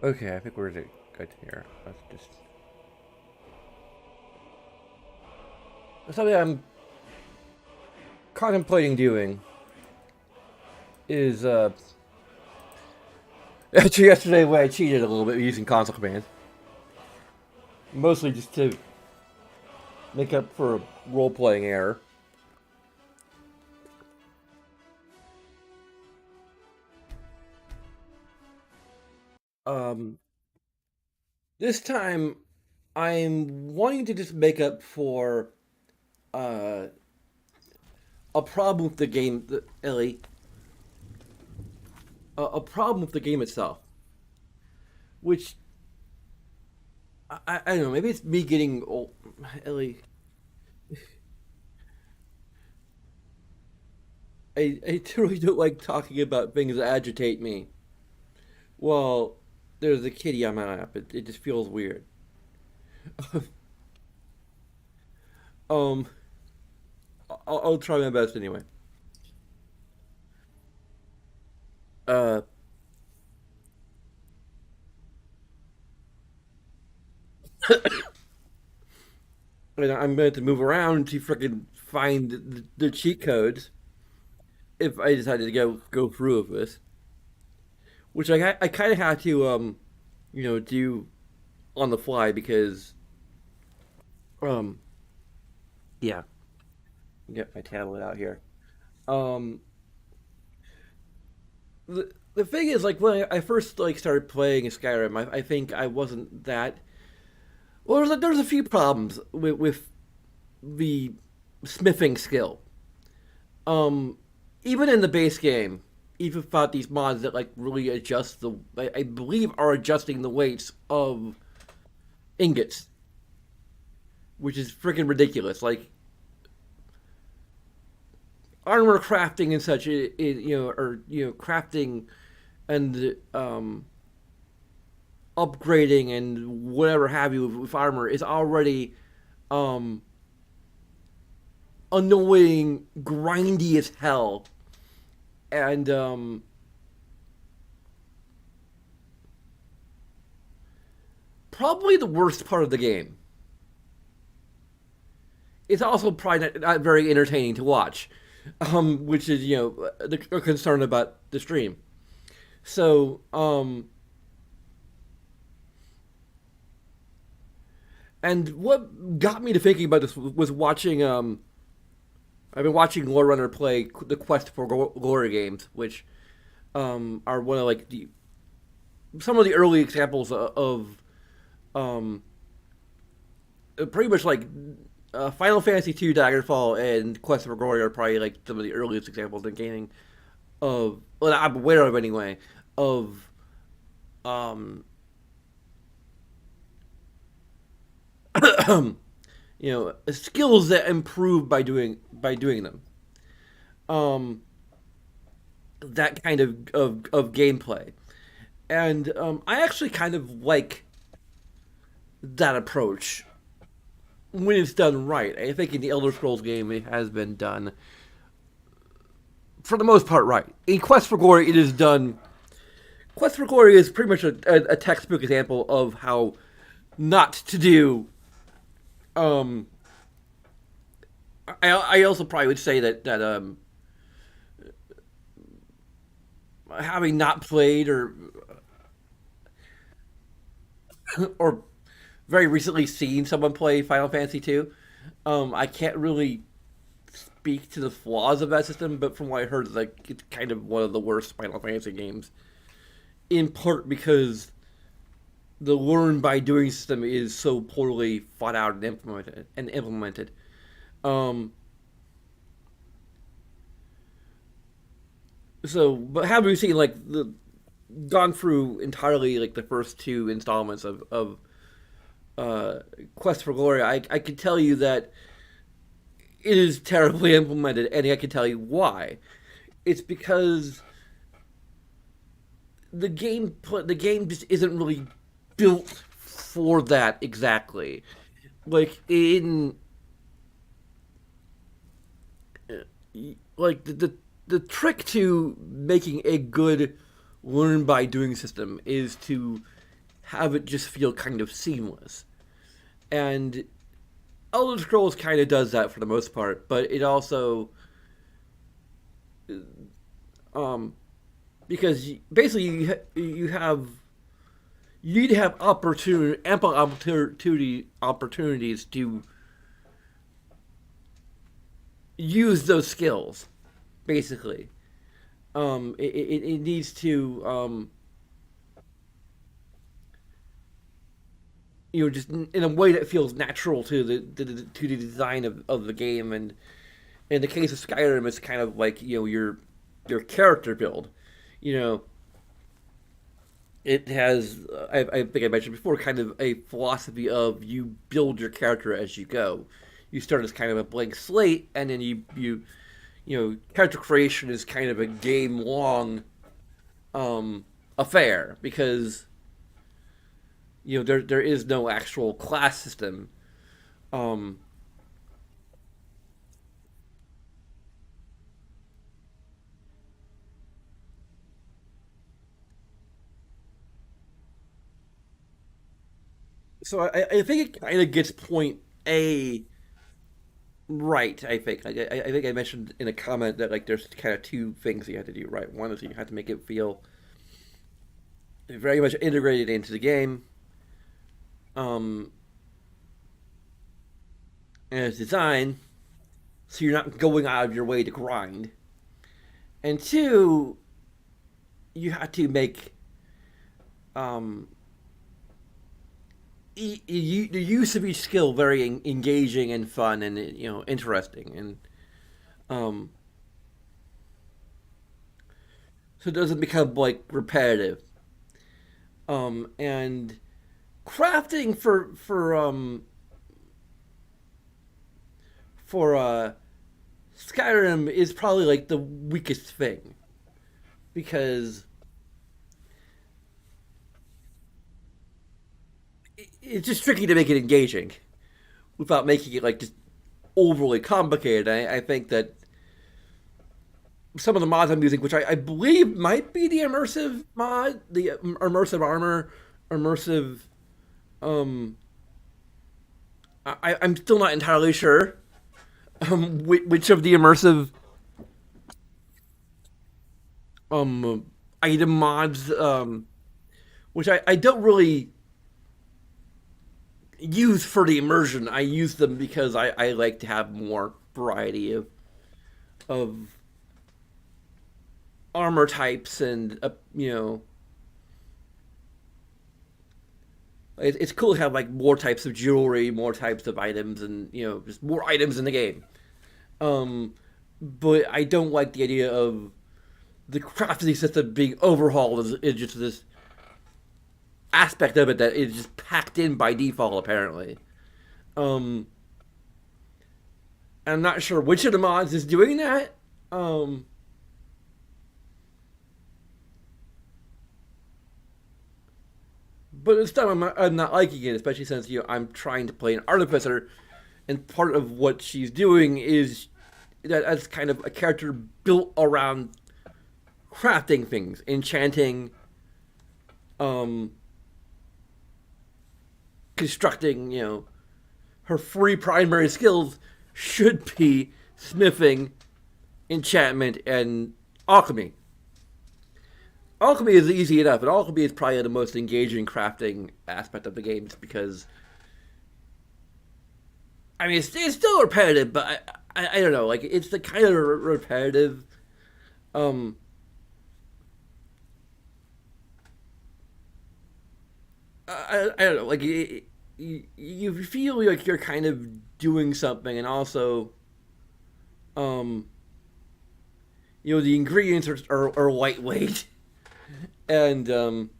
Okay, I think we're good here. Let's just. Something I'm contemplating doing is actually yesterday when I cheated a little bit using console commands, mostly just to make up for a role playing error. Um, this time I'm wanting to just make up for uh a problem with the game, Ellie, a problem with the game itself, which I don't know. Maybe it's me getting old, Ellie. I truly don't like talking about things that agitate me. Well, there's a kitty on my lap. It just feels weird. um, I'll try my best anyway. Uh, and I'm going to move around to freaking find the cheat codes if I decided to go through with this, which I kind of had to do on the fly because um yeah, get my tablet out here. Um, the thing is, like, when I first like started playing Skyrim, I think I wasn't that. Well, there's a few problems with the smithing skill. Um, Even in the base game, even without these mods that like really adjust I believe are adjusting the weights of ingots, which is freaking ridiculous. Like armor crafting and such, or crafting and upgrading and whatever have you with armor is already um, annoying, grindy as hell, and probably the worst part of the game. It's also probably not very entertaining to watch, which is a concern about the stream. So and what got me to thinking about this was watching I've been watching Lore Runner play the Quest for Glory games, which are one of like the some of the early examples of um, pretty much like Final Fantasy II, Daggerfall, and Quest for Glory are probably like some of the earliest examples in gaming of, well, I'm aware of anyway, of um, skills that improve by doing them. Um, that kind of gameplay. And I actually kind of like that approach when it's done right. I think in the Elder Scrolls game it has been done for the most part right. In Quest for Glory, it is done. Quest for Glory is pretty much a textbook example of how not to do. Um, I also probably would say that having not played or very recently seen someone play Final Fantasy two, I can't really speak to the flaws of that system, but from what I heard, like it's kind of one of the worst Final Fantasy games. In part because the learn by doing system is so poorly thought out and implemented. Um, but have you seen like the gone through entirely like the first two installments of uh, Quest for Glory? I can tell you that it is terribly implemented, and I can tell you why. It's because the game just isn't really built for that exactly. Like in like the trick to making a good learn by doing system is to have it just feel kind of seamless. And Elder Scrolls kind of does that for the most part, but it also um, because basically you have you need to have ample opportunities to use those skills. Basically, it needs to just in a way that feels natural to the design of the game. And in the case of Skyrim, it's kind of like your character build. You know, it has I think I mentioned before kind of a philosophy of you build your character as you go. You start as kind of a blank slate, and then character creation is kind of a game long affair because there is no actual class system. Um, so I think it kind of gets point A right. I think I think I mentioned in a comment that like there's kind of two things you have to do right. One is you have to make it feel very much integrated into the game, um, and its design, so you're not going out of your way to grind. And two, you have to make um, the use of each skill very engaging and fun and interesting, and um, so it doesn't become like repetitive. And crafting for Skyrim is probably like the weakest thing because it's just tricky to make it engaging without making it like just overly complicated. I think that some of the mods I'm using, which I believe might be the immersive mod, the immersive armor, immersive. Um, I'm still not entirely sure which of the immersive um, item mods, which I don't really use for the immersion. I use them because I like to have more variety of armor types and it's cool to have like more types of jewelry, more types of items, and just more items in the game. Um, but I don't like the idea of the crafting system being overhauled is just this aspect of it that is just packed in by default apparently. Um, I'm not sure which of the mods is doing that. Um, but this time I'm not liking it, especially since I'm trying to play an Artificer, and part of what she's doing is that as kind of a character built around crafting things, enchanting, um, constructing. Her three primary skills should be smithing, enchantment, and alchemy. Alchemy is easy enough, and alchemy is probably the most engaging crafting aspect of the game, just because I mean it's still repetitive, but I don't know, like it's the kind of repetitive. Um, I don't know, like you feel like you're kind of doing something, and also um, the ingredients are lightweight, and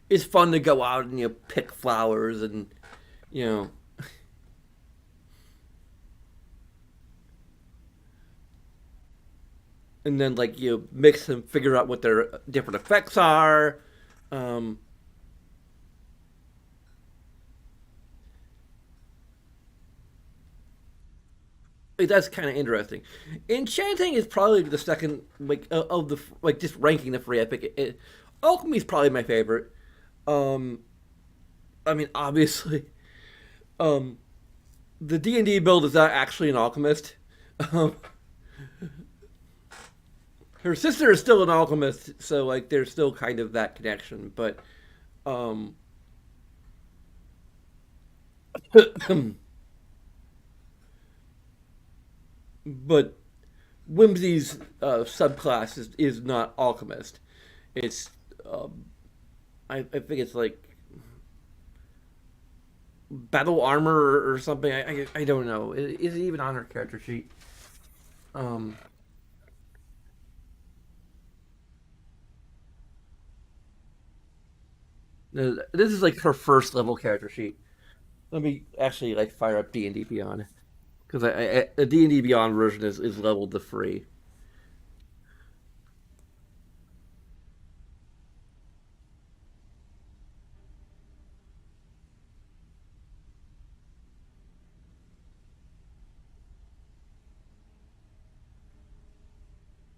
it's fun to go out and pick flowers and you know and then like mix them, figure out what their different effects are. Um, That's kind of interesting. Enchanting is probably the second, like of the like just ranking the free. I think alchemy is probably my favorite. Um, I mean, obviously, um, the D&D build is not actually an alchemist. Um, her sister is still an alchemist, so like there's still kind of that connection. But um, but Whimsy's subclass is not alchemist. It's um, I think it's like battle armor or something. I don't know. Is it even on her character sheet? Um, no, this is like her first level character sheet. Let me actually like fire up D&D Beyond because the D&D Beyond version is leveled to free.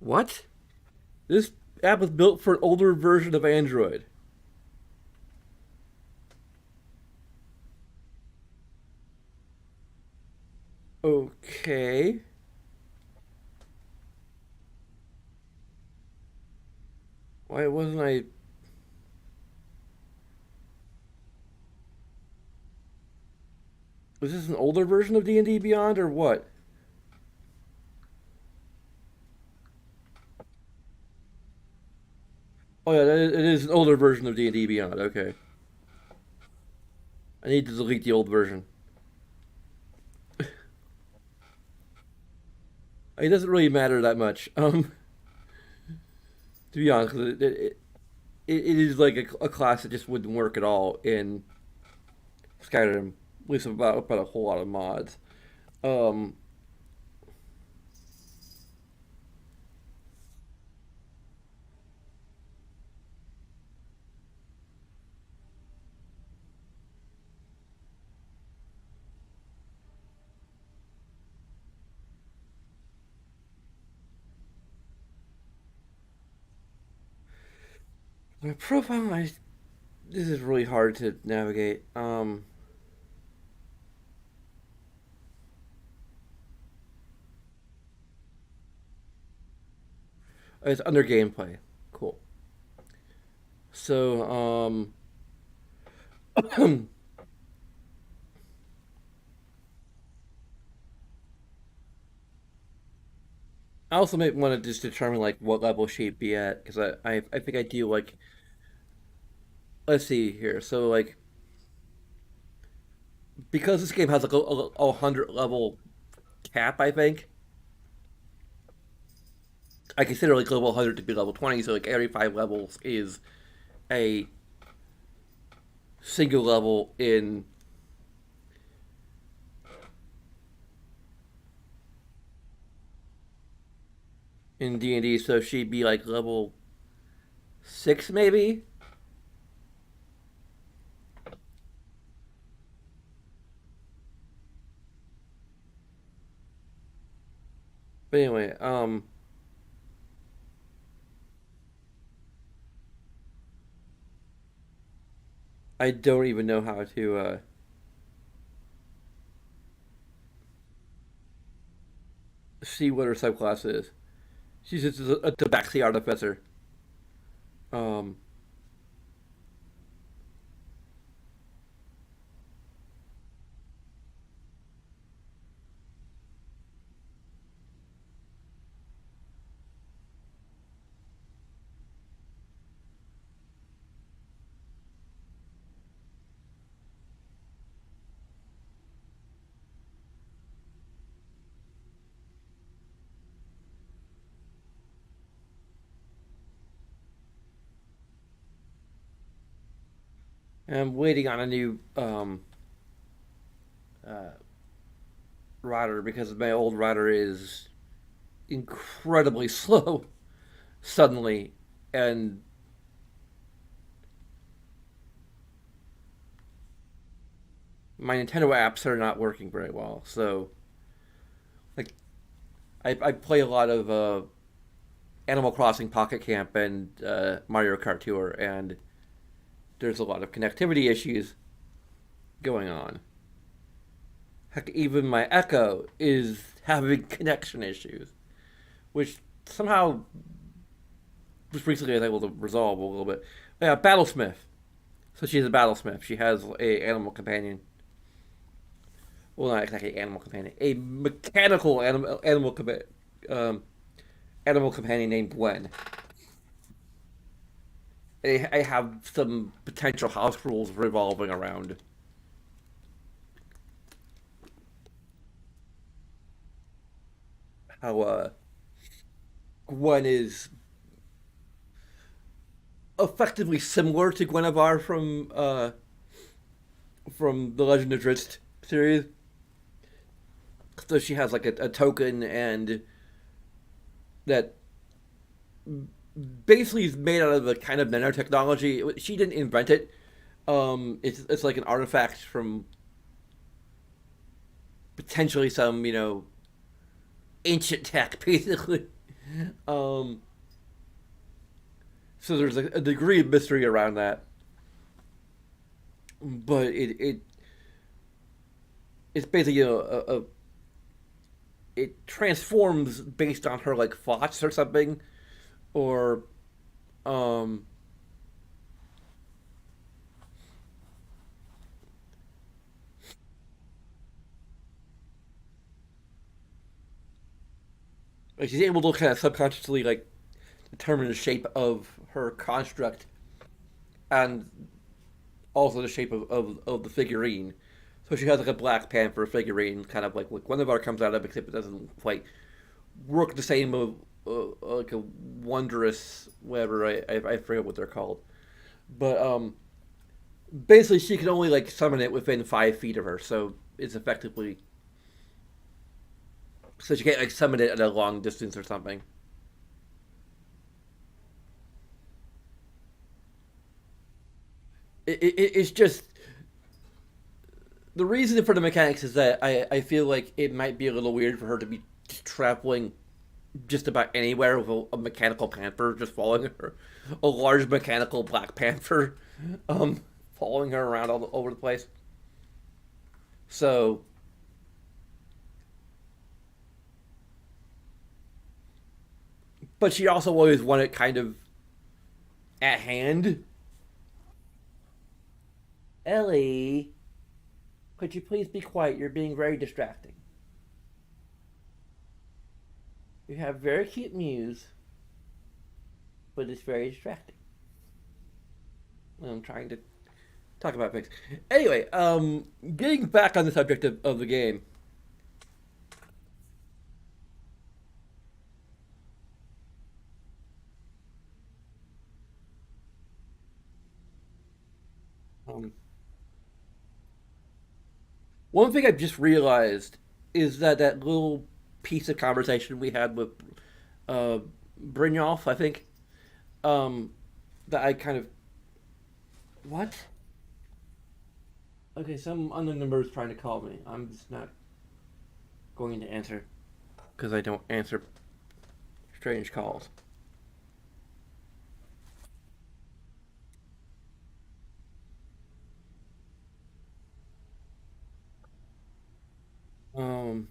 What? This app was built for an older version of Android. Okay. Why wasn't I? Was this an older version of D&D Beyond or what? Oh yeah, it is an older version of D&D Beyond. Okay, I need to delete the old version. It doesn't really matter that much. To be honest, it is like a class that just wouldn't work at all in Skyrim, at least about a whole lot of mods. Um, my profile, this is really hard to navigate. It's under gameplay. Cool. So, I also might want to just determine like what level she'd be at because I think I do like let's see here. So like because this game has like a 100 level cap, I think I consider like level 100 to be level 20. So like every 5 levels is a single level in D&D. So she'd be like level 6 maybe. But anyway, I don't even know how to see what her subclass is. She's just a tabaxi artificer. Um, I'm waiting on a new uh, router because my old router is incredibly slow suddenly, and my Nintendo apps are not working very well. So, like, I play a lot of Animal Crossing Pocket Camp and Mario Kart Tour, and there's a lot of connectivity issues going on. Heck, even my Echo is having connection issues, which somehow just recently I was able to resolve a little bit. Yeah, Battlesmith. So she's a battlesmith. She has a animal companion. Well, not exactly animal companion. A mechanical um, animal companion named Gwen. I have some potential house rules revolving around how Gwen is effectively similar to Guinevere from the Legend of Drizzt series. So she has like a token and that basically is made out of a kind of nanotechnology. She didn't invent it. It's like an artifact from potentially some ancient tech, basically. Um, so there's a degree of mystery around that, but it's basically it transforms based on her like thoughts or something, or um, like she's able to kind of subconsciously like determine the shape of her construct and also the shape of the figurine. So she has like a Black Panther figurine, kind of like what Guinevere comes out of, except it doesn't quite work the same of like a wondrous whatever I forget what they're called, but basically she can only like summon it within 5 feet of her, so it's effectively so she can't like summon it at a long distance or something. It's just the reason for the mechanics is that I feel like it might be a little weird for her to be traveling just about anywhere with a mechanical panther just following her, a large mechanical black panther, um, following her around all over the place. So, but she also always wanted kind of at hand. Ellie, could you please be quiet? You're being very distracting. You have very cute mews, but it's very distracting. I'm trying to talk about things. Anyway, getting back on the subject of the game. Um, One thing I've just realized is that that little piece of conversation we had with uh, Brynjolf, I think, um, that I kind of what? Okay, some unknown number is trying to call me. I'm just not going to answer because I don't answer strange calls. Um,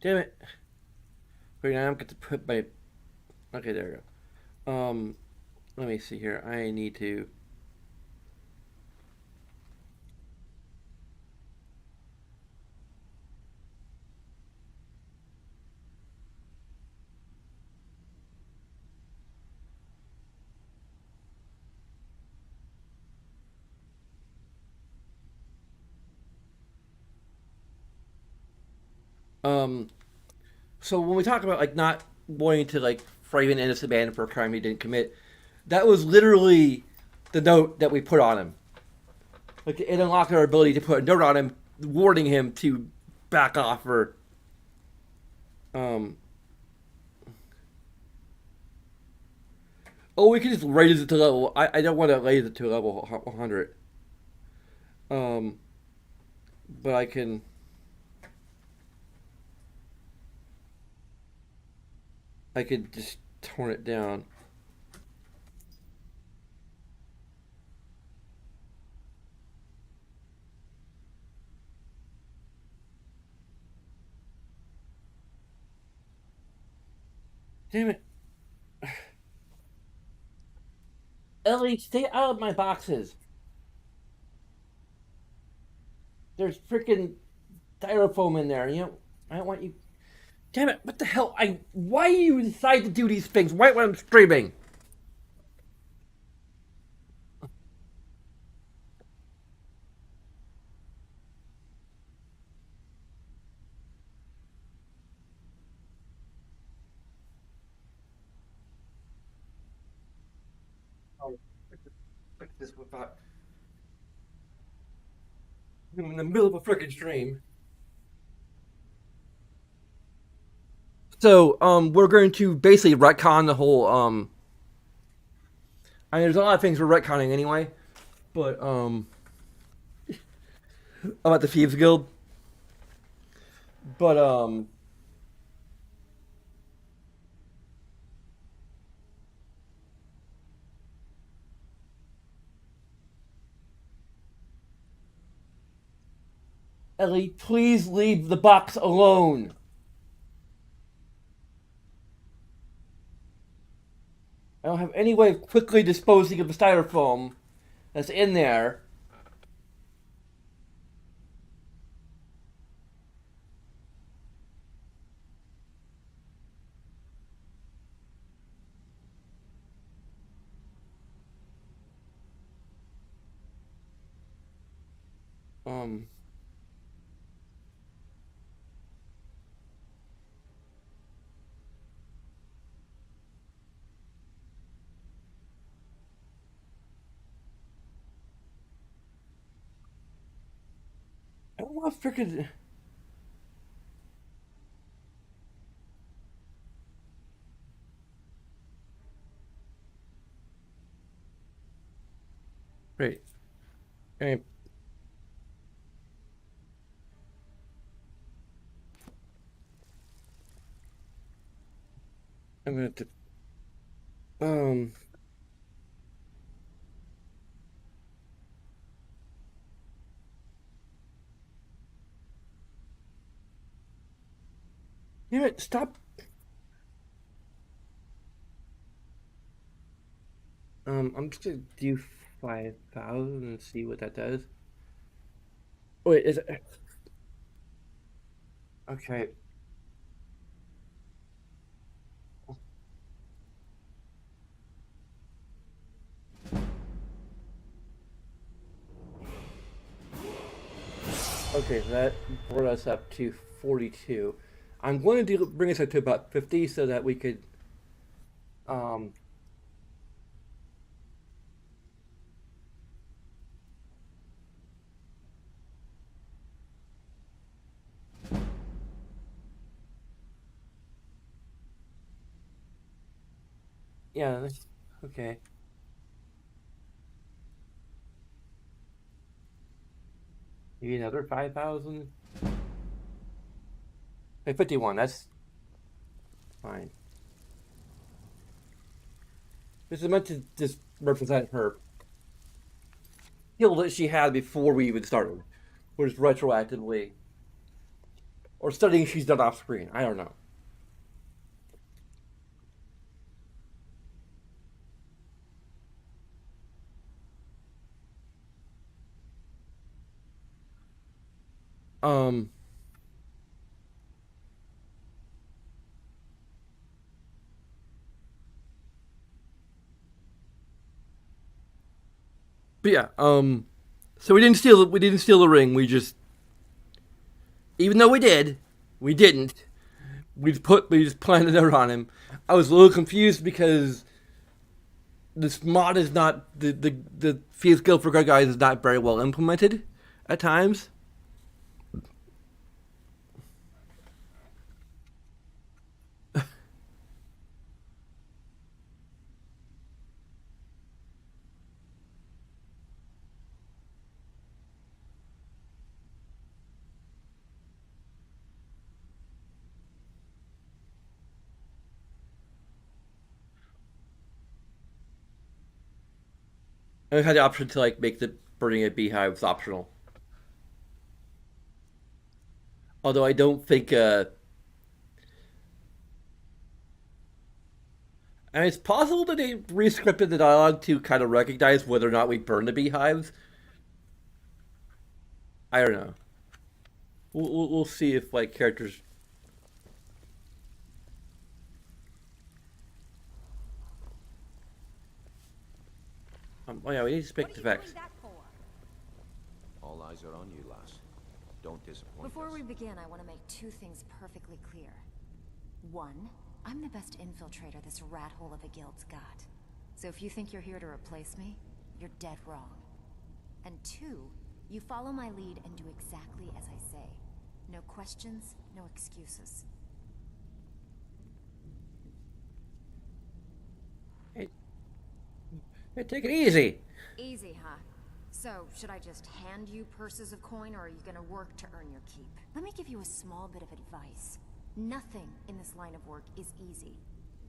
Damn it! Wait, now I'm going to put my. Okay, there we go. Let me see here. I need to. Um, so when we talk about like not wanting to like frame an innocent man for a crime he didn't commit, that was literally the note that we put on him. Like it unlocked our ability to put a note on him, warning him to back off or um. Oh, we can just raise it to level. I don't want to raise it to level 100. Um, but I can. I could just tone it down. Damn it. Ellie, stay out of my boxes. There's freaking styrofoam in there. You know, I don't want you. Damn it! What the hell? Why do you decide to do these things right when I'm streaming? Oh, look at this without. I'm in the middle of a freaking stream. So, we're going to basically retcon the whole. I mean, there's a lot of things we're retconning anyway, but about the Thieves Guild. But Ellie, please leave the box alone. I don't have any way of quickly disposing of the styrofoam that's in there. Um, I don't want to freaking. Wait, I'm gonna have to. Um, Damn it! Stop. I'm just gonna do 5,000 and see what that does. Wait, is it okay? Okay, so that brought us up to 42. I'm going to bring us up to about 50 so that we could. Um, yeah. Okay. Maybe another 5,000. Hey, 51. That's fine. This is meant to just represent her skill that she had before we even started, or just retroactively, or studying she's done off screen. I don't know. Um, but yeah. So we didn't steal the ring. We just, even though we did, we didn't. We just planted it on him. I was a little confused because this mod is not the field skill for good guys is not very well implemented at times. And we had the option to like make the burning a beehives optional. Although I don't think, and it's possible that they re-scripted the dialogue to kind of recognize whether or not we burn the beehives. I don't know. We'll see if like characters. Oh yeah, we need to speak the facts. All eyes are on you, lass. Don't disappoint Before us. we begin, I want to make two things perfectly clear. One, I'm the best infiltrator this rat hole of a guild's got. So if you think you're here to replace me, you're dead wrong. And two, you follow my lead and do exactly as I say. No questions, no excuses. Hey, hey, take it easy. Easy, huh? So, should I just hand you purses of coin, or are you gonna work to earn your keep? Let me give you a small bit of advice. Nothing in this line of work is easy.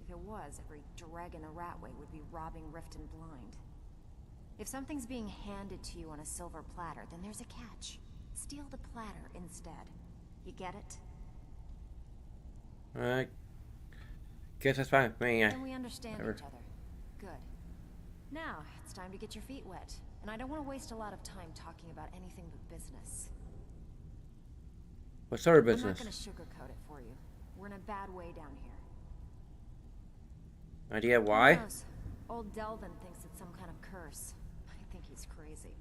If it was, every dragon a ratway would be robbing Rift and Blind. If something's being handed to you on a silver platter, then there's a catch. Steal the platter instead. You get it? Guess that's fine. Yeah. Then we understand Whatever. each other. Good. Now, it's time to get your feet wet. And I don't want to waste a lot of time talking about anything but business. What sort of I'm business? not going to sugarcoat it for you. We're in a bad way down here. Idea Who why? knows? Old Delvin thinks it's some kind of curse. I think he's crazy.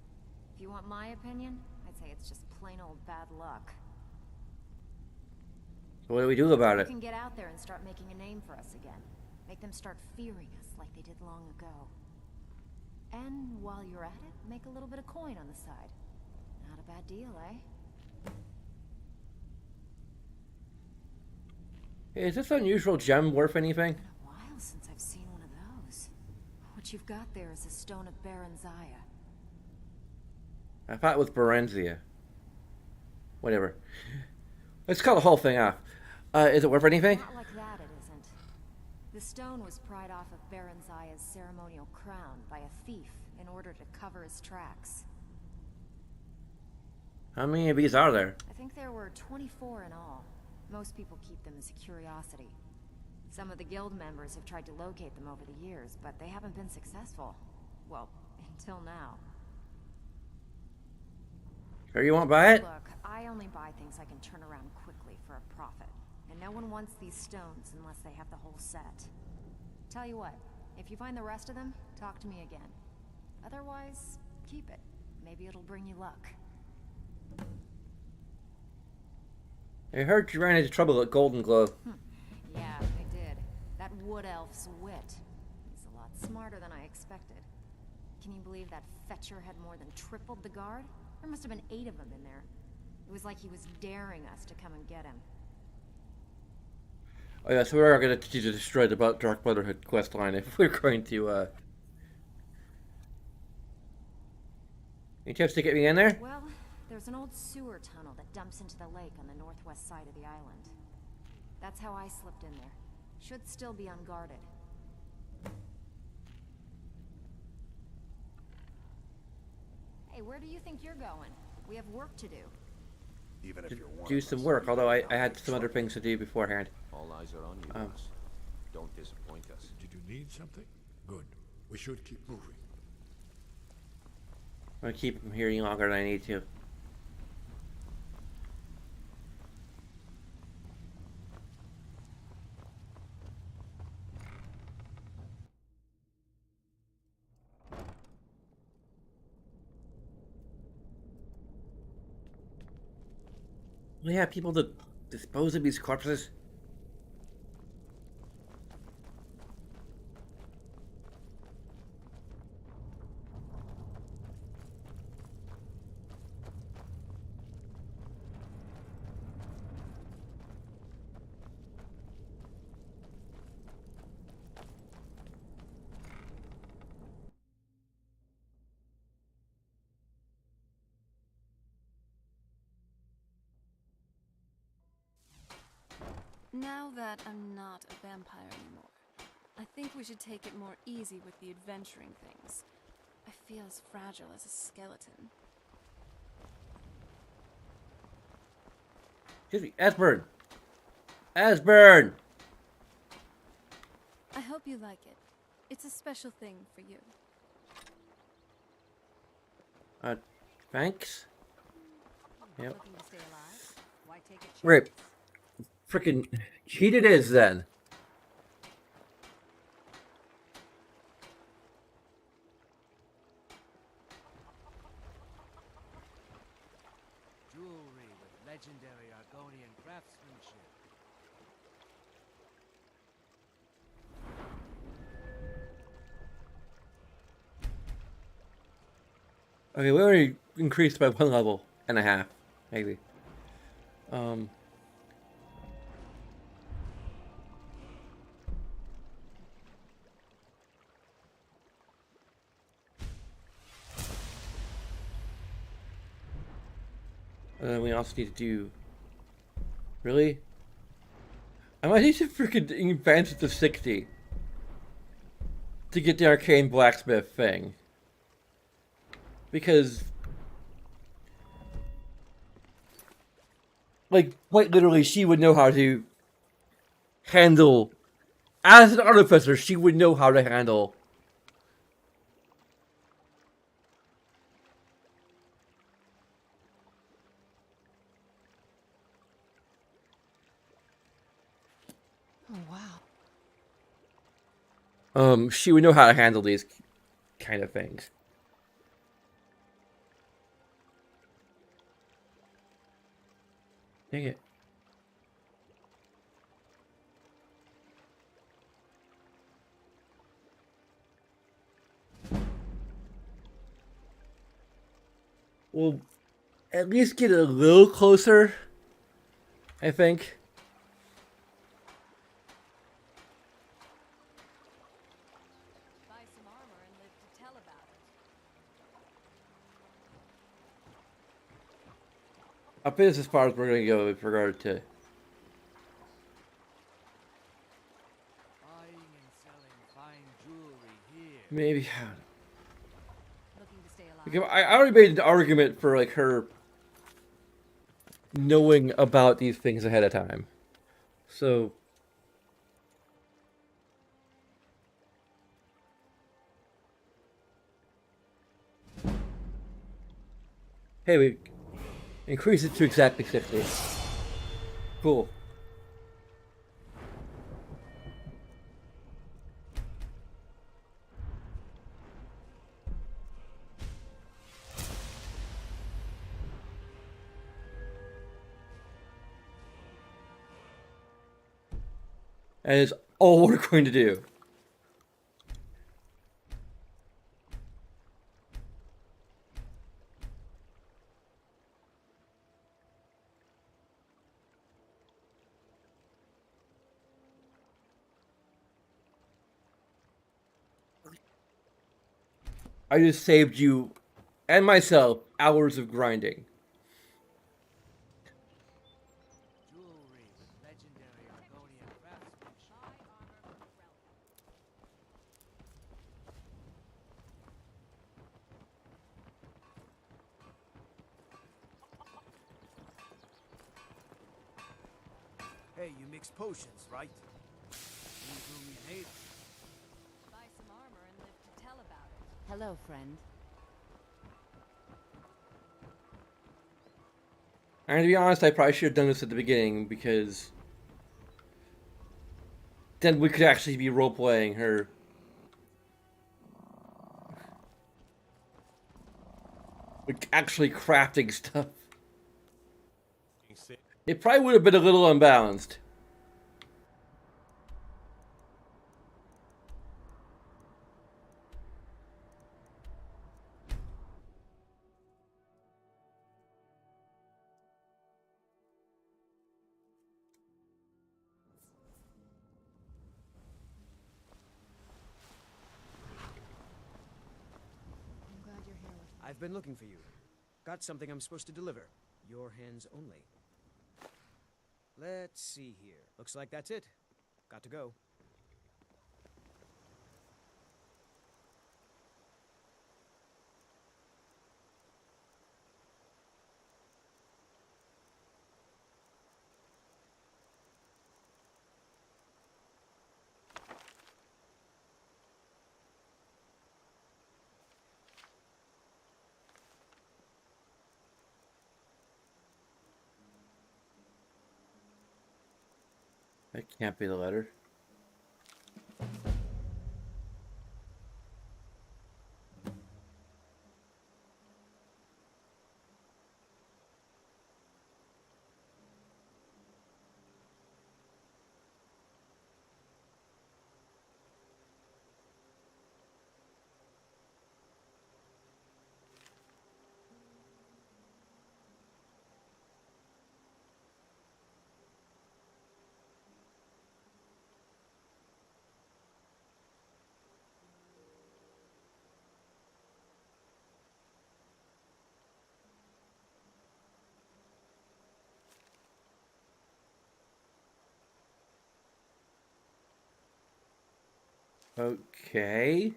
If you want my opinion, I'd say it's just plain old bad luck. What do we do about We it? can get out there and start making a name for us again. Make them start fearing us like they did long ago. And while you're at it, make a little bit of coin on the side. Not a bad deal, eh? Hey, is this unusual gem worth anything? Been a while since I've seen one of those. What you've got there is a stone of Baronzaya. I thought it was Berenzia. Whatever. Let's call the whole thing off. Is it worth anything? Not like that, it isn't. The stone was pried off of Baronzaya's ceremonial crown by a thief in order to cover his tracks. How many of these are there? I think there were 24 in all. Most people keep them as a curiosity. Some of the guild members have tried to locate them over the years, but they haven't been successful. Well, until now. Sure you won't buy it? Look, I only buy things I can turn around quickly for a profit. And no one wants these stones unless they have the whole set. Tell you what, if you find the rest of them, talk to me again. Otherwise, keep it. Maybe it'll bring you luck. I heard you ran into trouble at Golden Glow. Yeah, I did. That wood elf's wit. He's a lot smarter than I expected. Can you believe that fetcher had more than tripled the guard? There must have been 8 of them in there. It was like he was daring us to come and get him. Oh yeah, so we are going to need to destroy the Dark Brotherhood quest line if we're going to, Any tips to get me in there? Well, there's an old sewer tunnel that dumps into the lake on the northwest side of the island. That's how I slipped in there. Should still be unguarded. Hey, where do you think you're going? We have work to do. Even if you're one Do of some us, work, you although will I not had make some other trouble. things to do beforehand. All eyes are on you, Um. lass. Don't disappoint us. Did you need something? Good. We should keep moving. I'm going to keep him here longer than I need to. We have people to dispose of these corpses. Now that I'm not a vampire anymore, I think we should take it more easy with the adventuring things. I feel as fragile as a skeleton. Excuse me, Asburn! Asburn! I hope you like it. It's a special thing for you. Thanks? Yep. Looking to stay alive? Why take a chance? Great. Frickin' cheat it is then. Jewelry with legendary Argonian craftsmanship. Okay, we already increased by 1.5 levels, maybe. And then we also need to do... Really? I might need to freaking advance it to 60 to get the arcane blacksmith thing. Because... like, quite literally, she would know how to handle... As an artificer, she would know how to handle... Oh, wow. she would know how to handle these kind of things. Dang it. We'll at least get a little closer, I think. Buy some armor and live to tell about it. I think this is as far as we're going to go with regard to... Buying and selling fine jewelry here. maybe... Looking to stay alive? Because I already made an argument for, like, her knowing about these things ahead of time. So... hey, we increase it to exactly 60. Cool. That is all we're going to do. I just saved you and myself hours of grinding. Jewelry with legendary Argonian craftsmanship. Buy armor from the realm. Hey, you mix potions, right? You do me hate. Buy some armor and live to tell about it. Hello, friend. And to be honest, I probably should have done this at the beginning, because then we could actually be role-playing her. Like, actually crafting stuff. It probably would have been a little unbalanced. I'm glad you're here with me. I've been looking for you. Got something I'm supposed to deliver. Your hands only. Let's see here. Looks like that's it. Got to go. That can't be the letter. Okay.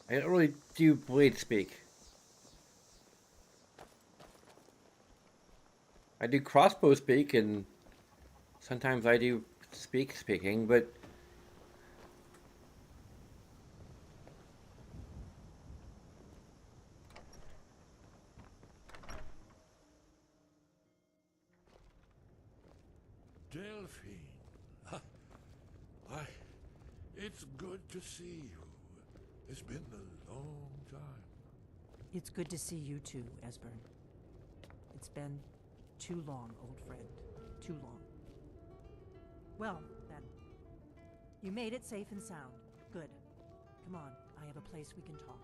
I don't really do blade speak. I do crossbow speak, and sometimes I do speaking, but Delphine. Why, it's good to see you. It's been a long time. It's good to see you too, Esbern. It's been too long, old friend. Too long. Well, then. You made it safe and sound. Good. Come on, I have a place we can talk.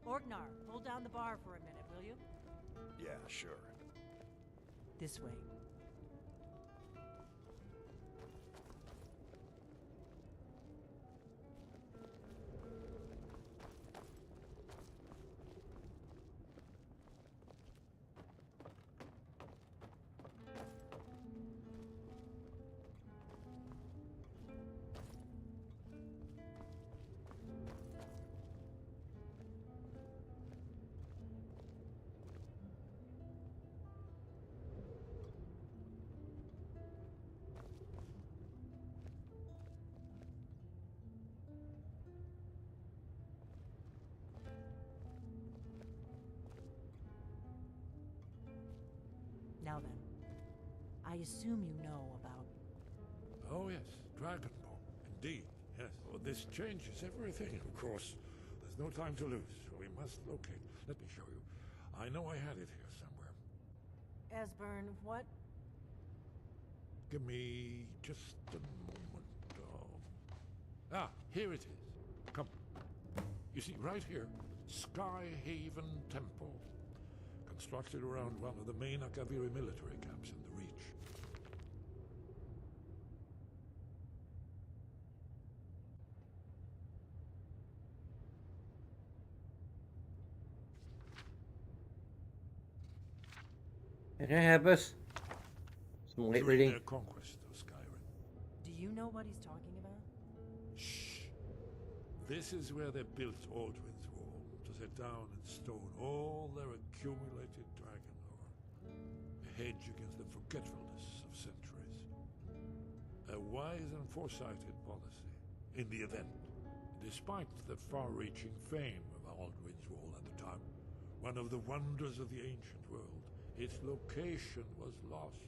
Orgnar, hold down the bar for a minute, will you? Yeah, sure. This way. Now then, I assume you know about... Oh, yes, Dragonborn. Indeed, yes. Well, this changes everything, of course. There's no time to lose, so we must locate. Let me show you. I know I had it here somewhere. Esbern, what? Give me just a moment. Here it is. Come. You see, right here, Skyhaven Temple. Constructed around one of the main Akaviri military camps in the Reach. can I have us? Some late During reading. their conquest of Skyrim. Do you know what he's talking about? Shh. This is where they built Aldrin's Wall, to set down in stone all their accumulated dragon lore. A hedge against the forgetfulness of centuries. A wise and foresighted policy. In the event, despite the far-reaching fame of Aldrin's Wall at the time, one of the wonders of the ancient world, its location was lost.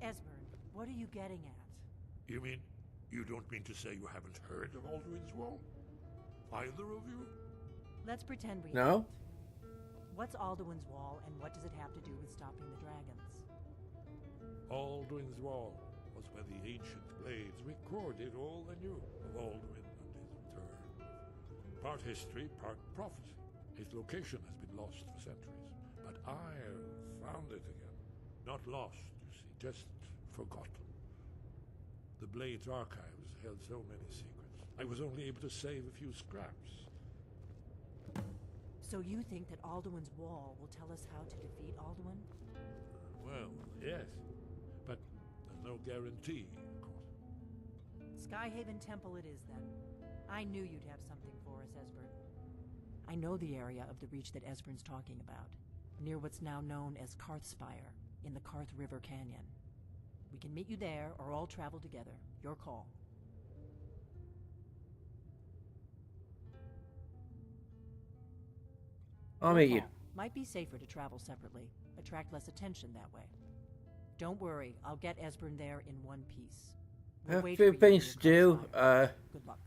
Esbern, what are you getting at? You mean, you don't mean to say you haven't heard of Aldrin's Wall? Either of you? Let's pretend we No? haven't. What's Alduin's Wall, and what does it have to do with stopping the dragons? Aldrin's Wall was where the ancient blades recorded all they knew of Aldrin and his return. Part history, part prophecy. Its location has been lost for centuries, but I've found it again. Not lost, you see, just forgotten. The Blade's archives held so many secrets. I was only able to save a few scraps. So you think that Alduin's Wall will tell us how to defeat Alduin? Well, yes, but there's no guarantee, of course. Skyhaven Temple it is, then. I knew you'd have something for us, Esbern. I know the area of the Reach that Esbern's talking about, near what's now known as Karthspire, in the Karth River Canyon. We can meet you there, or all travel together. Your call. I'll Good meet you. call. Might be safer to travel separately. Attract less attention that way. Don't worry, I'll get Esbern there in one piece. I have wait a for few you things to near do. Crossfire. Good luck.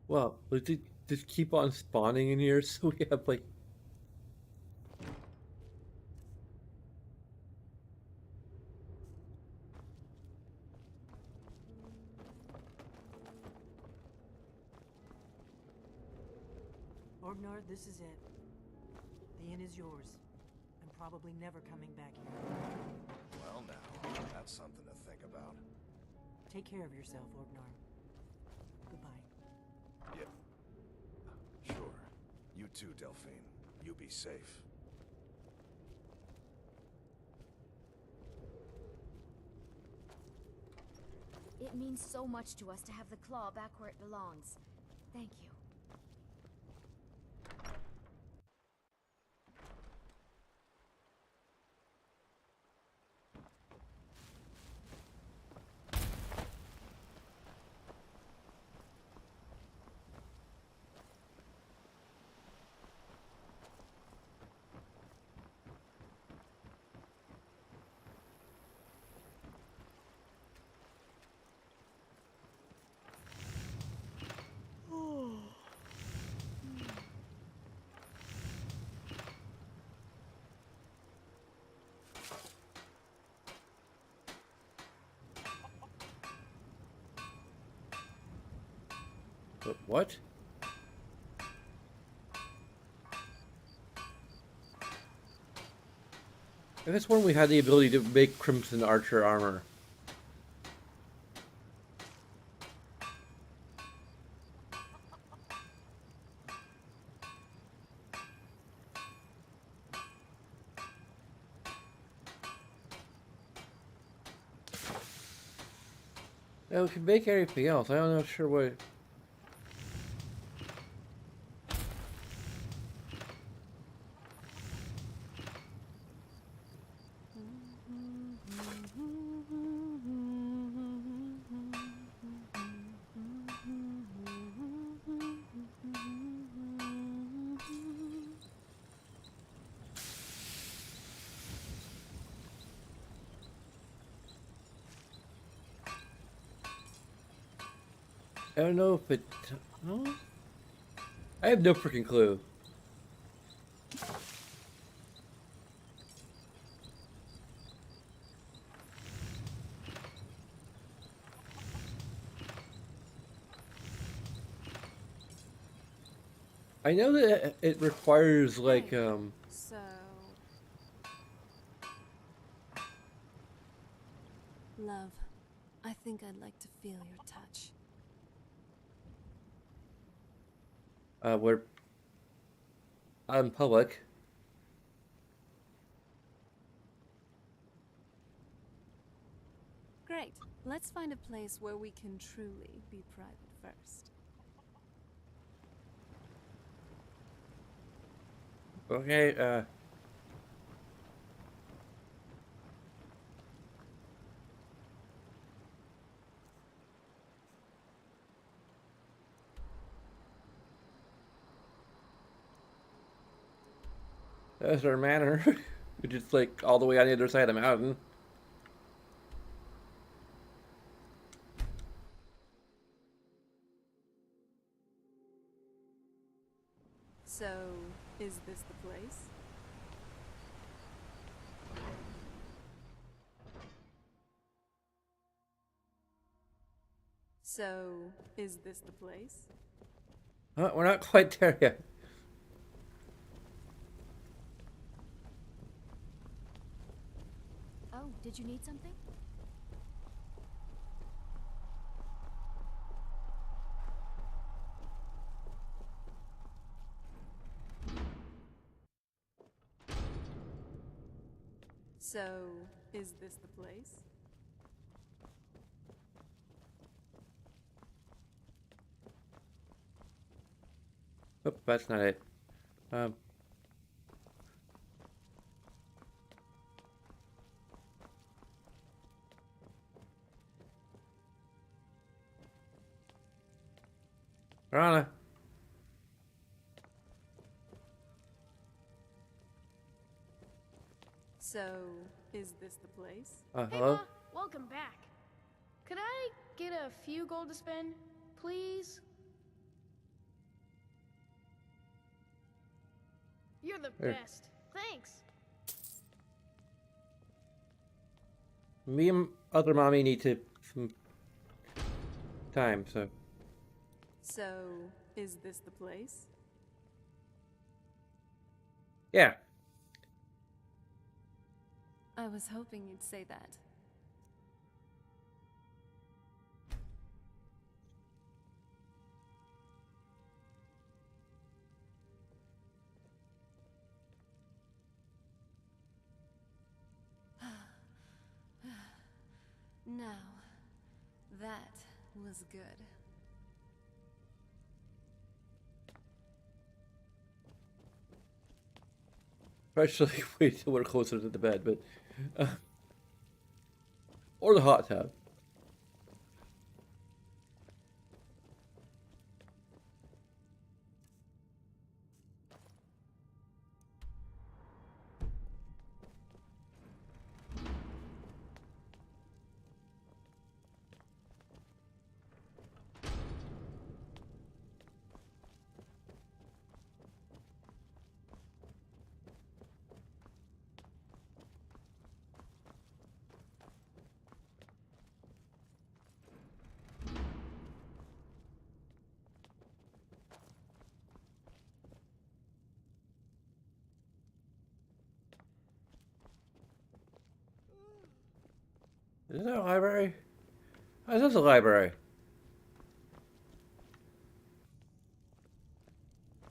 Well, let's just keep on spawning in here so we have like. Orgnar, this is it. The inn is yours. I'm probably never coming back here. Well now, that's something to think about. Take care of yourself, Orgnar. Goodbye. Yeah. Sure. You too, Delphine. You be safe. It means so much to us to have the claw back where it belongs. Thank you. What? I guess when we had the ability to make Crimson Archer armor. Yeah, we can make anything else. I'm not sure what. I don't know if it. No? I have no freaking clue. I know that it requires like So. Love, I think I'd like to feel your touch. we're out in public. Great. Let's find a place where we can truly be private first. Okay, that's our manor, which is like all the way on the other side of the mountain. So, is this the place? So, is this the place? We're not quite there yet. Oh, did you need something? So, is this the place? Oh, that's not it. Rana. So, is this the place? Hey, Hello? Ma. Welcome back. Could I get a few gold to spend, please? You're the Here. best. Thanks. Me and other mommy need to some time, so. So, is this the place? Yeah. I was hoping you'd say that. Now, that was good. Especially wait till we're closer to the bed, but. Or the hot tub. Is that a library? Oh, this is a library.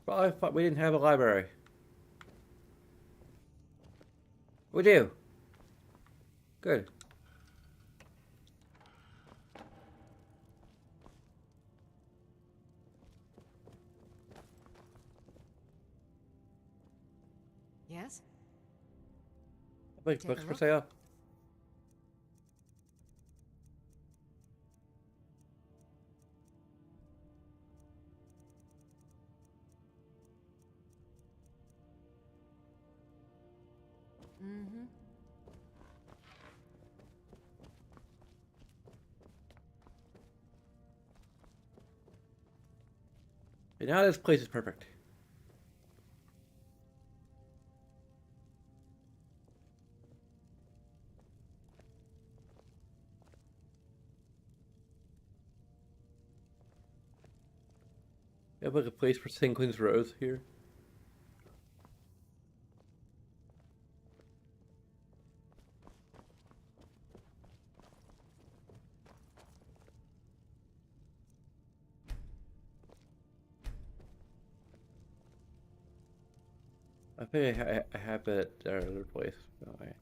Well, I thought we didn't have a library. We do. Good. Yes? Wait, Take a books for look. sale? Mm-hmm. And now this place is perfect. We have like a place for Sinquin's Rose here. I think I have it at our other place. Okay.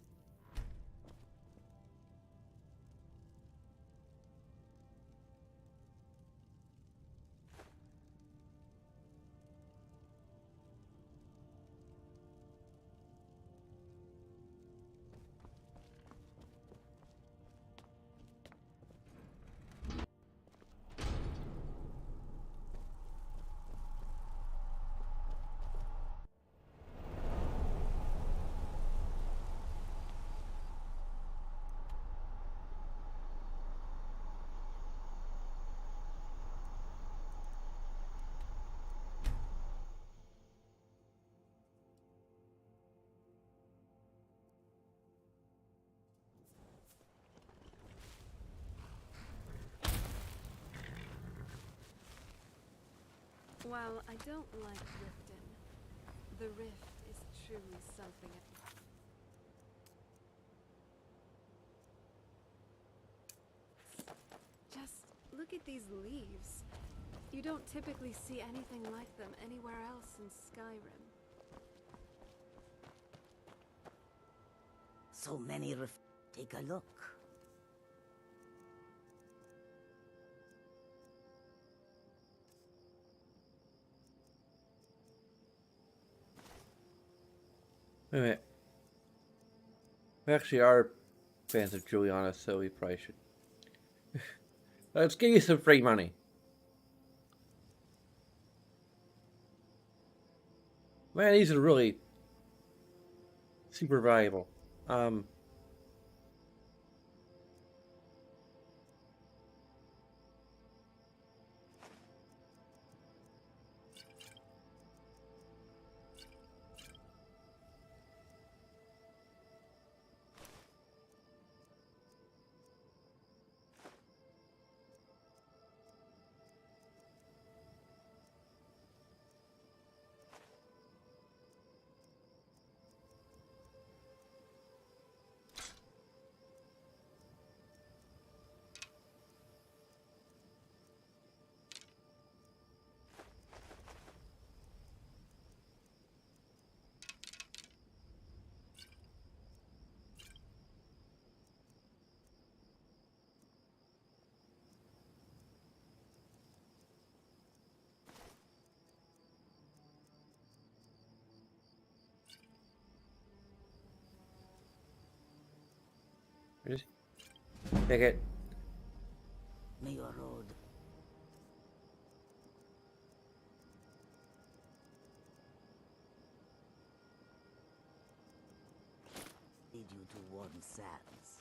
While I don't like Riften, the Rift is truly something. Just look at these leaves. You don't typically see anything like them anywhere else in Skyrim. So many take a look. Wait a minute. We actually are fans of Juliana, so we probably should. Let's give you some free money. Man, these are really super valuable. Just take it. May your road lead you to warm sands.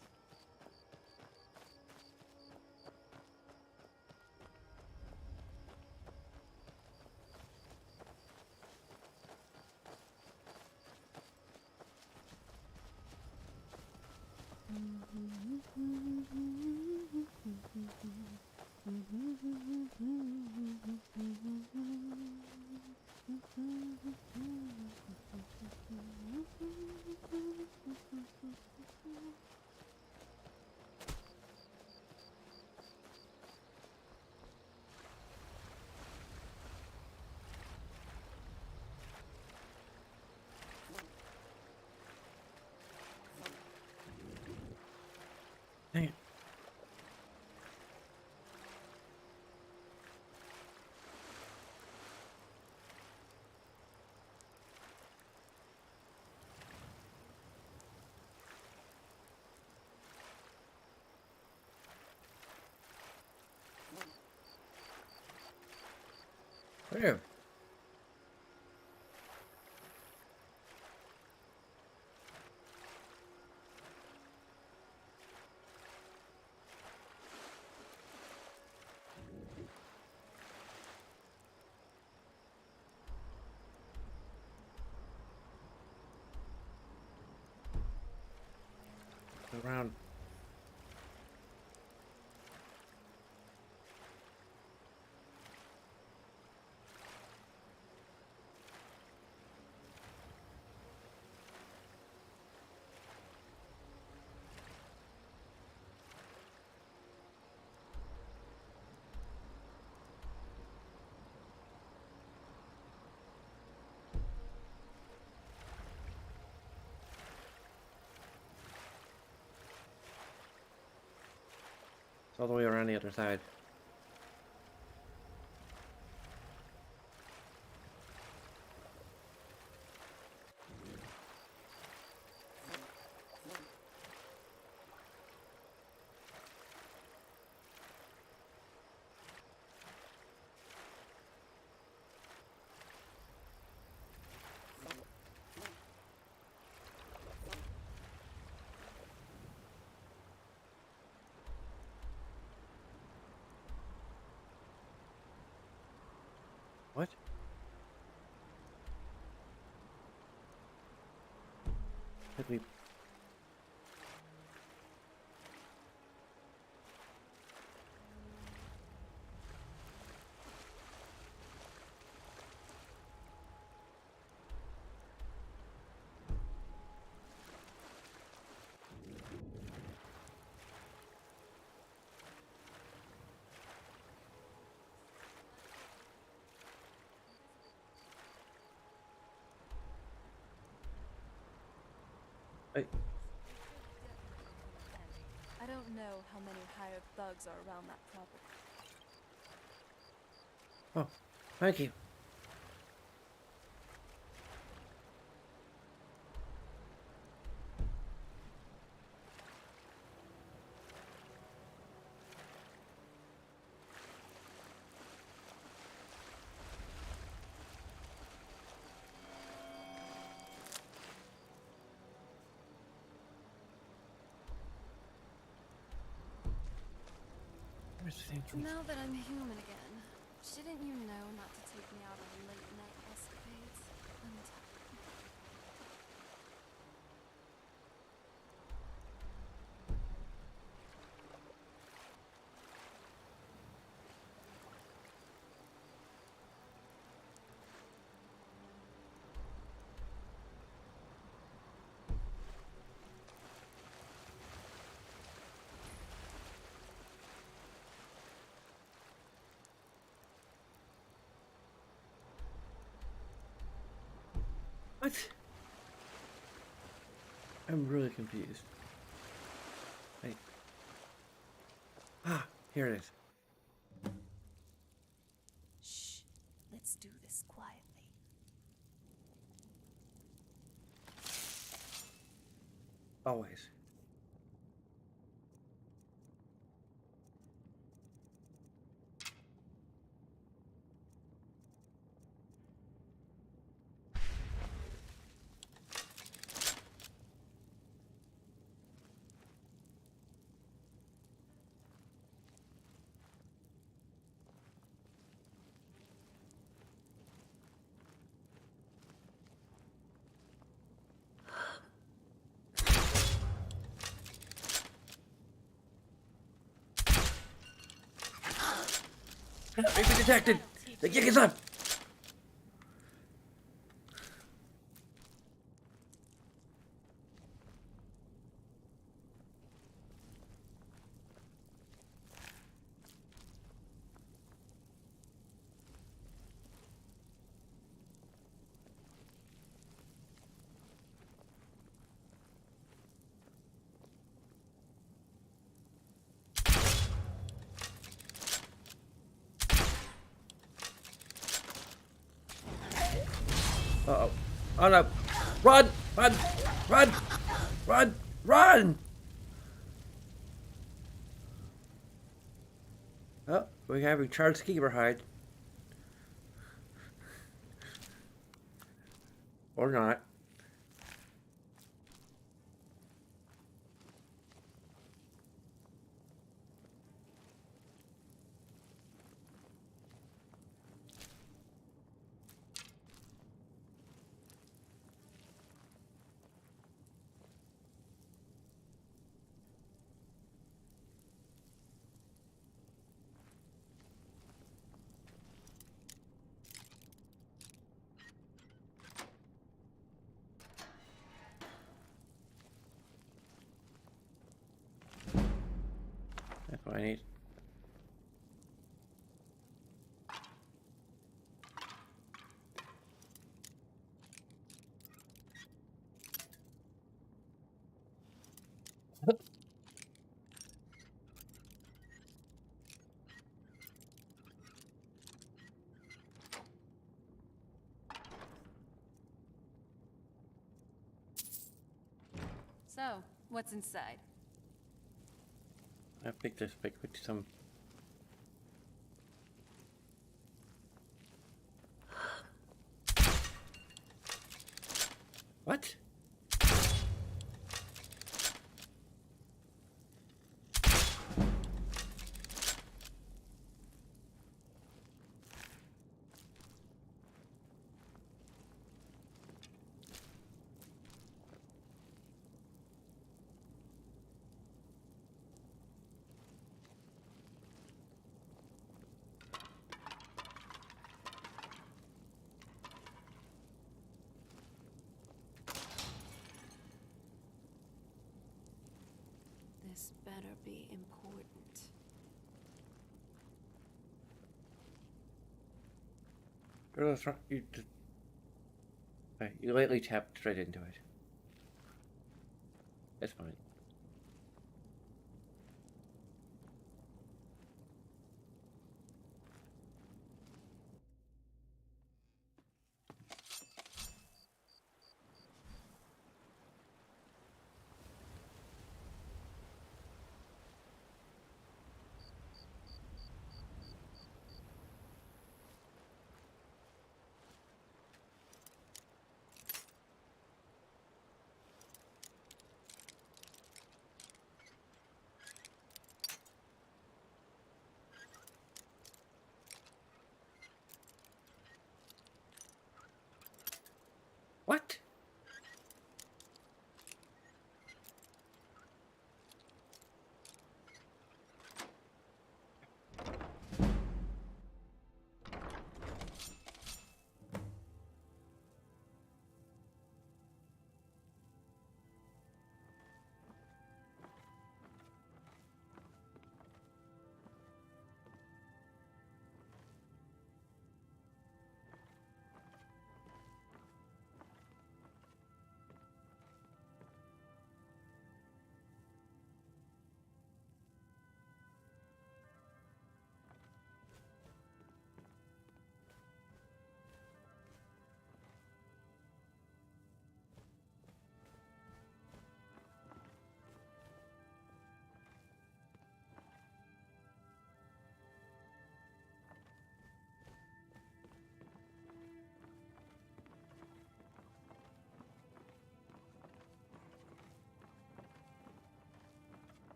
Dang it. There. Around. It's all the way around the other side. What? Did we... I don't know how many hired thugs are around that property. Oh, thank you. Now that I'm human again, shouldn't you know not to take me out on late night escapades? I'm tired. What? I'm really confused. Wait. Ah, here it is. Shh. Let's do this quietly. Always. We've been detected! The gig is up! Uh-oh. Oh no! Run! Run! Run! Run! Run! Oh, we have a charged keeper hide. Or not. That's what I need. So, what's inside? I picked this pick with some. What? This better be important. You just. Right, you lightly tapped straight into it. That's fine.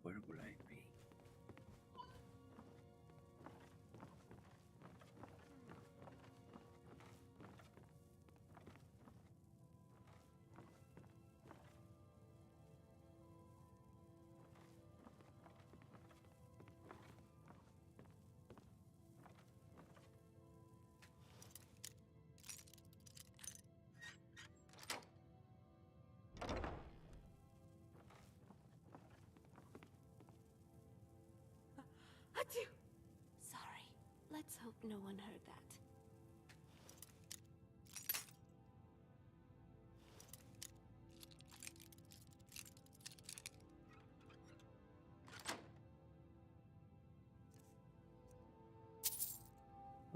Where would I be? Achoo! Sorry. Let's hope no one heard that.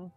Oh.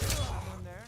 Someone there?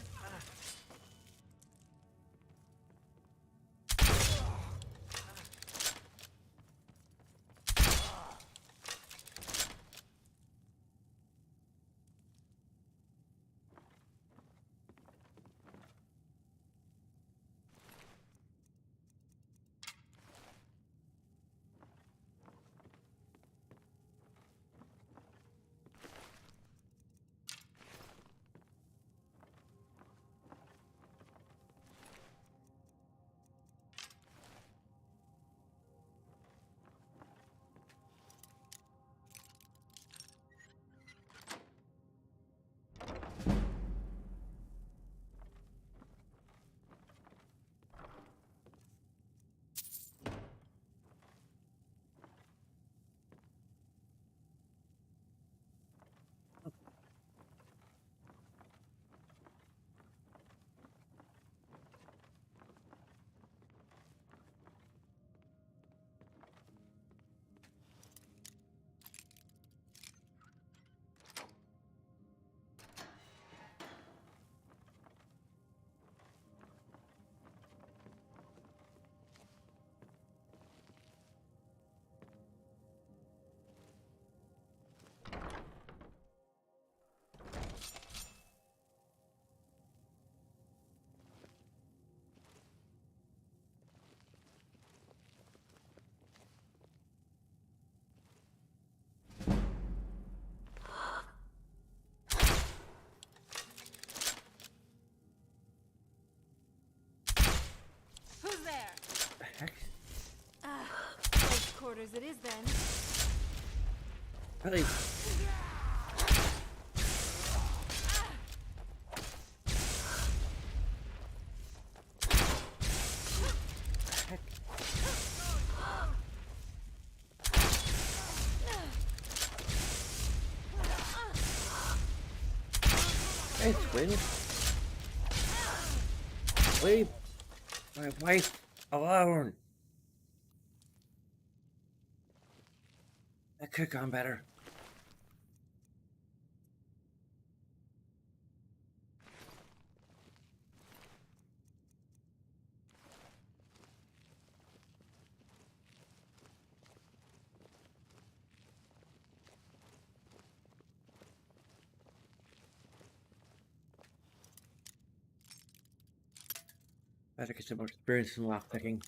Who's there? The heck? Close quarters it is then. Are they? Heck. Hey, twin. Leave my wife alone. That could have gone better. Better get some more experience in lockpicking.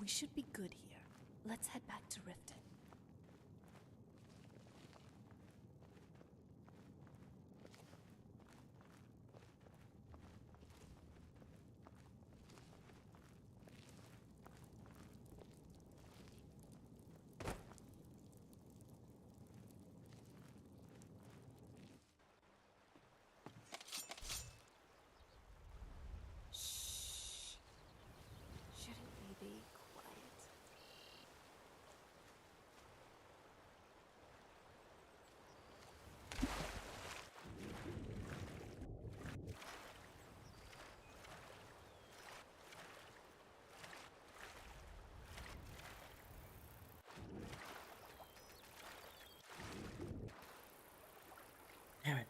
We should be good here. Let's head back to Riften. Shouldn't we be quiet? Damn it.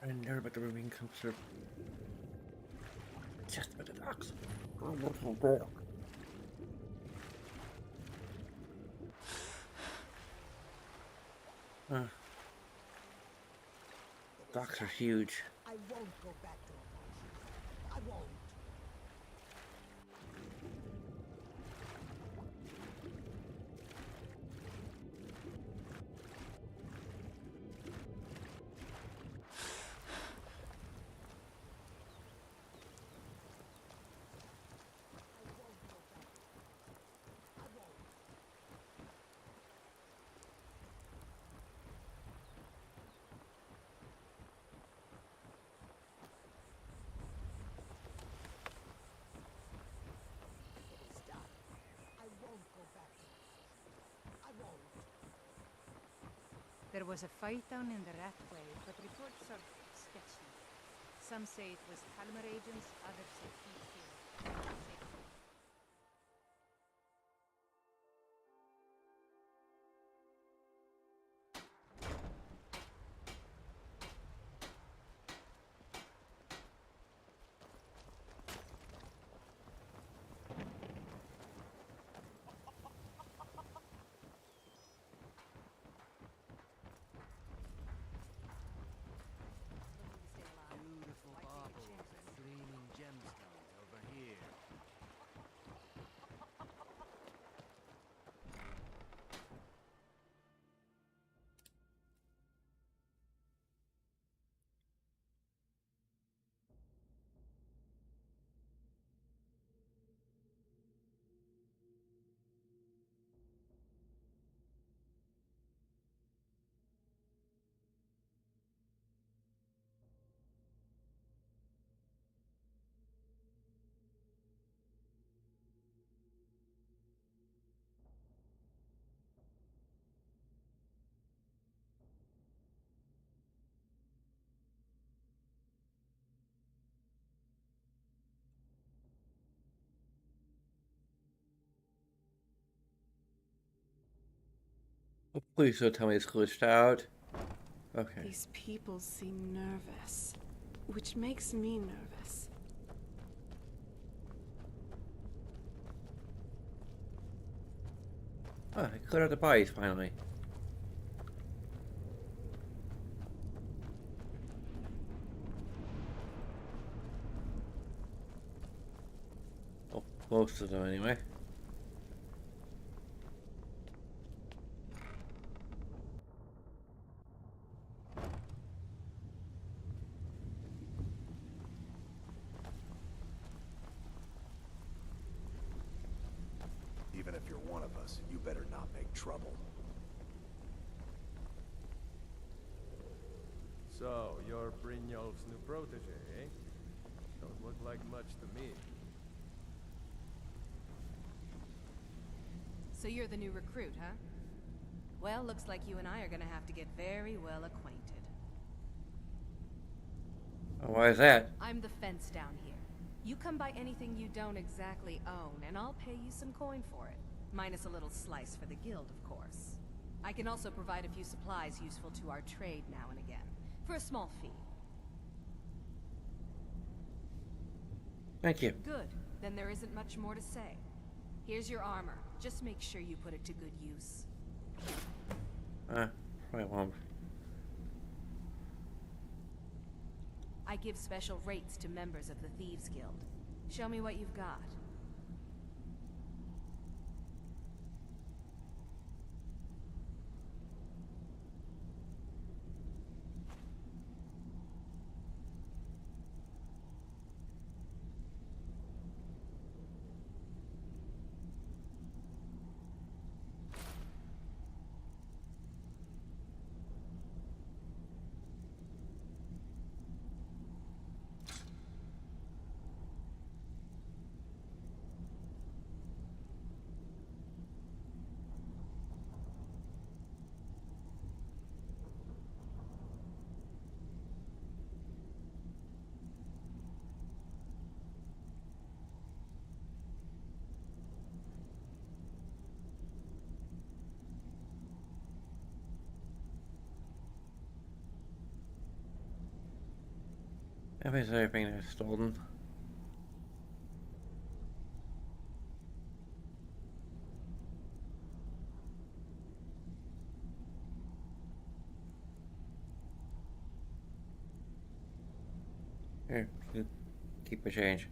I didn't know about the moving coaster. Just about the docks. Docks are huge. I won't go back to a I won't. There was a fight down in the Rathway, but reports are sketchy. Some say it was Palmer agents, others say he killed. Beautiful baubles and gleaming gemstones over here. Please don't tell me it's glitched out. Okay. These people seem nervous, which makes me nervous. Oh, I cleared out the bodies finally. Oh, most of them anyway. Even if you're one of us, you better not make trouble. So, you're Brynjolf's new protege, eh? Don't look like much to me. So you're the new recruit, huh? Well, looks like you and I are gonna have to get very well acquainted. Why is that? I'm the fence down here. You come by anything you don't exactly own, and I'll pay you some coin for it. Minus a little slice for the guild, of course. I can also provide a few supplies useful to our trade now and again, for a small fee. Thank you. Good. Then there isn't much more to say. Here's your armor. Just make sure you put it to good use. Probably won't. I give special rates to members of the Thieves Guild. Show me what you've got. Everything is stolen. Here, keep the change.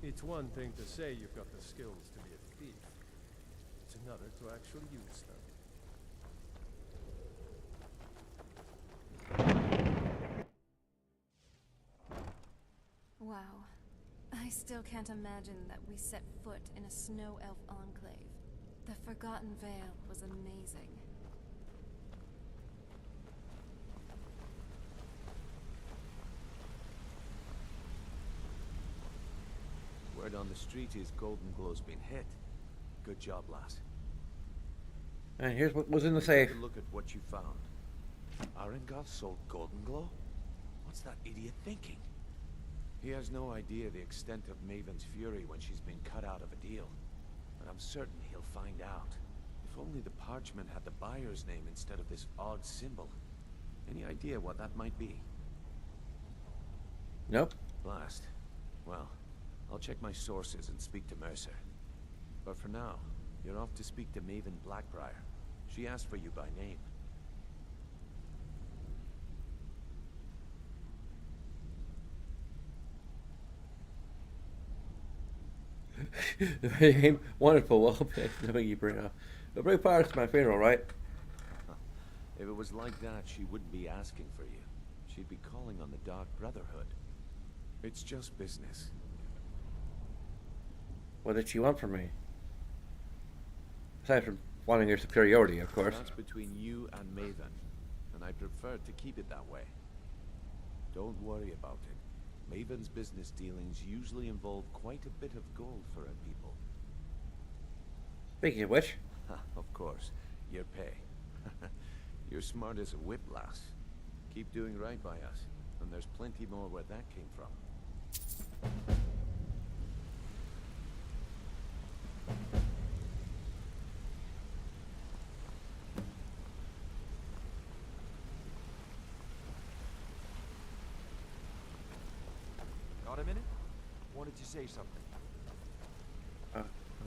It's one thing to say you've got the skills to be a thief. It's another to actually use them. Wow. I still can't imagine that we set foot in a snow elf enclave. The Forgotten Vale was amazing. Word on the street is Golden Glow's been hit. Good job, lass. And here's what was in the safe. Take a look at what you found. Arengoth sold Golden Glow? What's that idiot thinking? He has no idea the extent of Maven's fury when she's been cut out of a deal. But I'm certain he'll find out. If only the parchment had the buyer's name instead of this odd symbol. Any idea what that might be? Nope. Blast. Well, I'll check my sources and speak to Mercer. But for now, you're off to speak to Maven Blackbriar. She asked for you by name. Wonderful. Well, nothing you bring up. The bring parts to my funeral, right? If it was like that, she wouldn't be asking for you. She'd be calling on the Dark Brotherhood. It's just business. What did she want from me? Aside from wanting your superiority, of course. That's between you and Maven, and I prefer to keep it that way. Don't worry about it. Maven's business dealings usually involve quite a bit of gold for her people. Speaking of which... Of course, your pay. You're smart as a whip, lass. Keep doing right by us, and there's plenty more where that came from. Got a minute? Wanted to say something.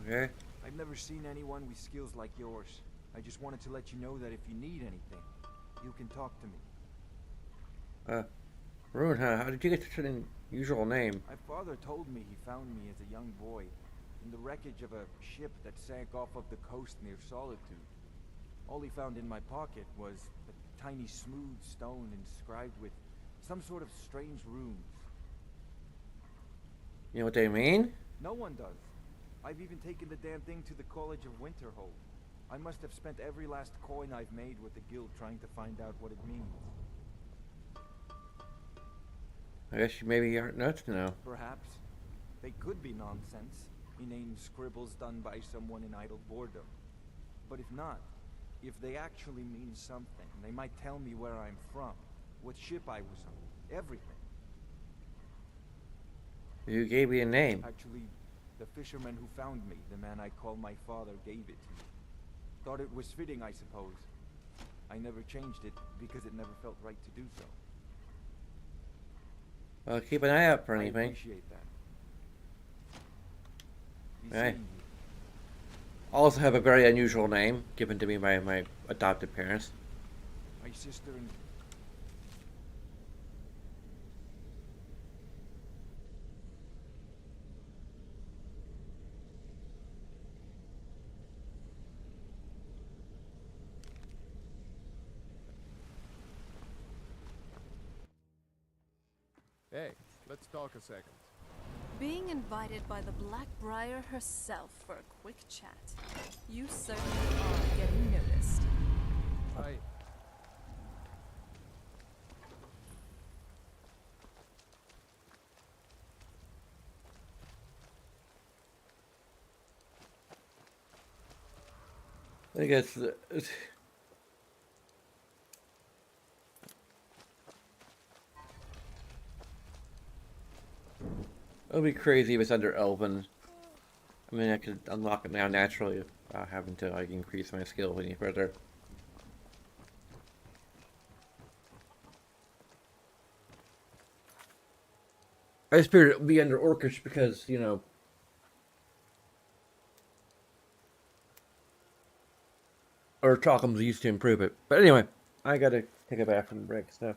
Okay. I've never seen anyone with skills like yours. I just wanted to let you know that if you need anything, you can talk to me. Rune, huh? How did you get such an unusual name? My father told me he found me as a young boy in the wreckage of a ship that sank off of the coast near Solitude. All he found in my pocket was a tiny smooth stone inscribed with Some sort of strange runes. You know what they mean? No one does. I've even taken the damn thing to the College of Winterhold. I must have spent every last coin I've made with the guild trying to find out what it means. I guess you maybe aren't nuts to know. Perhaps. They could be nonsense. Inane scribbles done by someone in idle boredom. But if not, if they actually mean something, they might tell me where I'm from, what ship I was on, everything. You gave me a name. Actually, the fisherman who found me, the man I call my father, gave it to me. Thought it was fitting, I suppose. I never changed it because it never felt right to do so. Well, keep an eye out for I anything. appreciate that. Be Right. seeing you. I also have a very unusual name given to me by my adopted parents. My sister and... Hey, let's talk a second. Being invited by the Blackbriar herself for a quick chat. You certainly are getting noticed. I... I guess it'll be crazy if it's under Elven. I mean, I could unlock it now naturally without having to like increase my skill any further. I just figured it would be under Orcish because, you know, or Chalkham's used to improve it. But anyway, I gotta take a bathroom break, so.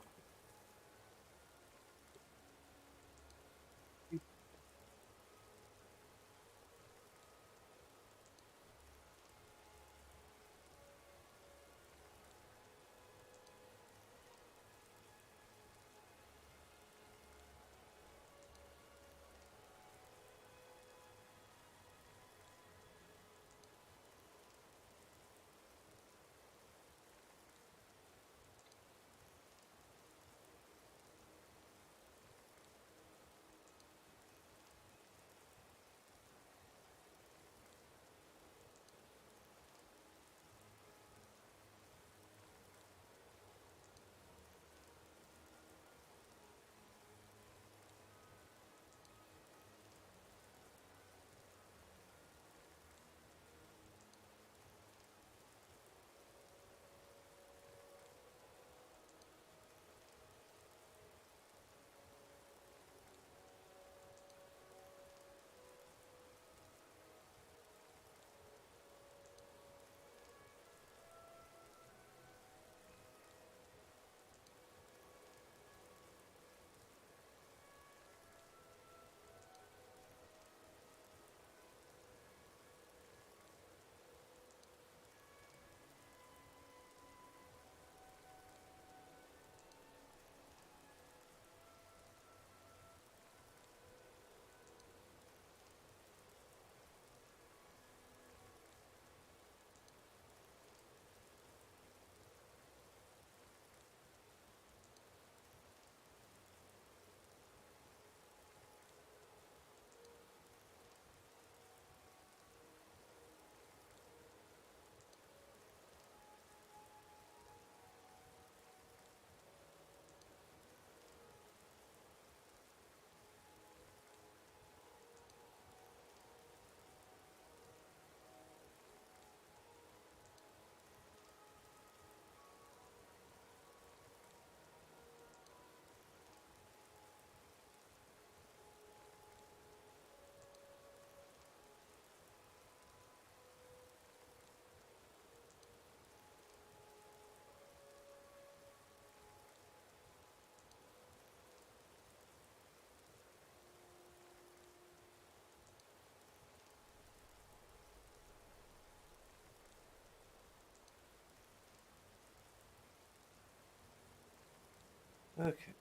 Okay.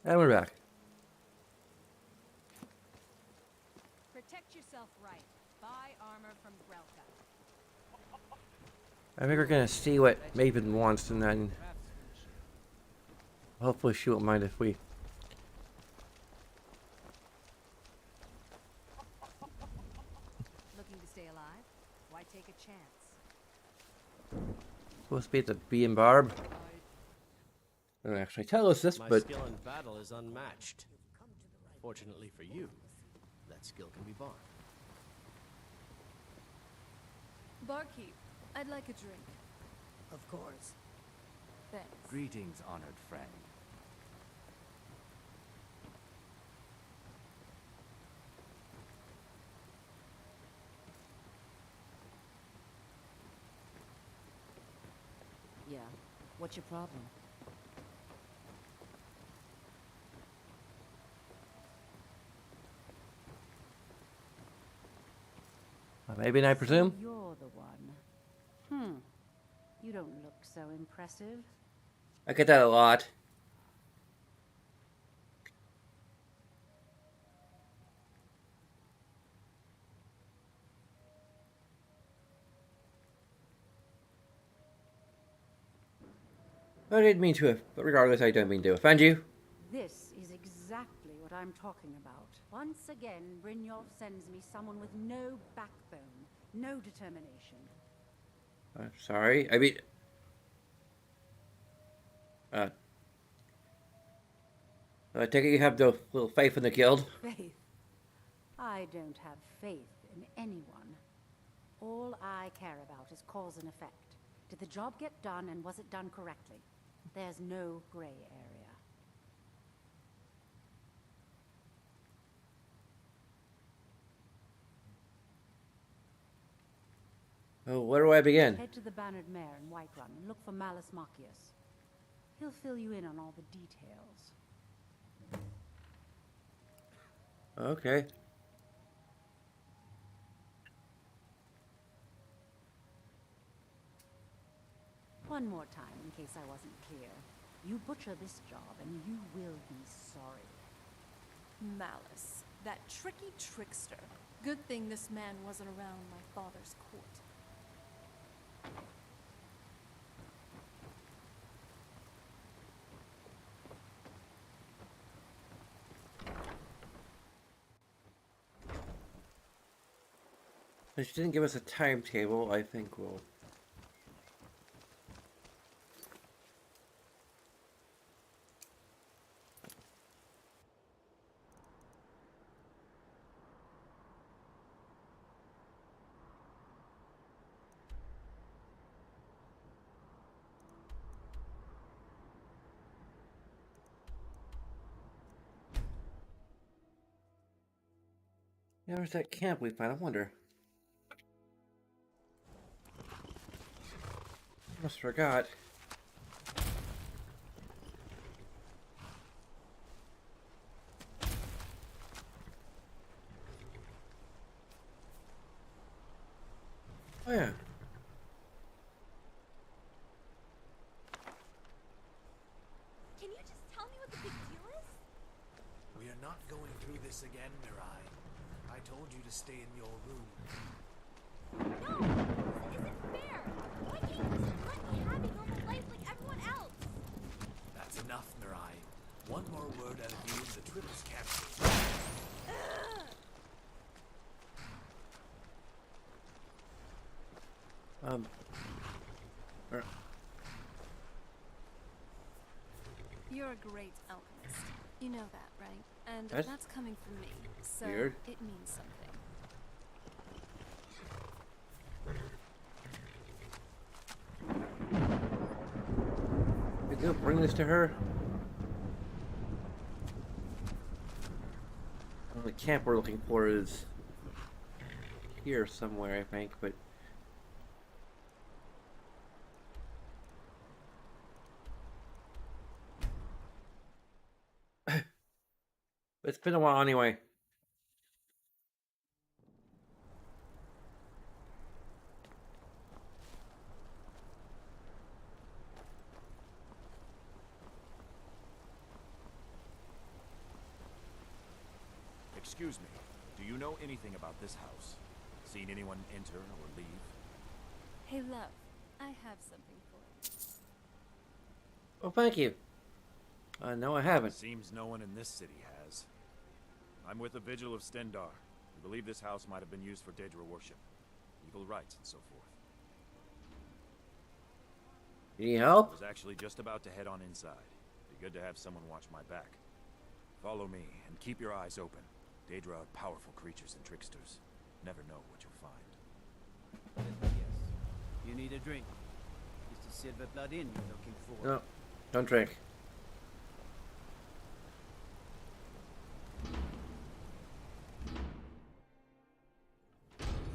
And we're back. Protect yourself right. Buy armor from Grelka. I think we're gonna see what Maven wants, and then hopefully she won't mind if we. Looking to stay alive? Why take a chance? Supposed to be at the Bee and Barb. They don't actually tell us this, My but skill in battle is unmatched. Fortunately for you, that skill can be bought. Barkeep, I'd like a drink. Of course. Thanks. Greetings, honored friend. Yeah. What's your problem? Maven, I presume. So you're the one. You don't look so impressive. I get that a lot. I didn't mean to, but regardless, I don't mean to offend you. This is exactly what I'm talking about. Once again, Brynjolf sends me someone with no backbone, no determination. I'm sorry. I mean, I take it you have no little faith in the guild. Faith? I don't have faith in anyone. All I care about is cause and effect. Did the job get done, and was it done correctly? There's no gray area. Oh, where do I begin? Head to the Bannered Mare in Whiterun and look for Malus Macius. He'll fill you in on all the details. Okay. One more time, in case I wasn't clear. You butcher this job, and you will be sorry. Malice, that tricky trickster. Good thing this man wasn't around my father's court. If she didn't give us a timetable, I think we'll. Yeah, where's that camp we found? I wonder. Almost forgot. Oh yeah. Can you just tell me what the big deal is? We are not going through this again, Mirai. I told you to stay in your room. No! This isn't fair! Why can't you just let me have a normal life like everyone else? That's enough, Mirai. One more word out of you and the trip is canceled. You're a great alchemist. You know that, right? And That's that's coming from me, so weird. it means something. We go bring this to her. The camp we're looking for is here somewhere, I think, but. It's been a while anyway. know anything about this house? Seen anyone enter or leave? Hey, love, I have something for you. Oh, thank you. No, I haven't. Seems no one in this city has. I'm with the Vigil of Stendar. We believe this house might have been used for Daedra worship, legal rites, and so forth. You need help? I was actually just about to head on inside. Be good to have someone watch my back. Follow me, and keep your eyes open. Daedra are powerful creatures and tricksters. Never know what you'll find. Yes. You need a drink. It's the Silver Blood Inn you're looking for. No, don't drink.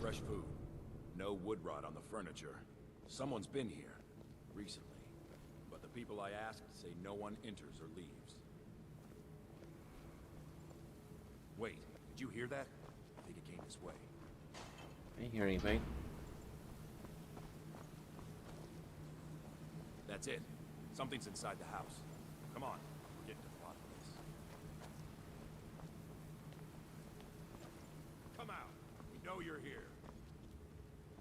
Fresh food. No wood rot on the furniture. Someone's been here. Recently. But the people I asked say no one enters or leaves. Wait, did you hear that? I think it came this way. I didn't hear anything. That's it. Something's inside the house. Come on, we're getting to the bottom of this. Come out. We know you're here.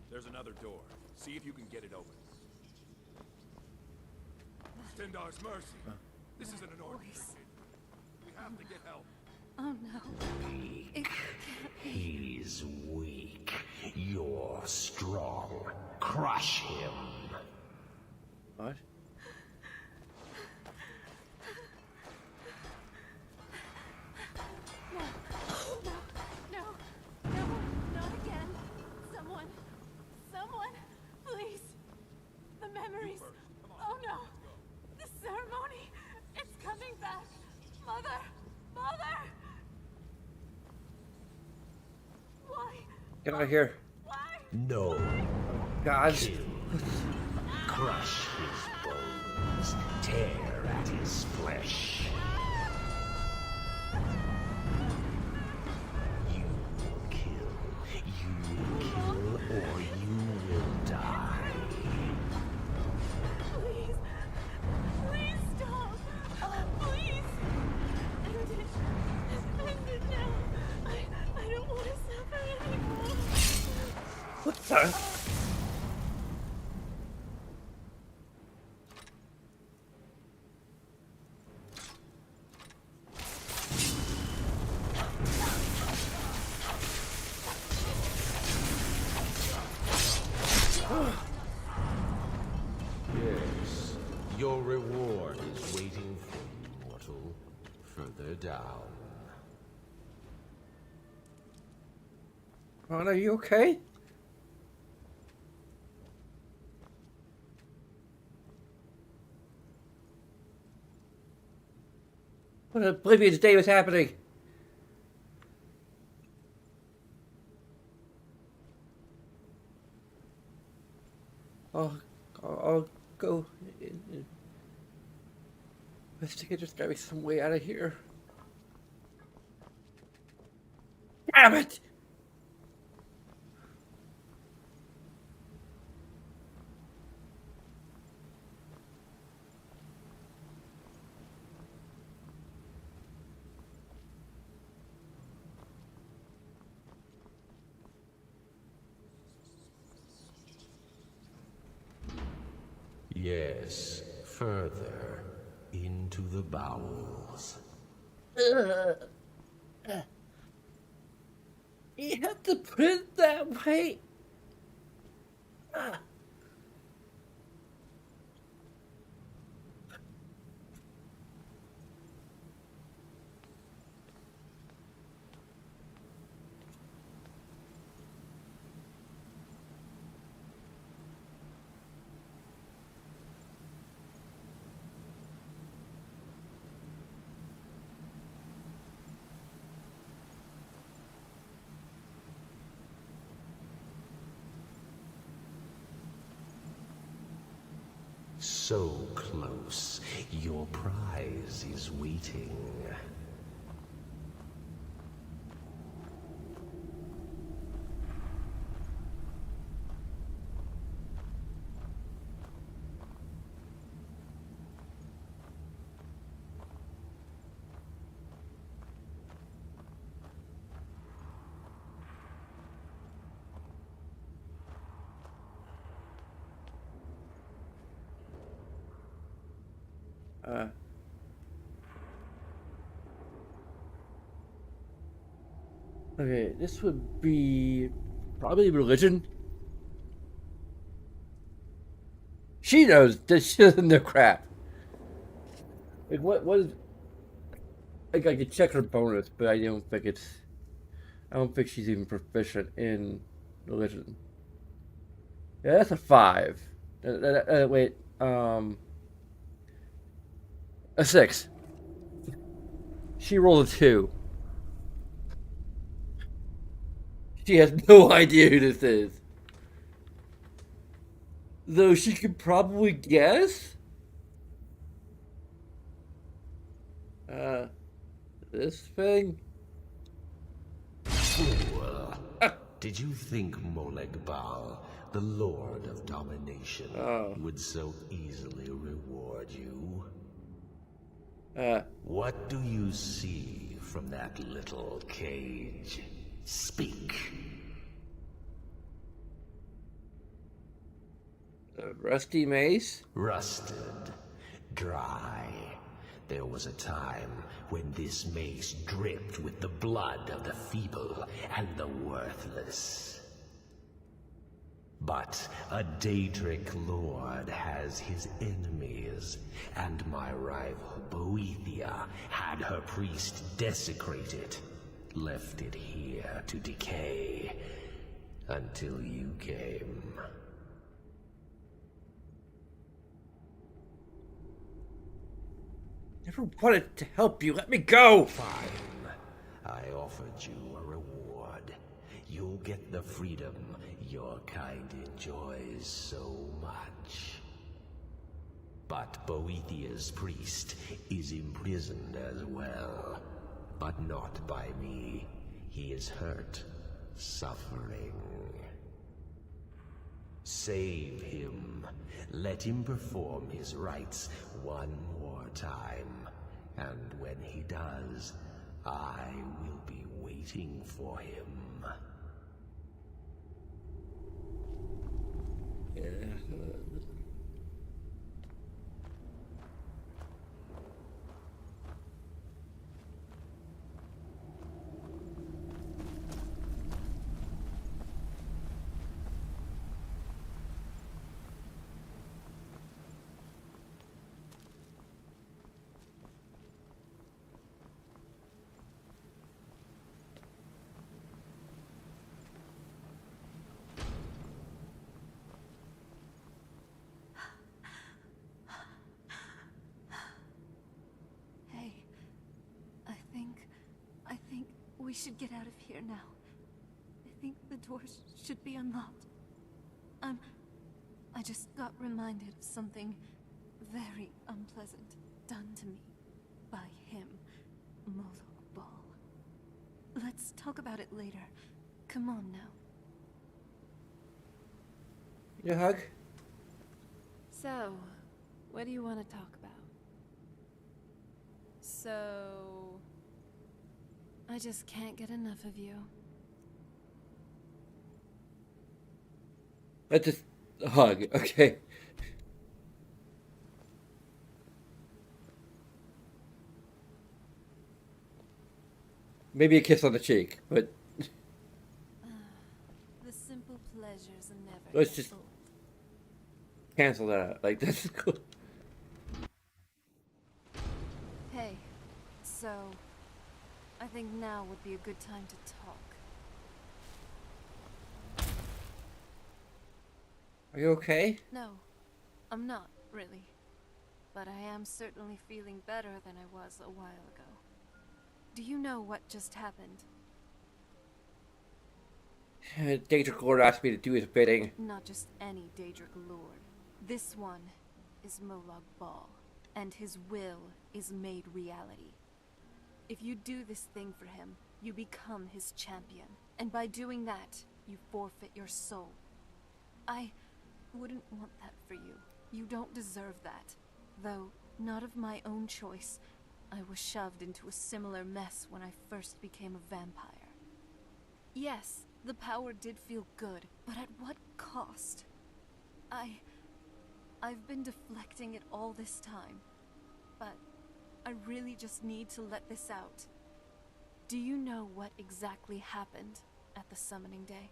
There's another door. See if you can get it open. Stendar's mercy. This isn't an ordinary kid. We have to get help. Oh no. It can't be. He's weak. You're strong. Crush him. What? No, not again. Someone, please. The memories. Oh no, the ceremony. It's coming back. Mother. Why? Get out of here. No. God. Crush his bones. Tear at his flesh. You will kill. You will kill or you will die. Please stop. Please. End it now. I don't want to suffer anymore. What the? Yes, your reward is waiting for you, mortal. Further down. Ron, are you okay? What an oblivious day was happening. I'll go. Investigate. There's gotta be some way out of here. Damn it! Yes, further into the bowels. You have to put it that way. So close, your prize is waiting. Uh, okay, this would be probably religion. She knows that she doesn't know crap. Like what is like I could check her bonus, but I don't think she's even proficient in religion. Yeah, that's a 5. Wait, a 6. She rolled a 2. She has no idea who this is. Though she could probably guess. Uh, this thing. Fool. Did you think Moleg Bal, the Lord of Domination, would so easily reward you? What do you see from that little cage? Speak. A rusty mace? Rusted. Dry. There was a time when this mace dripped with the blood of the feeble and the worthless. But a Daedric lord has his enemies, and my rival Boethia had her priest desecrated, left it here to decay, until you came. Never wanted to help you. Let me go. Fine. I offered you a reward. You'll get the freedom your kind enjoys so much. But Boethia's priest is imprisoned as well. But not by me. He is hurt, suffering. Save him. Let him perform his rites one more time. And when he does, I will be waiting for him. We should get out of here now. I think the doors should be unlocked. I just got reminded of something very unpleasant done to me by him, Moloch Ball. Let's talk about it later. Come on now. You a hug? So, what do you want to talk about? So... I just can't get enough of you. Let's just hug, okay? Maybe a kiss on the cheek, but the simple pleasures are never. let's just cancel that out. Like that's cool. Hey, so I think now would be a good time to talk. Are you okay? No, I'm not, really. But I am certainly feeling better than I was a while ago. Do you know what just happened? Daedric Lord asked me to do his bidding. Not just any Daedric Lord. This one is Molag Bal, and his will is made reality. If you do this thing for him, you become his champion. And by doing that, you forfeit your soul. I wouldn't want that for you. You don't deserve that. Though, not of my own choice. I was shoved into a similar mess when I first became a vampire. Yes, the power did feel good, but at what cost? I've been deflecting it all this time. but I really just need to let this out. Do you know what exactly happened at the summoning day?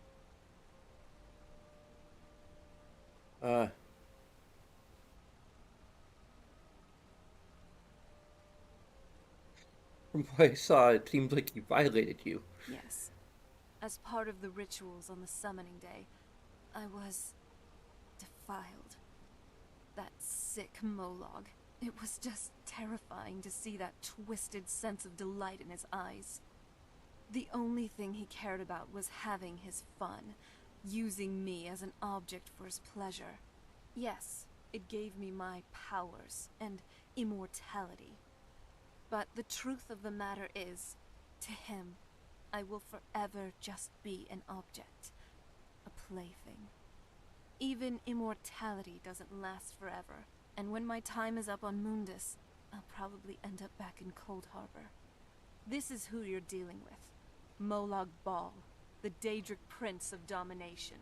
From what I saw, it seems like he violated you. Yes. As part of the rituals on the summoning day, I was defiled. That sick Molag. It was just terrifying to see that twisted sense of delight in his eyes. The only thing he cared about was having his fun, using me as an object for his pleasure. Yes, it gave me my powers and immortality. But the truth of the matter is, to him, I will forever just be an object, a plaything. Even immortality doesn't last forever, and when my time is up on Mundus, I'll probably end up back in Cold Harbor. This is who you're dealing with. Molag Bal, the Daedric Prince of Domination.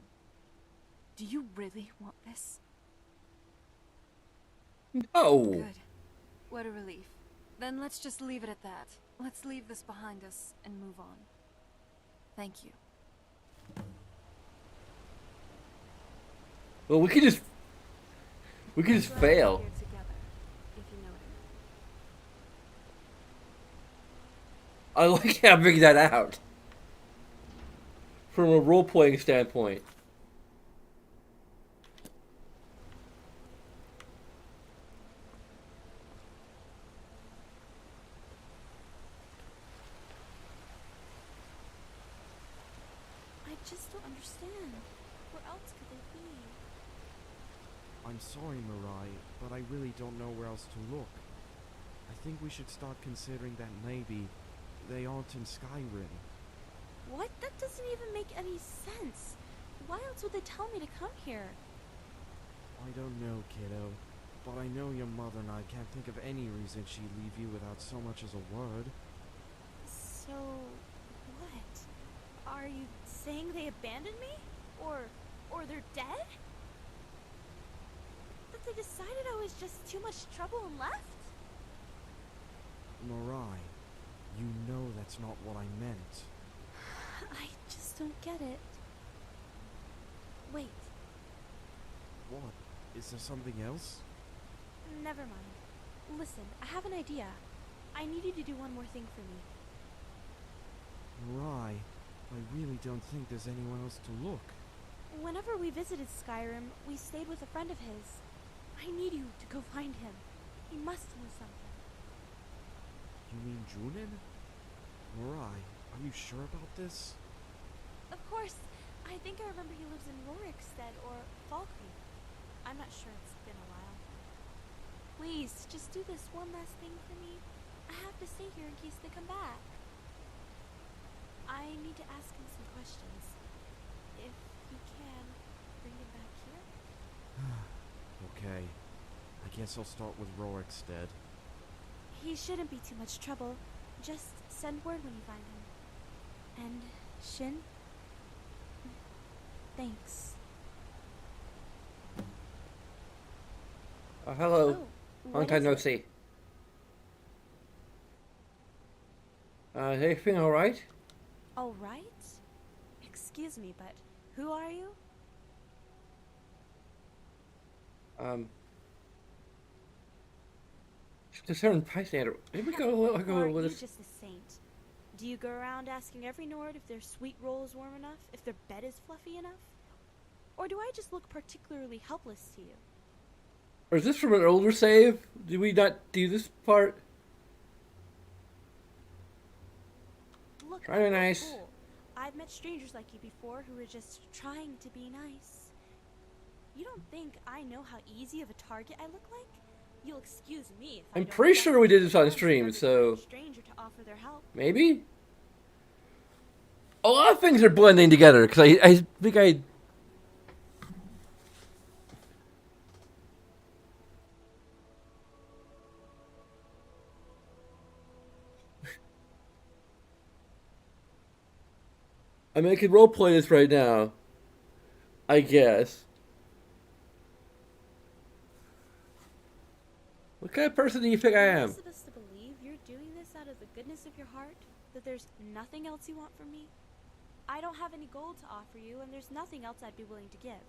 Do you really want this? No! Good. What a relief. Then let's just leave it at that. Let's leave this behind us and move on. Thank you. Well, we could just fail. Here together, if you know what I mean. I like having that out. From a role-playing standpoint. I just don't understand. Where else could they be? I'm sorry, Mirai, but I really don't know where else to look. I think we should start considering that maybe they aren't in Skyrim. What? That doesn't even make any sense. Why else would they tell me to come here? I don't know, kiddo, but I know your mother and I can't think of any reason she'd leave you without so much as a word. So, what? Are you saying they abandoned me? Or they're dead? That they decided I was just too much trouble and left? Mirai, you know that's not what I meant. I just don't get it. Wait, What? Is there something else? never mind. Listen, I have an idea. I need you to do one more thing for me. Mirai, I really don't think there's anyone else to look. Whenever we visited Skyrim, we stayed with a friend of his. I need you to go find him. He must know something. You mean Junin? Mirai, are you sure about this? Of course. I think I remember he lives in Rorikstead or Falkreath. I'm not sure, it's been a while. Please, just do this one last thing for me. I have to stay here in case they come back. I need to ask him some questions. If you can, bring him back here. Okay. I guess I'll start with Rorikstead. He shouldn't be too much trouble. Just send word when you find him. And Shin? Thanks. Hello. Oh, Long what time is no it? see. Is everything alright? All right? Excuse me, but who are you? Discern bystander. Maybe we go Or go are with you this. just a saint? Do you go around asking every Nord if their sweet roll is warm enough? If their bed is fluffy enough? Or do I just look particularly helpless to you? Or is this from an older save? Did we not do this part? Look, Try to be I'm not nice. cool. I've met strangers like you before who were just trying to be nice. You don't think I know how easy of a target I look like? You'll excuse me if I I'm don't pretty exactly sure we did this on want stream, every so stranger to offer their help. maybe. A lot of things are blending together because I think I. I mean, I could roleplay this right now. I guess. What kind of person do you think I am? Are you supposed to believe you're doing this out of the goodness of your heart? That there's nothing else you want from me? I don't have any gold to offer you, and there's nothing else I'd be willing to give.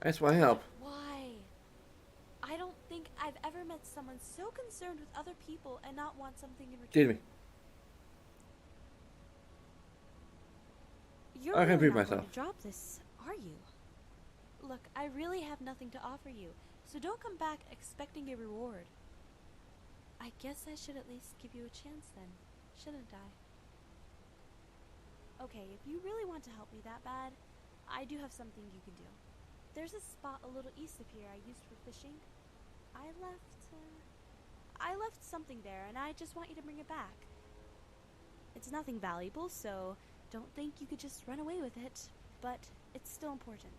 That's my help. Why? I don't think I've ever met someone so concerned with other people and not want something in return. Excuse me. You're I can really breathe not going myself. to drop this, are you? Look, I really have nothing to offer you, so don't come back expecting a reward. I guess I should at least give you a chance then, shouldn't I? Okay, if you really want to help me that bad, I do have something you can do. There's a spot a little east of here I used for fishing. I left something there, and I just want you to bring it back. It's nothing valuable, so don't think you could just run away with it, but it's still important.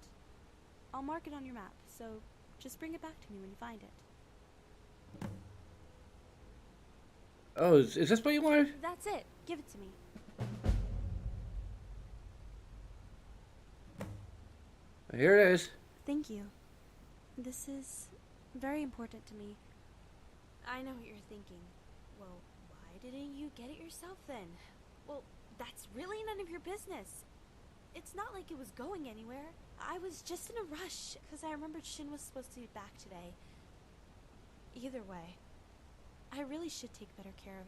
I'll mark it on your map, so just bring it back to me when you find it. Oh, is this what you wanted? That's it. Give it to me. Here it is. Thank you. This is very important to me. I know what you're thinking. Well, why didn't you get it yourself then? Well, that's really none of your business. It's not like it was going anywhere. I was just in a rush, because I remembered Shin was supposed to be back today. Either way, I really should take better care of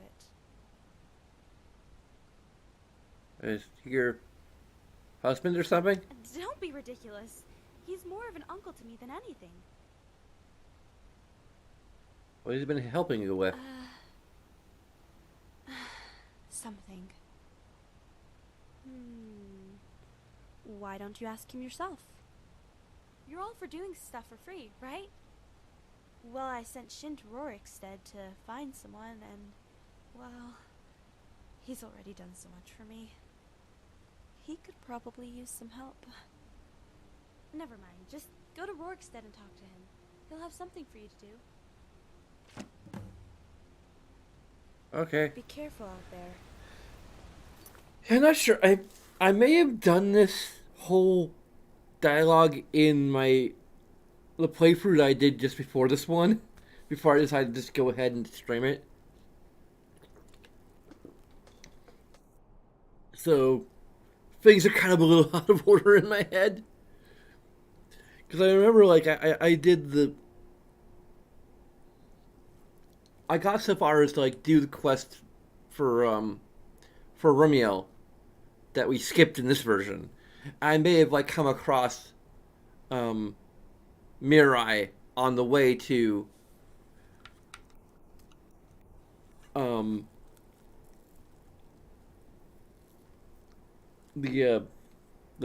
it. Is he your husband or something? Don't be ridiculous. He's more of an uncle to me than anything. What has he been helping you with? Something. Why don't you ask him yourself? You're all for doing stuff for free, right? Well, I sent Shin to Rorikstead to find someone, and, well, he's already done so much for me. He could probably use some help. Never mind, just go to Rorikstead and talk to him. He'll have something for you to do. Okay. Be careful out there. I'm not sure. I may have done this whole dialogue in the playthrough that I did just before this one, before I decided to just go ahead and stream it. So things are kind of a little out of order in my head, because I remember like I did I got so far as to like do the quest for Rumiel that we skipped in this version. I may have like come across Mirai on the way to the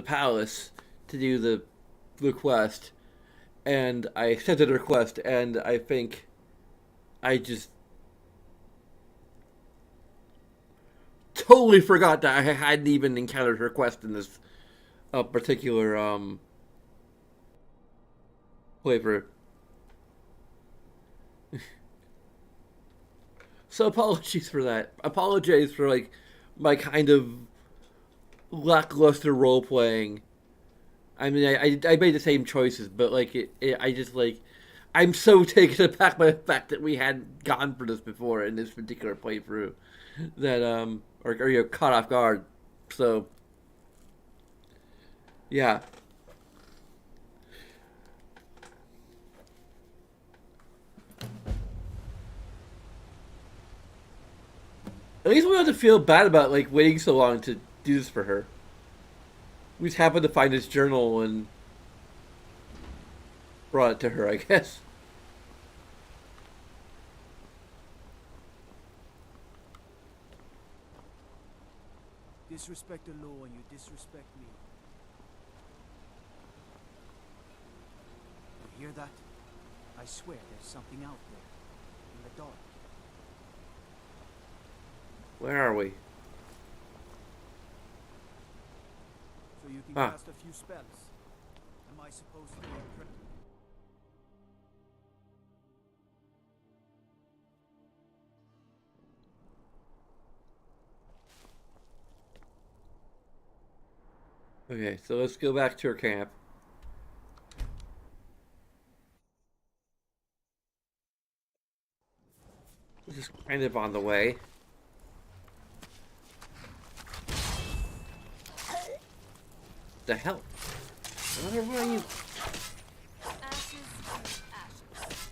palace to do the quest, and I accepted her request, and I think I just totally forgot that I hadn't even encountered her quest in this particular playthrough. So apologies for that. Apologize for like my kind of lackluster role playing. I mean, I made the same choices, but like I just like I'm so taken aback by the fact that we hadn't gone for this before in this particular playthrough that or you're caught off guard. So yeah. At least we don't have to feel bad about like waiting so long to do this for her. We just happened to find this journal and brought it to her, I guess. Disrespect the law and you disrespect me. You hear that? I swear there's something out there. In the dark. Where are we? So you can Ah. cast a few spells. Am I supposed to be a prick? Okay, so let's go back to our camp. is kind of on the way. The hell? Another one of you. Ashes to ashes.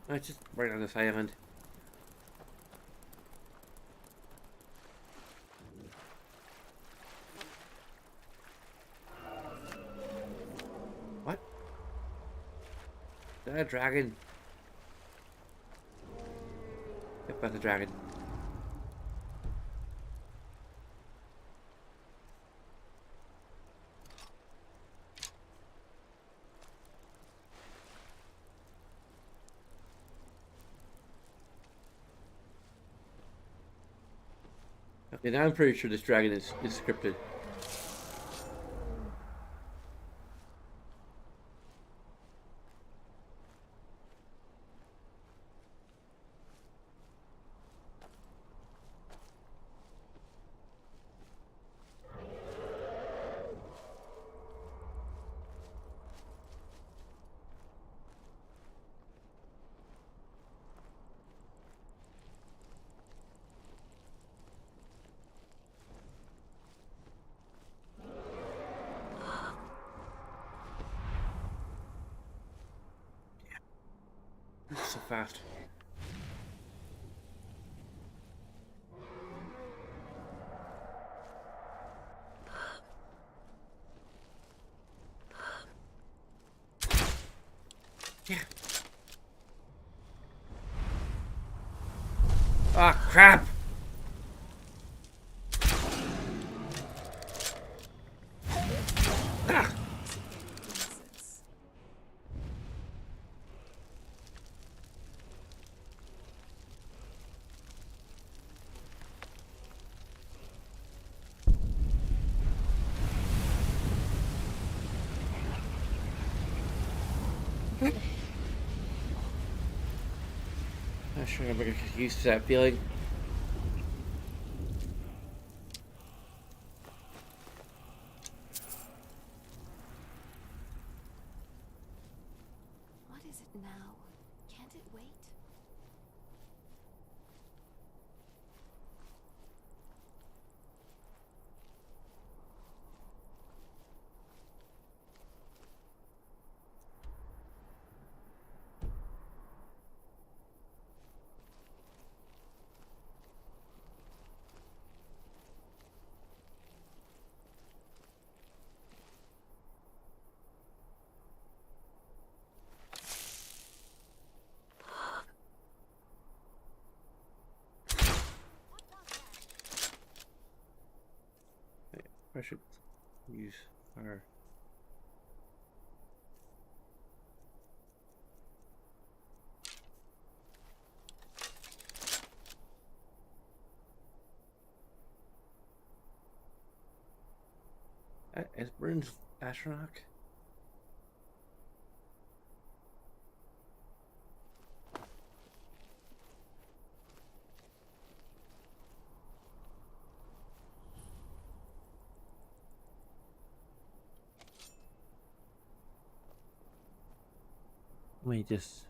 Oh, it's just right on this island. What? Is that a dragon? Yep, that's a dragon. Okay, now I'm pretty sure this dragon is scripted. So fast. Yeah. Ah, crap! Ah. Not sure I'm gonna get used to that feeling. What is it now? Can't it wait? I should use our. Esbern's astronaut? Let me just.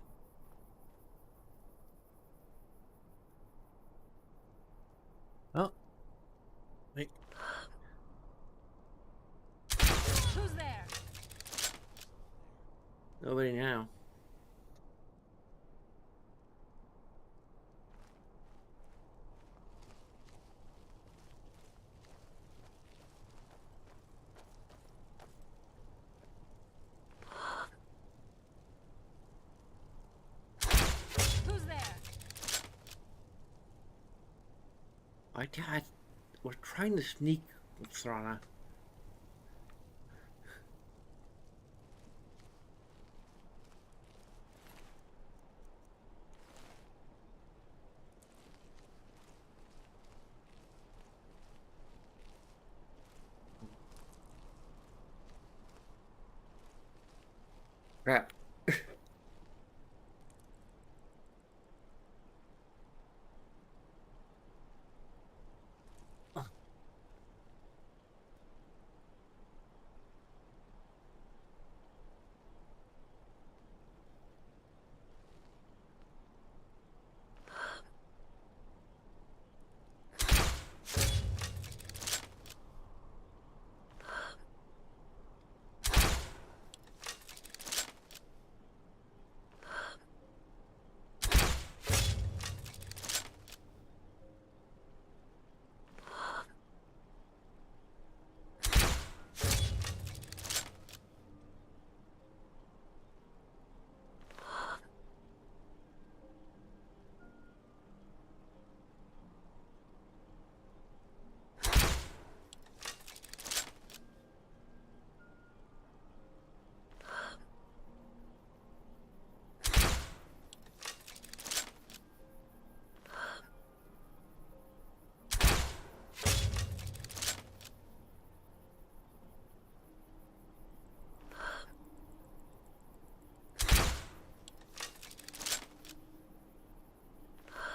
Oh. Wait. Who's there? Nobody now. Who's there? My dad. We're trying to sneak, Thrana. Crap.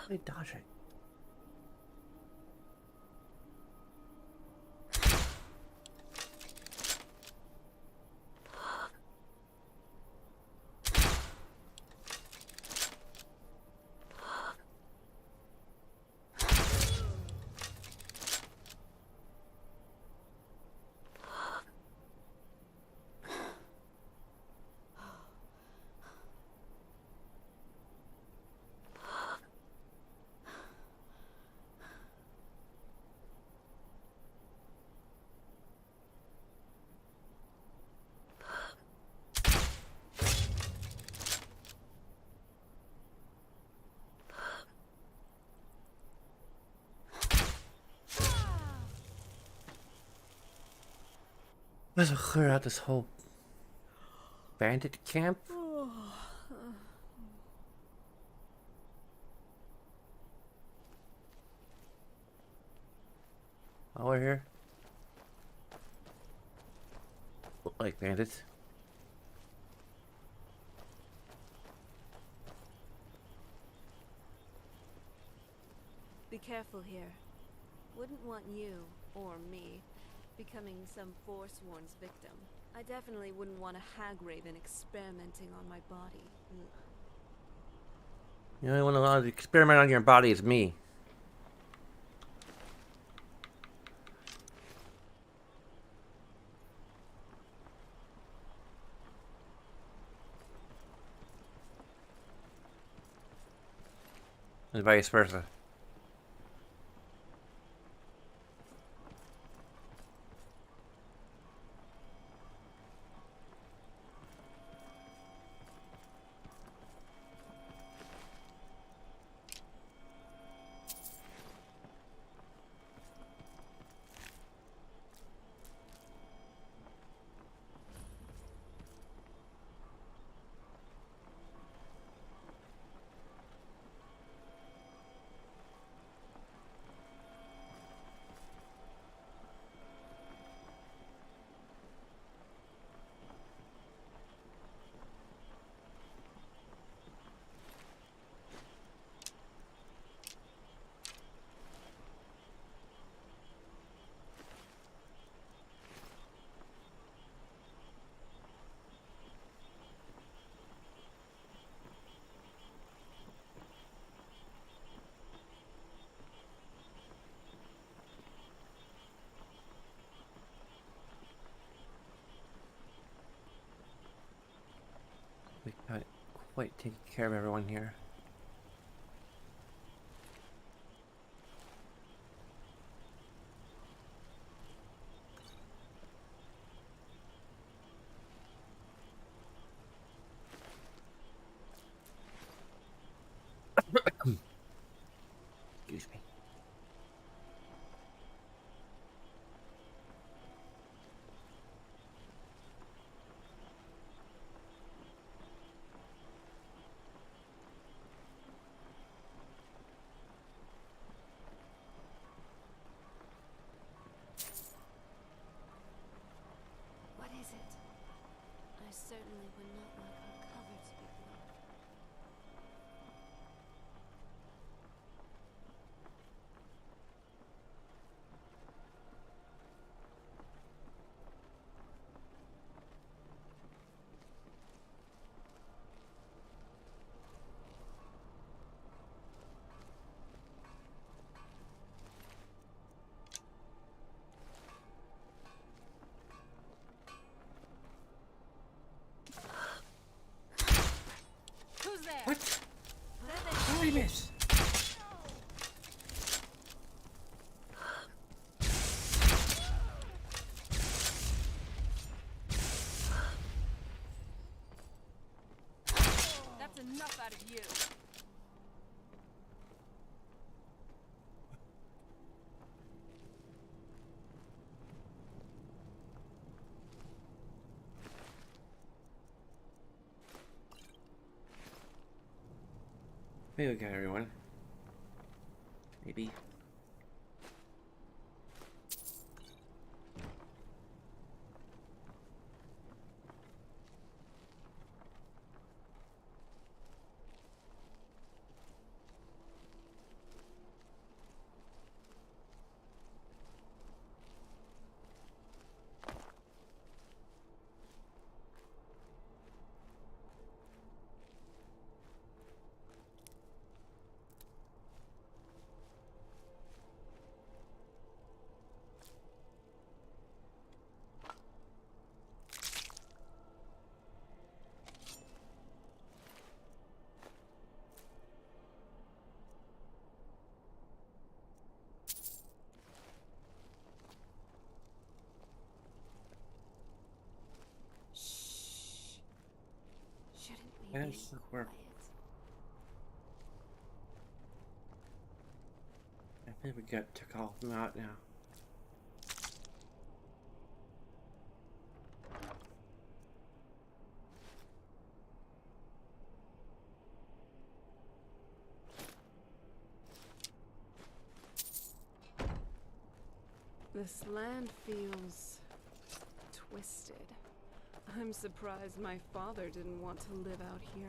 am I dodging? Let's clear out this whole bandit camp. While we're here. Look like bandits. Be careful here. Wouldn't want you, or me, becoming some Forsworn's victim. I definitely wouldn't want a hag raven experimenting on my body. Ugh. The only one allowed to experiment on your body is me. And vice versa. We can't quite take care of everyone here. Excuse me. What is it? I certainly would not like our cover to be blown. Who's there? What? How did I miss? That's enough out of you. Maybe we got everyone. Maybe. Yes, we're. I think we took all of them out now. This land feels twisted. I'm surprised my father didn't want to live out here.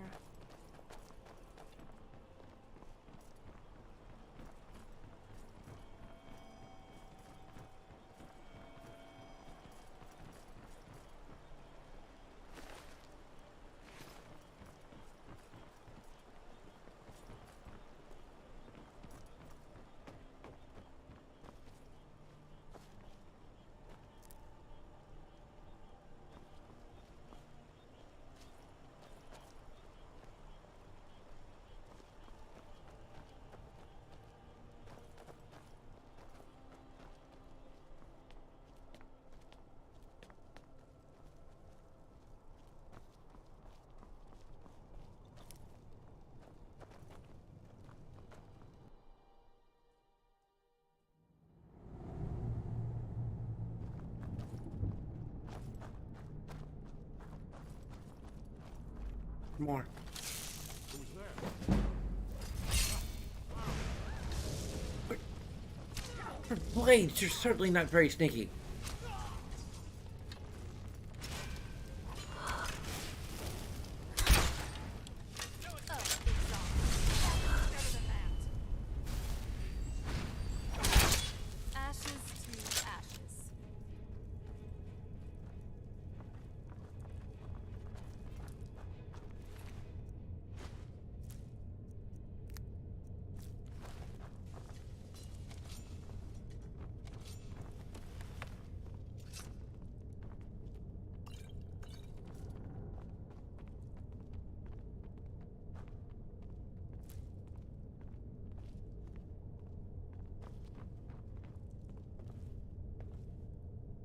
More. For blades, you're certainly not very sneaky.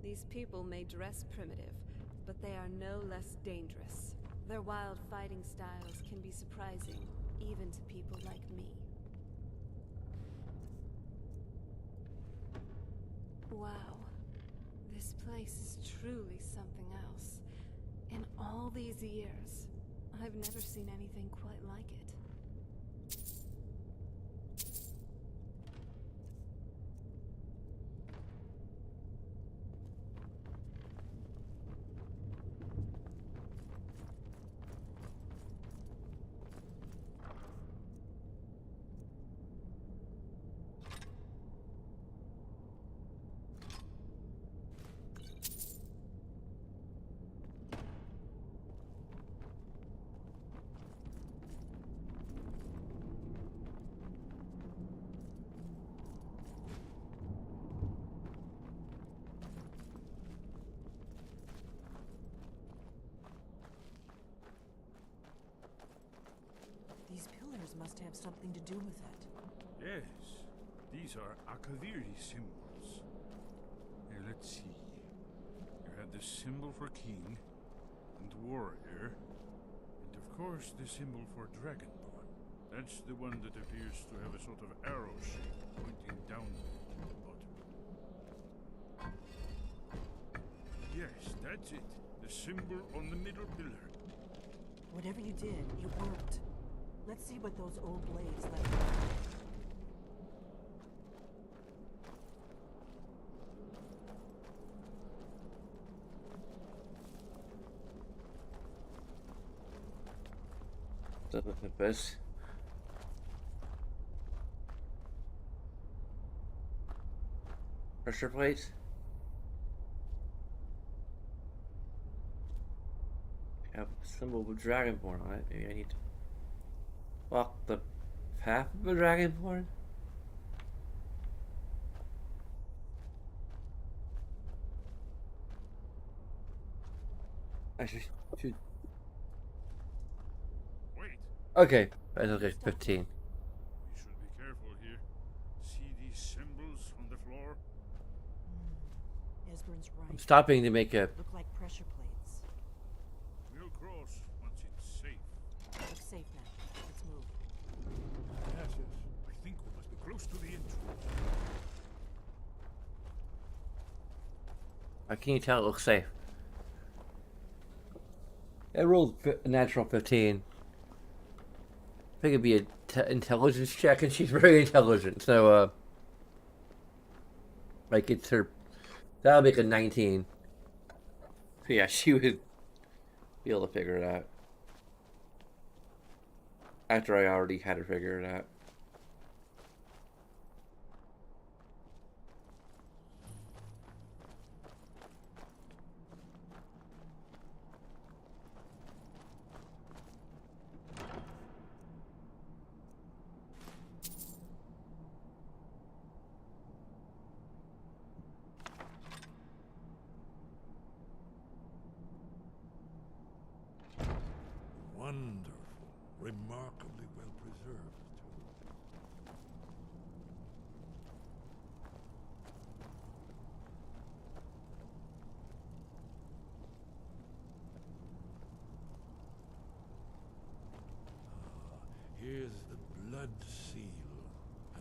These people may dress primitive, but they are no less dangerous. Their wild fighting styles can be surprising, even to people like me. Wow. This place is truly something else. In all these years, I've never seen anything quite like it. These pillars must have something to do with it. Yes, these are Akaviri symbols. Here, let's see. You had the symbol for king and warrior, and of course the symbol for dragonborn. That's the one that appears to have a sort of arrow shape pointing downward at the bottom. Yes, that's it. The symbol on the middle pillar. Whatever you did, it worked. Let's see what those old blades left behind. This. Pressure plates. Have a symbol of dragonborn on it. Maybe I need to walk the path of a dragonborn. I should. Wait. Okay, I took 15. We should be careful here. See these symbols on the floor? Esbern's right. I'm stopping to make a. Look like pressure plates. We'll cross once it's safe. safe now. Let's move. Yes, yes. I think we must be close to the entrance. How can you tell it looks safe? I rolled a natural 15. I think it'd be a intelligence check, and she's very intelligent, so, like, it's her... That'll make a 19. So yeah, she would be able to figure it out. After I already had her figure it out. Wonderful. Remarkably well preserved, too. Here's the Blood Seal,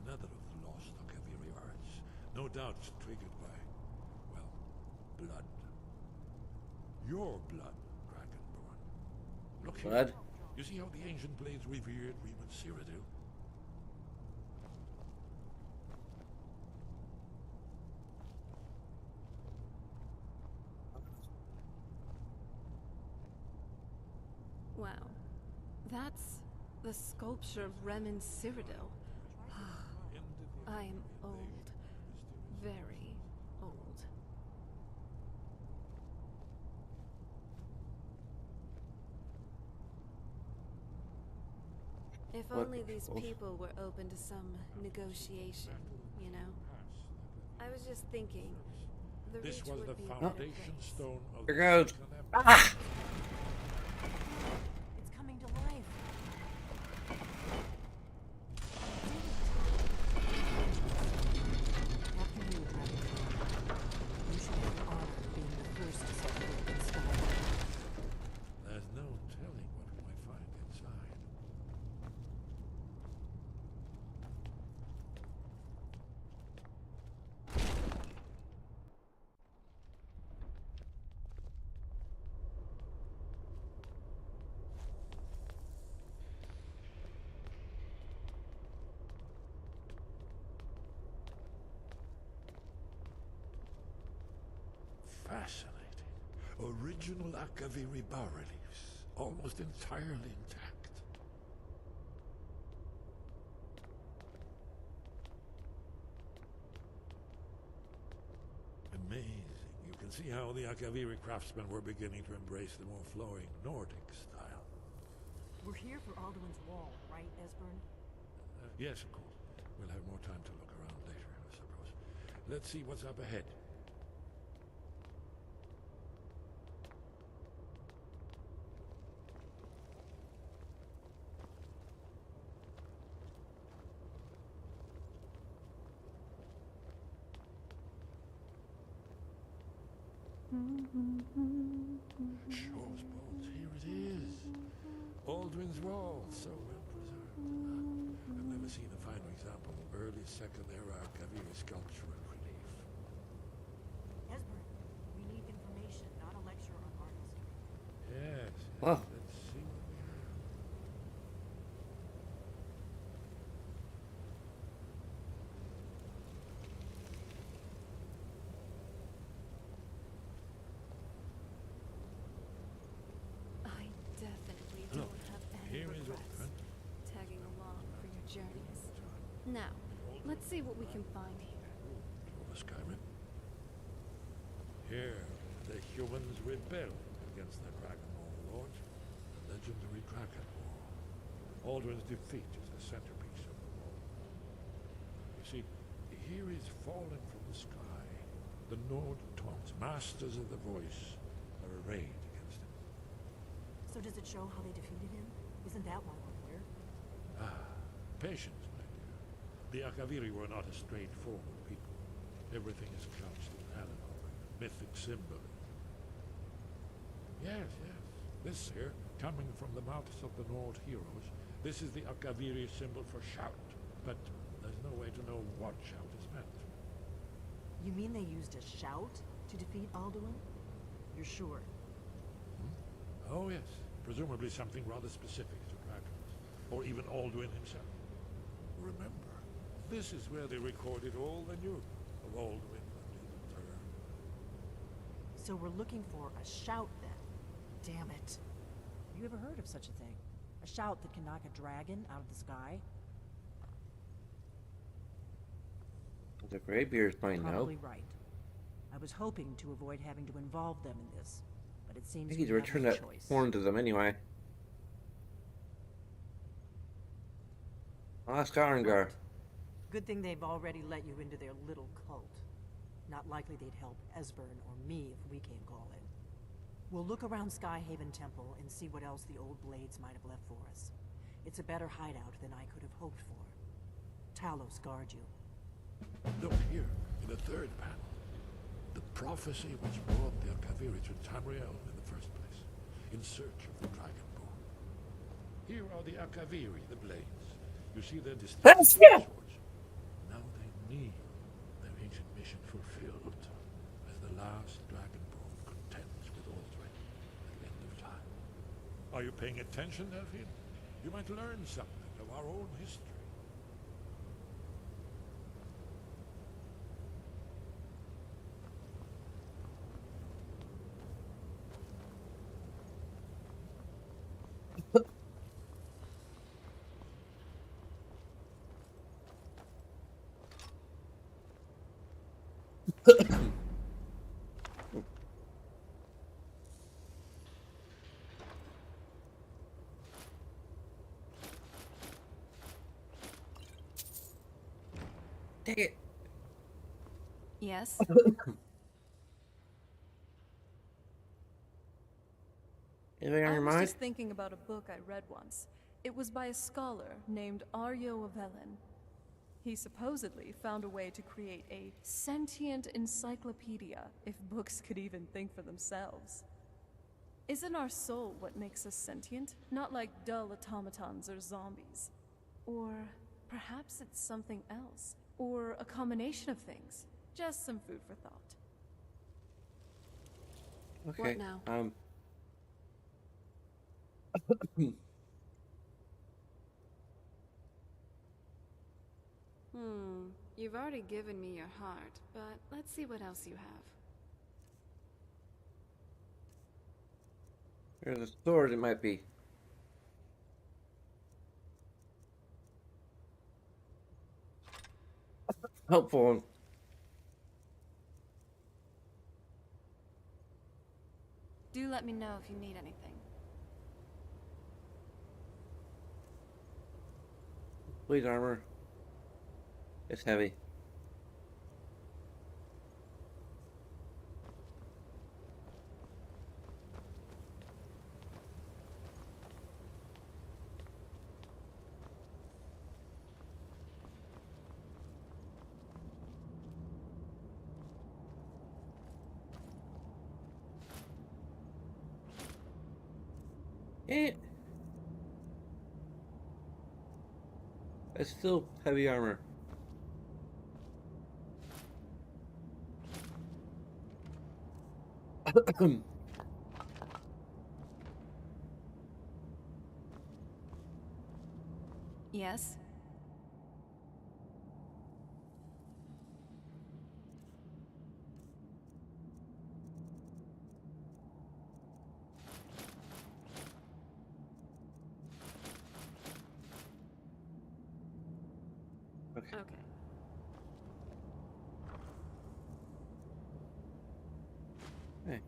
another of the lost Akaviri arts. No doubt triggered by, well, blood. Your blood, Dragonborn. Look here. Blood? You see how the ancient blades revered Whimsy? Wow. That's the sculpture of Remen Cyrodiil. I am old. Very old. If only these people were open to some negotiation, you know? I was just thinking, the This Reach was would the be a better foundation place. stone of Here the goes. Second Empire. Ah! It's coming to life. After you, Dragonborn. You should have the honor of being the first to set foot in Skyrim. There's no telling what we might find inside. Fascinating. Original Akaviri bas-reliefs, almost entirely intact. Amazing. You can see how the Akaviri craftsmen were beginning to embrace the more flowing Nordic style. We're here for Alduin's Wall, right, Esbern? Yes, of course. We'll have more time to look around later, I suppose. Let's see what's up ahead. Shaw's Bolt, here it is. Aldrin's Wall, so well preserved. I've never seen a finer example of early Second Era Akaviri sculpture and relief. Esbern, we need information, not a lecture on art history. Yes, Wow. let's see what we have. I definitely Look, don't have any here is regrets Open. tagging along for your journeys. Now, let's see what we can find here. Over Skyrim. Here, the humans rebelled against their Dragon Lord, the legendary Dragon War. Aldrin's defeat is the centerpiece of the wall. You see, here is fallen from the sky. The Nord taunts, masters of the voice, are arrayed against him. So does it show how they defeated him? Isn't that why we're here? Ah, patience, my dear. The Akaviri were not a straightforward people. Everything is couched in allegory, mythic symbolism. Yes, yes. This here, coming from the mouths of the Nord heroes, this is the Akaviri symbol for shout, but there's no way to know what shout is meant. You mean they used a shout to defeat Alduin? You're sure? Oh yes, presumably something rather specific to dragons, or even Alduin himself. Remember, this is where they recorded all they knew of Alduin and his terror. So we're looking for a shout then. Damn it. Have you ever heard of such a thing? A shout that can knock a dragon out of the sky? The Greybeards might know. Probably right. I was hoping to avoid having to involve them in this, but it seems I need to we have return no that choice. horn to them anyway. Ask Arengar. Good thing they've already let you into their little cult. Not likely they'd help Esbern or me if we came calling. We'll look around Skyhaven Temple and see what else the old blades might have left for us. It's a better hideout than I could have hoped for. Talos guard you. Look here, in the third panel. The prophecy which brought the Akaviri to Tamriel in the first place, in search of the dragon bone. Here are the Akaviri, the blades. You see their distinct swords. Now they need their ancient mission fulfilled, as the last dragon bone contends with Aldrin at the end of time. Are you paying attention, Delphine? You might learn something of our own history. Dang it. Yes? Anything on I your was mind? just thinking about a book I read once. It was by a scholar named Aryo of Ellen. He supposedly found a way to create a sentient encyclopedia, if books could even think for themselves. Isn't our soul what makes us sentient? Not like dull automatons or zombies. Or perhaps it's something else. Or a combination of things. Just some food for thought. Okay. What now? You've already given me your heart, but let's see what else you have. There's a sword, it might be. Helpful. Do let me know if you need anything. Plate armor. It's heavy. It's still heavy armor. Yes? Okay. Hey.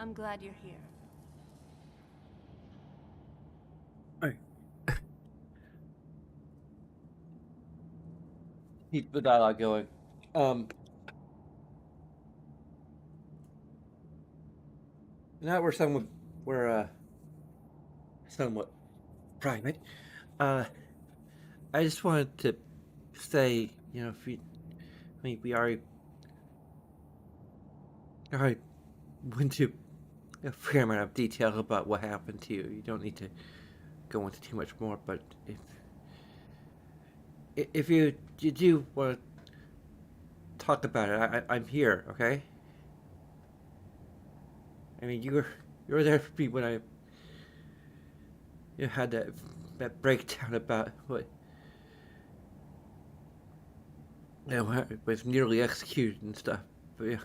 I'm glad you're here. Alright. Keep the dialogue going. Now we're somewhat private. I just wanted to say, if you, I mean, we already went into a fair amount of detail about what happened to you. You don't need to go into too much more, but if you do want to talk about it, I'm here. Okay. I mean, you were there for me when I had that breakdown about what I was nearly executed and stuff. But yeah,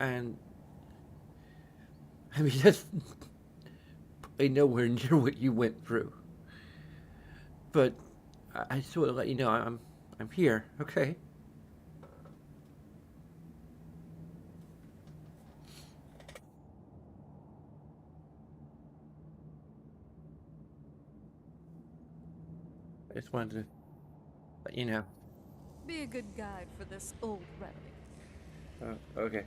and I mean that's probably nowhere near what you went through. But I just want to let you know I'm here. Okay. I just wanted to let you know. Be a good guide for this old relic. Okay.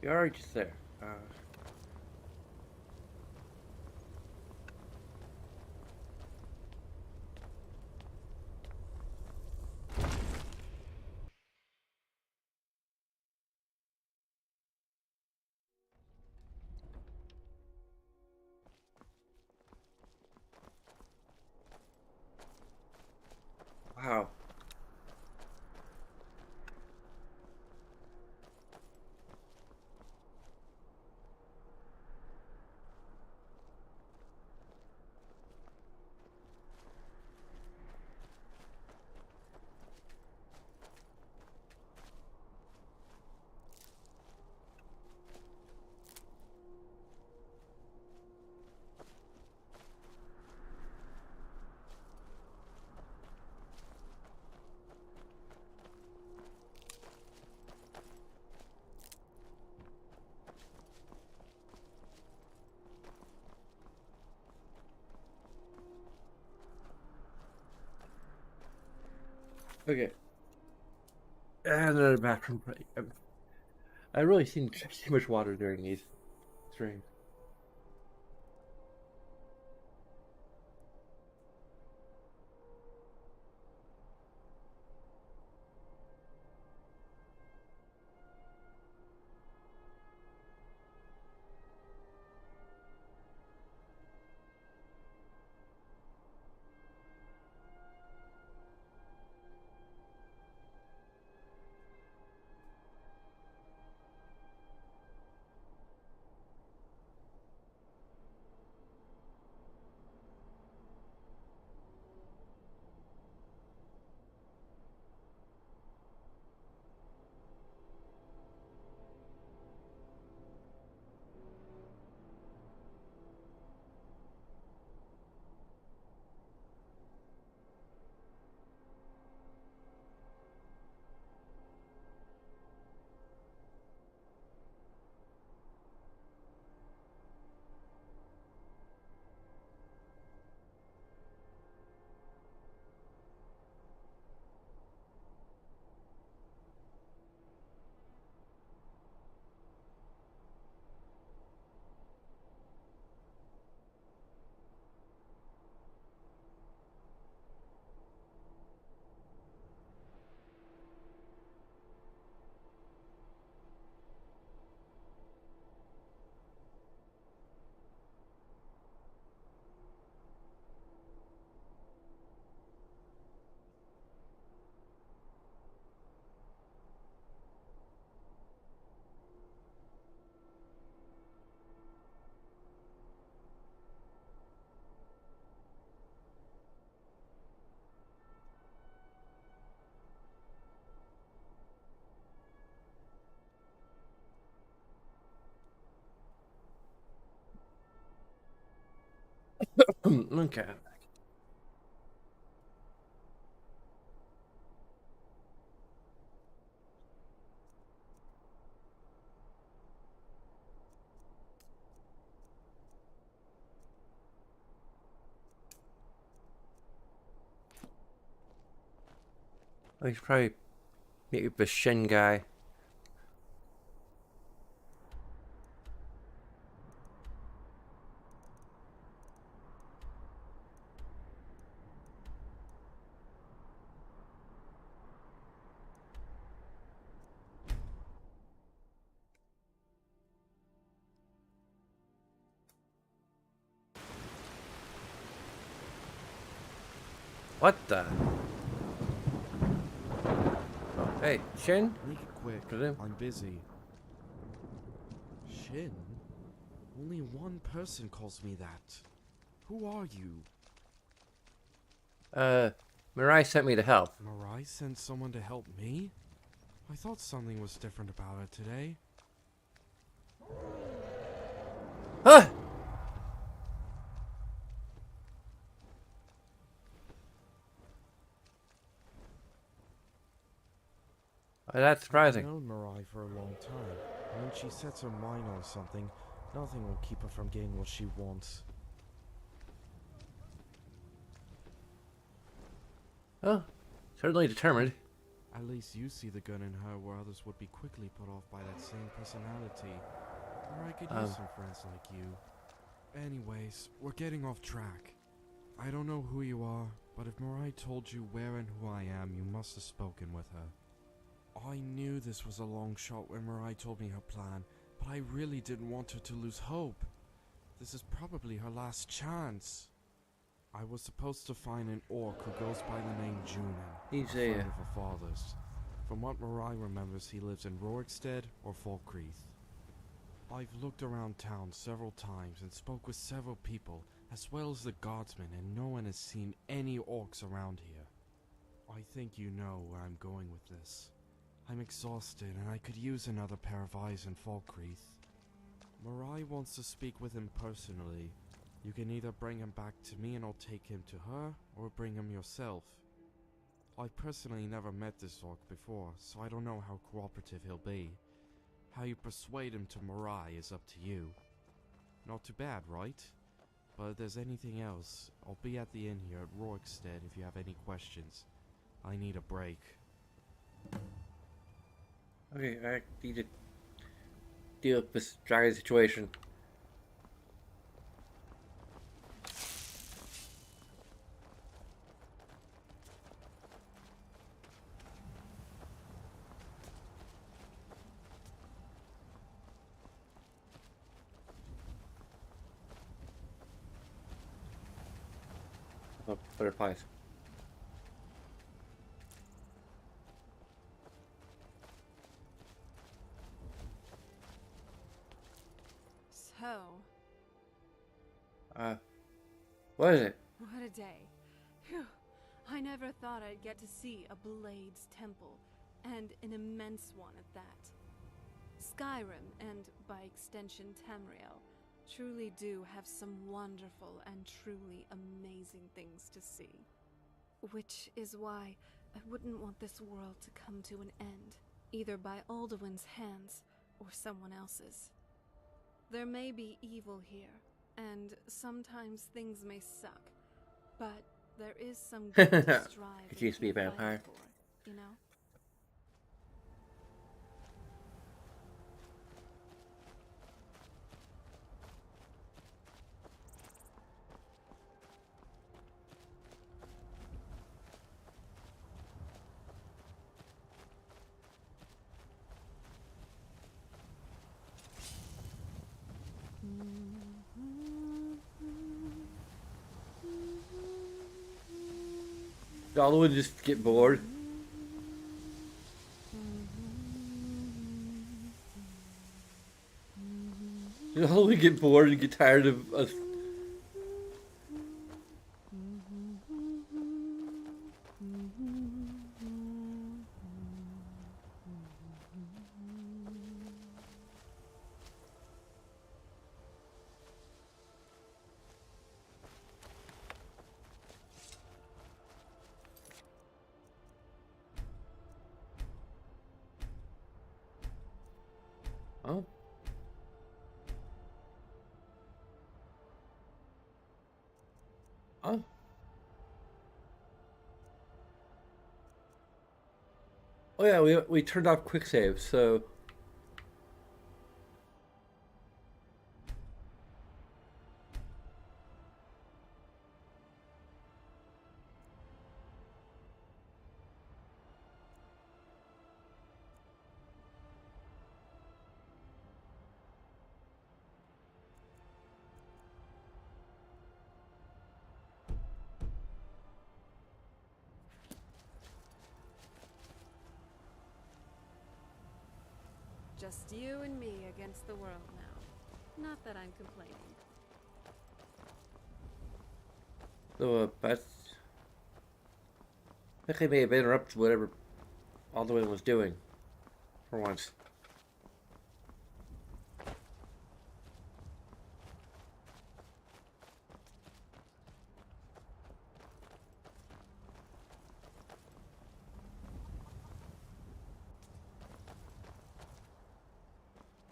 You're already just there. Wow. Okay. And another bathroom break. I really seen too much water during these streams. Okay. Oh, he's probably maybe the Shin guy. What the? Oh, hey, Shin? Make it quick. Get in. I'm busy. Shin? Only one person calls me that. Who are you? Mirai sent me to help. Mirai sent someone to help me? I thought something was different about it today. Huh! Oh, that's surprising. I've known Mirai for a long time. When she sets her mind on something, nothing will keep her from getting what she wants. Oh, certainly determined. At least you see the good in her where others would be quickly put off by that same personality. Or I could use some friends like you. Anyways, we're getting off track. I don't know who you are, but if Mirai told you where and who I am, you must have spoken with her. I knew this was a long shot when Mirai told me her plan, but I really didn't want her to lose hope. This is probably her last chance. I was supposed to find an orc who goes by the name Junin, He's a friend of her father's. From what Mirai remembers, he lives in Rorikstead or Falkreath. I've looked around town several times and spoke with several people, as well as the guardsmen, and no one has seen any orcs around here. I think you know where I'm going with this. I'm exhausted and I could use another pair of eyes in Falkreath. Mirai wants to speak with him personally. You can either bring him back to me and I'll take him to her, or bring him yourself. I've personally never met this orc before, so I don't know how cooperative he'll be. How you persuade him to Mirai is up to you. Not too bad, right? But if there's anything else, I'll be at the inn here at Rorikstead if you have any questions. I need a break. Okay, I need to deal with this dragon situation. Oh, butterflies. So, What is it? what a day. Phew. I never thought I'd get to see a Blades temple, and an immense one at that. Skyrim, and by extension Tamriel, truly do have some wonderful and truly amazing things to see. Which is why I wouldn't want this world to come to an end, either by Alduin's hands or someone else's. There may be evil here, and sometimes things may suck, but there is some good to strive It used to be a and fight vampire. for, you know? All would just get bored. All would get bored and get tired of us. Oh yeah, we turned off quick save, so Just you and me against the world now. Not that I'm complaining. so that's. I think I may have interrupted whatever Alduin was doing for once.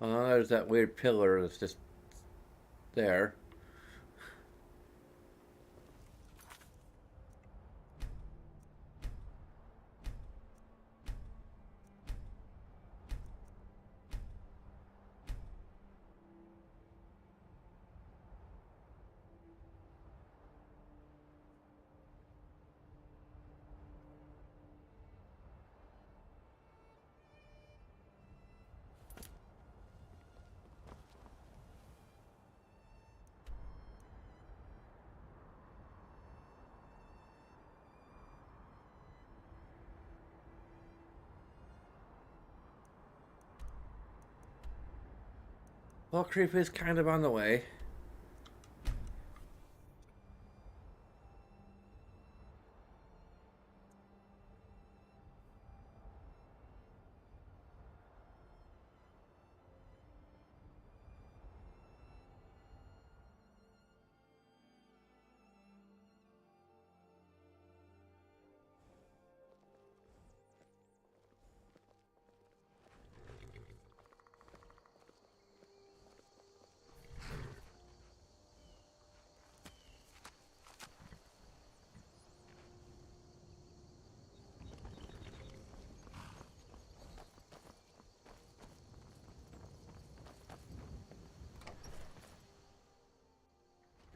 Oh, there's that weird pillar that's just there. Well, creep is kind of on the way.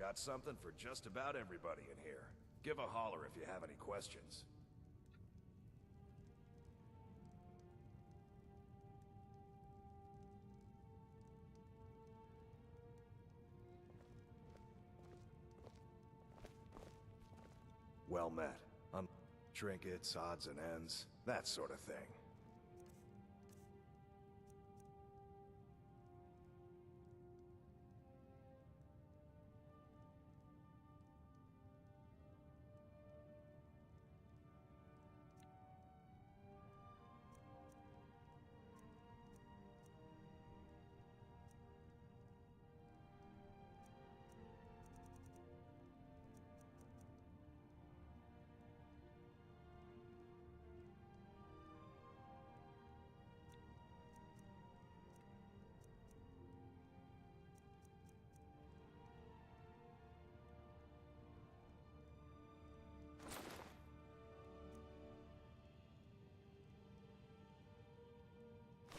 Got something for just about everybody in here. Give a holler if you have any questions. Well met. Trinkets, odds and ends, that sort of thing.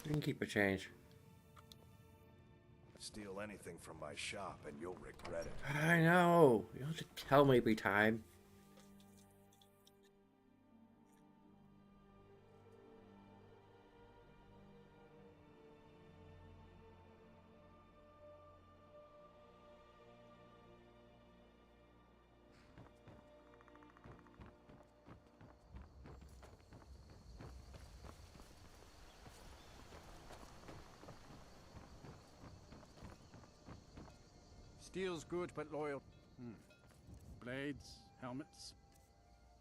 You can keep a change. Steal anything from my shop and you'll regret it. I know. You don't have to tell me every time. Steel's good, but loyal. Blades, helmets,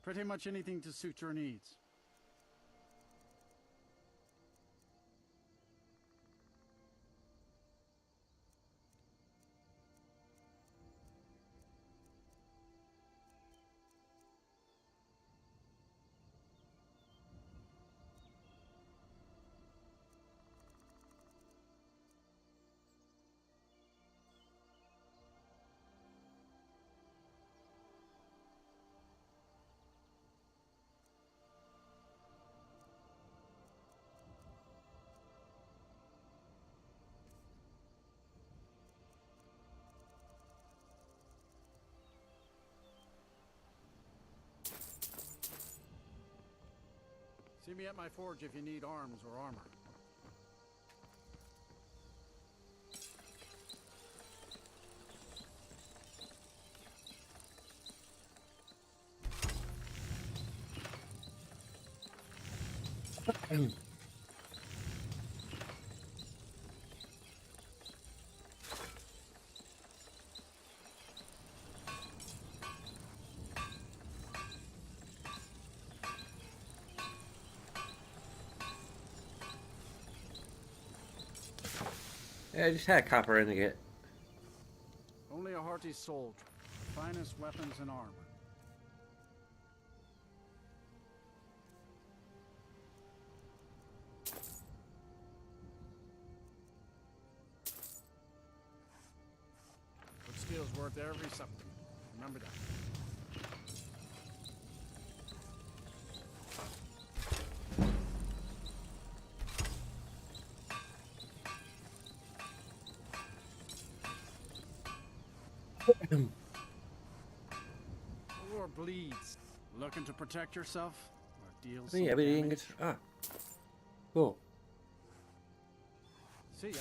pretty much anything to suit your needs. See me at my forge if you need arms or armor. Yeah, I just had a copper ingot. Only a hearty soul, the finest weapons and armor. Good skill's worth every something. Remember that. Or bleeds. Looking to protect yourself? Or deal some Yeah, but damage? ingots. Ah, cool. See ya.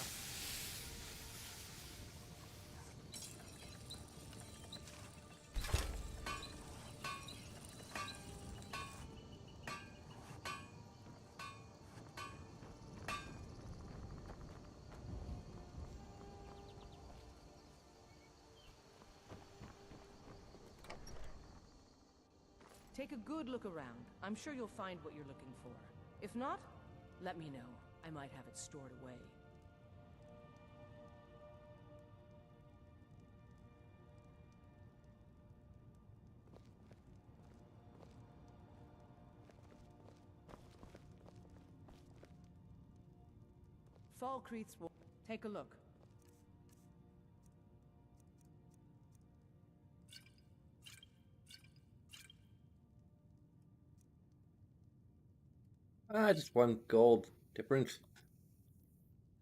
Take a good look around. I'm sure you'll find what you're looking for. If not, let me know. I might have it stored away. Falkreath's will take a look. Ah, just one gold difference.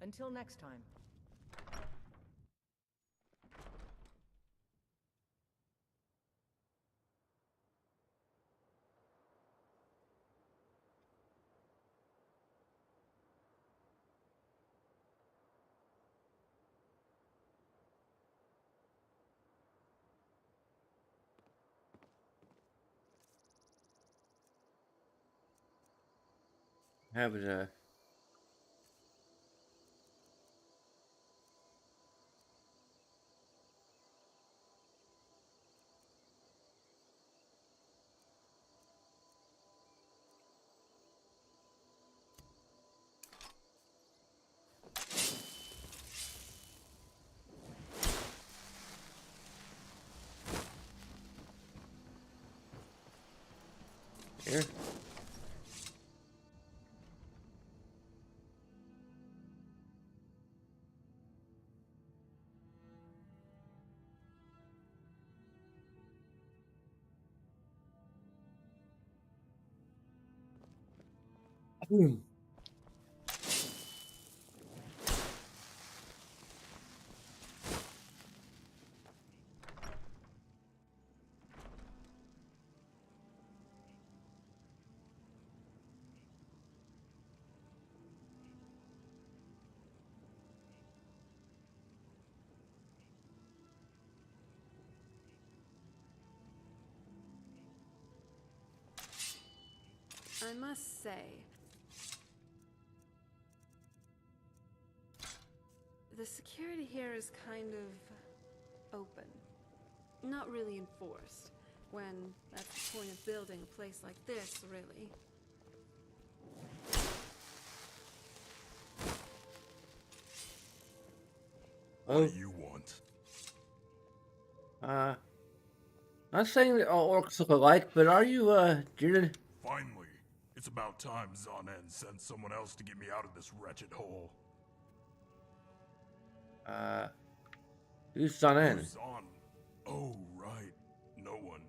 Until next time. Have it, here. I must say, the security here is kind of open. Not really enforced, when that's the point of building a place like this, really. What do you want? Not saying that all orcs look alike, but are you, Judith? Finally, it's about time Zonen sent someone else to get me out of this wretched hole. Who's Zonen? Who's on? Oh, right. No one.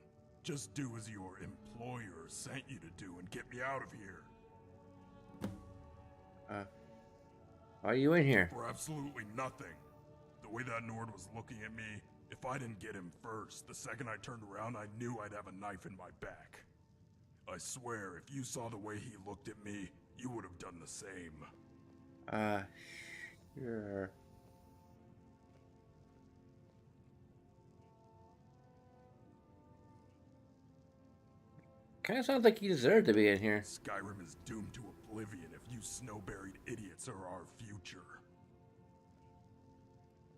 Just do as your employer sent you to do and get me out of here. Why are you in here? For absolutely nothing. The way that Nord was looking at me, if I didn't get him first, the second I turned around, I knew I'd have a knife in my back. I swear, if you saw the way he looked at me, you would have done the same. Sure. Kind of sounds like he deserved to be in here. Skyrim is doomed to oblivion if you snow-buried idiots are our future.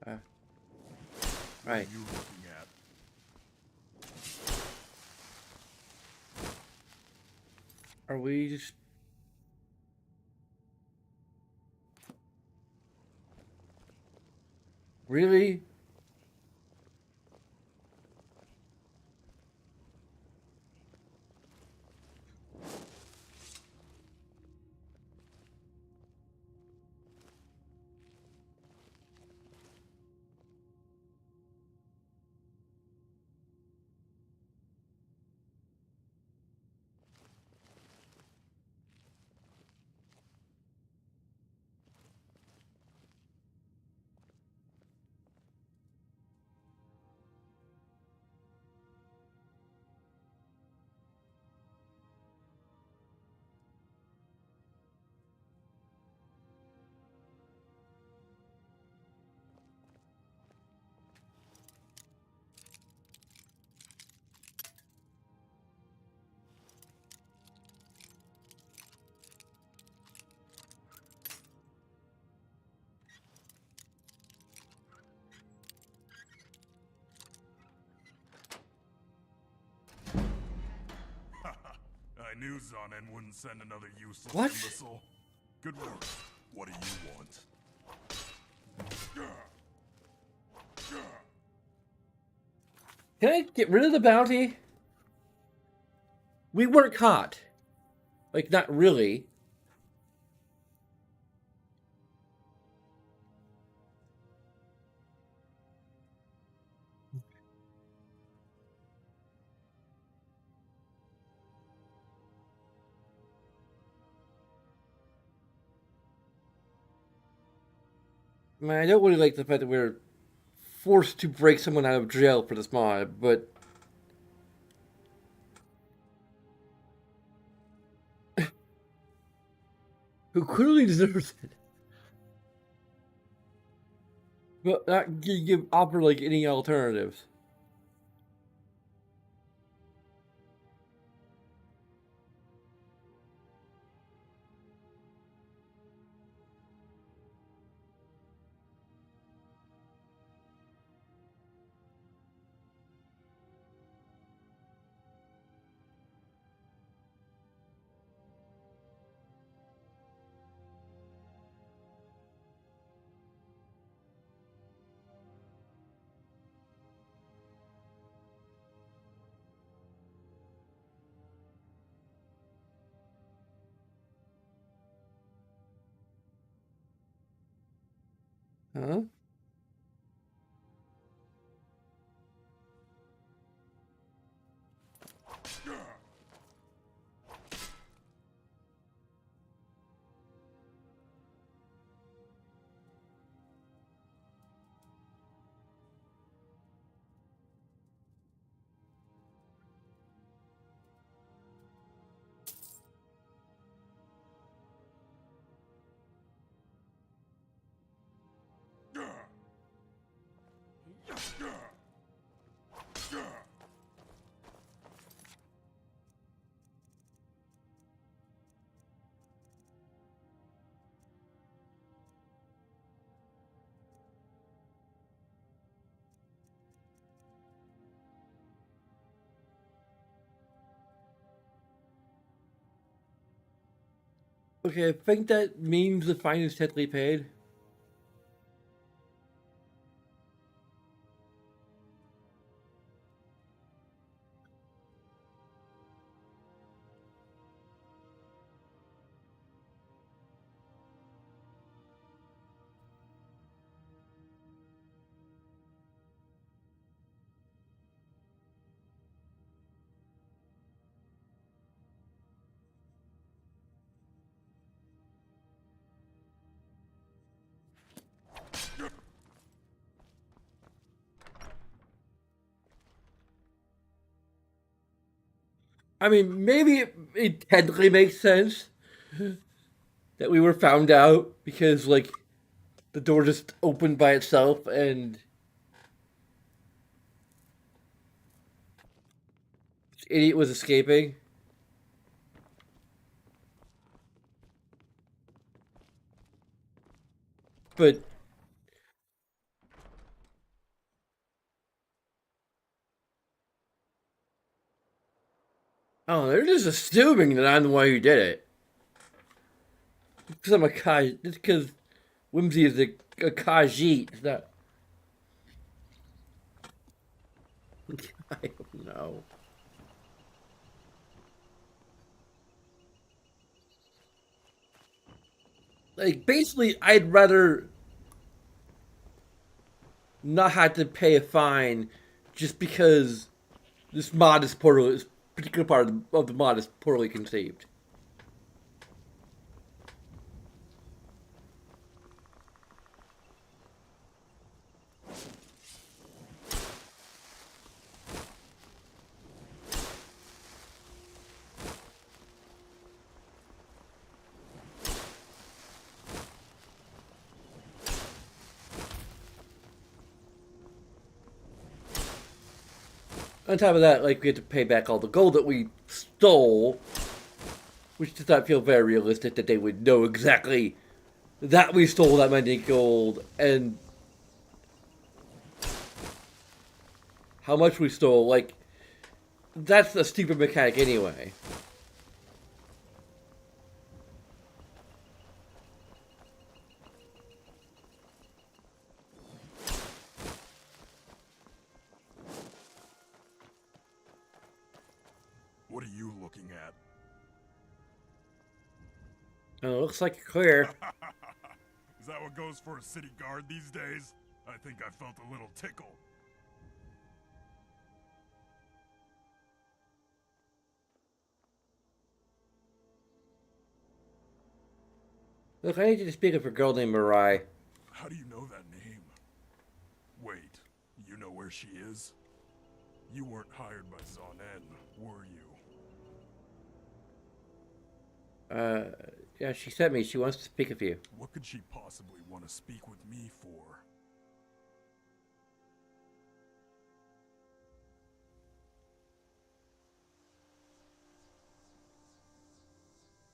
Right. What are you looking at? Are we just... Really? I knew Zonin wouldn't send another useless What? imbecile. Good work. What do you want? Can I get rid of the bounty? We weren't caught. Like, not really. I mean, I don't really like the fact that we're forced to break someone out of jail for this mod, but... who clearly deserves it. But not give offer, like, any alternatives. Huh? Okay, I think that means the fine is technically paid. I mean, maybe it technically makes sense that we were found out because, like, the door just opened by itself and this idiot was escaping. But oh, they're just assuming that I'm the one who did it because I'm a Kaj. Just because Whimsy is a Khajiit. It's not. I don't know. Like, basically, I'd rather not have to pay a fine just because this mod is poorly, this particular part of the mod is poorly conceived. On top of that, like, we had to pay back all the gold that we stole, which does not feel very realistic that they would know exactly that we stole that many gold and how much we stole. Like, that's a stupid mechanic anyway. What are you looking at? Oh, looks like you're clear. Is that what goes for a city guard these days? I think I felt a little tickle. Look, I need you to speak of a girl named Mirai. How do you know that name? Wait, you know where she is? You weren't hired by Zonen, were you? Yeah, she sent me. She wants to speak of you. What could she possibly want to speak with me for?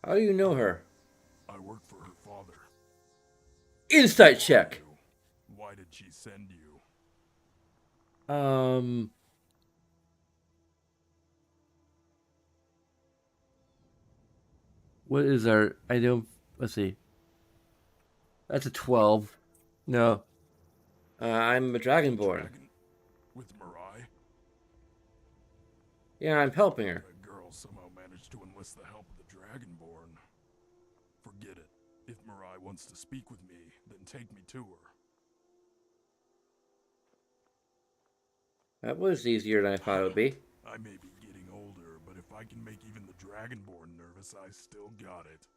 How do you know her? I work for her father. Insight check. Why did she send you? What is our? I don't. Let's see. That's a 12. No. I'm a Dragonborn. With Mirai? Yeah, I'm helping her. That girl somehow managed to enlist the help of the Dragonborn. Forget it. If Mirai wants to speak with me, then take me to her. That was easier than I thought it would be. I may be getting older, but if I can make even the Dragonborn nervous, I still got it.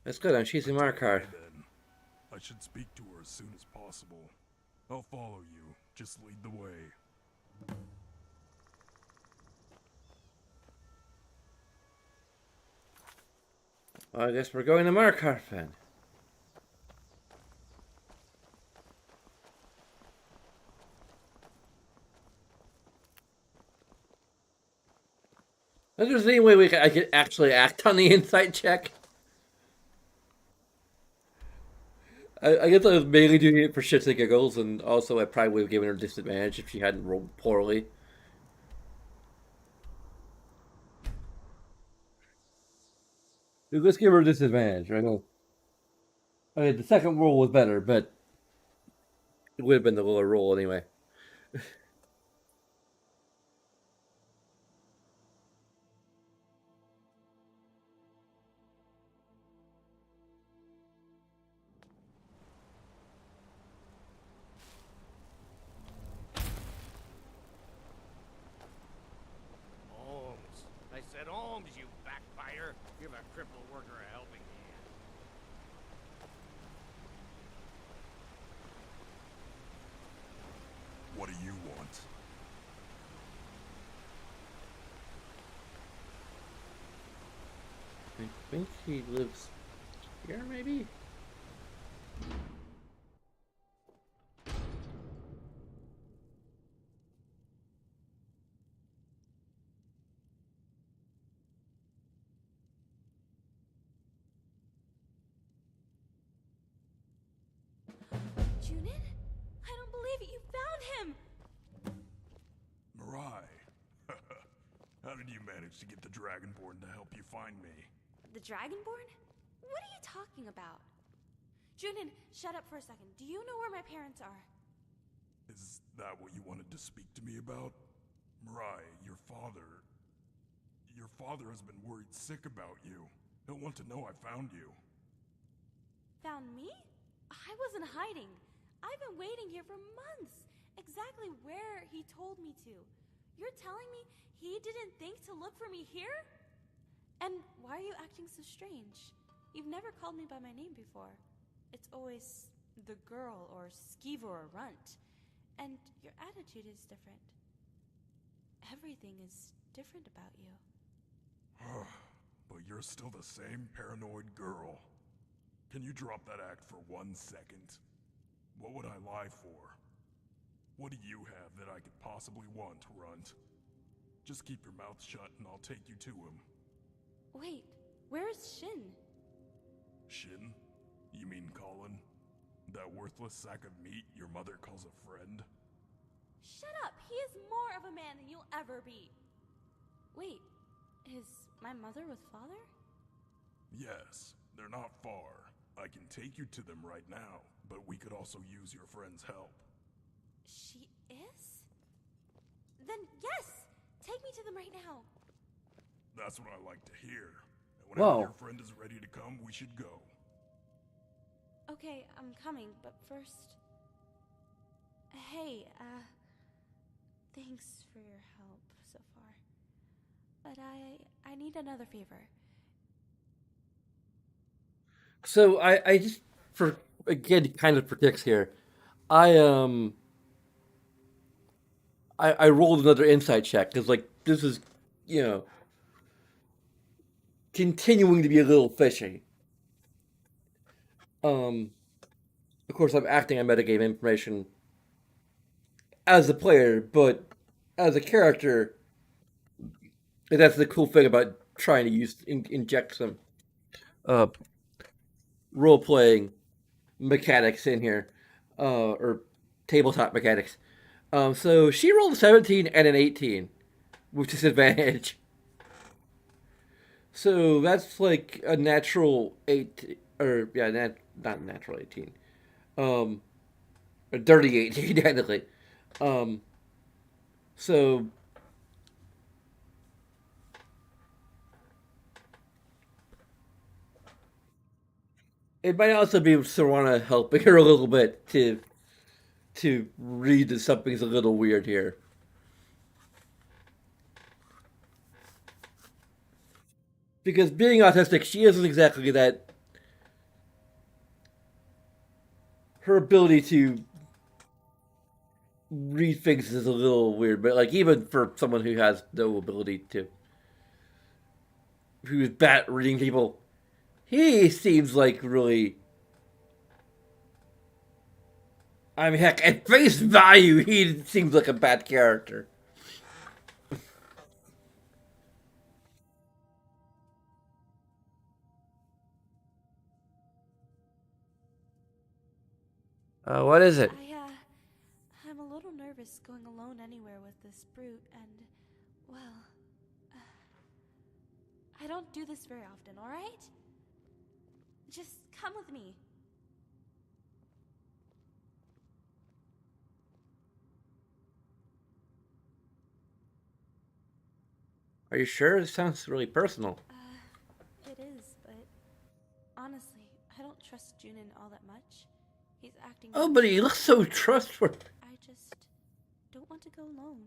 That's good. I'm choosing my card. Then I should speak to her as soon as possible. I'll follow you. Just lead the way. Well, I guess we're going to Markarth then. Is there any way I could actually act on the insight check? I guess I was mainly doing it for shits and giggles, and also I probably would have given her a disadvantage if she hadn't rolled poorly. Let's give her a disadvantage. I know. Okay, the second roll was better, but it would have been the lower roll anyway. Holmes. I said Holmes, you backbiter. Give a crippled worker a helping hand. What do you want? I think he lives here, maybe? Junin? I don't believe it. You found him! Mirai. How did you manage to get the Dragonborn to help you find me? The Dragonborn? What are you talking about? Junin, shut up for a second. Do you know where my parents are? Is that what you wanted to speak to me about? Mirai, your father... Your father has been worried sick about you. He'll want to know I found you. Found me? I wasn't hiding. I've been waiting here for months. Exactly where he told me to. You're telling me he didn't think to look for me here? And why are you acting so strange? You've never called me by my name before. It's always the girl or skeever or runt. And your attitude is different. Everything is different about you. But you're still the same paranoid girl. Can you drop that act for 1 second? What would I lie for? What do you have that I could possibly want, Runt? Just keep your mouth shut and I'll take you to him. Wait, where is Shin? Shin? You mean Colin? That worthless sack of meat your mother calls a friend? Shut up! He is more of a man than you'll ever be. Wait, is my mother with father? Yes, they're not far. I can take you to them right now, but we could also use your friend's help. She is? Then yes! Take me to them right now. That's what I like to hear. And whenever Whoa. your friend is ready to come, we should go. Okay, I'm coming, but first... Hey, thanks for your help so far. But I need another favor. So I just for again kind of for ticks here. I I rolled another insight check because like this is you know continuing to be a little fishy. Um, of course I'm acting on metagame information as a player, but as a character, that's the cool thing about trying to inject some uh, role playing mechanics in here, or tabletop mechanics. So she rolled a 17 and an 18 with disadvantage. So that's like a natural 8, or yeah, not natural 18. A dirty 18, technically. Um, so it might also be Serana helping her a little bit to read that something's a little weird here. Because being autistic, she isn't exactly that. Her ability to read things is a little weird, but like even for someone who has no ability to, who's bad at reading people, he seems like really. I mean, heck, at face value, he seems like a bad character. What is it? I'm a little nervous going alone anywhere with this brute, and, well, I don't do this very often, alright? Just come with me. Are you sure? This sounds really personal. It is, but honestly, I don't trust Junin all that much. He's acting. Oh, but he looks so trustworthy. I just don't want to go alone.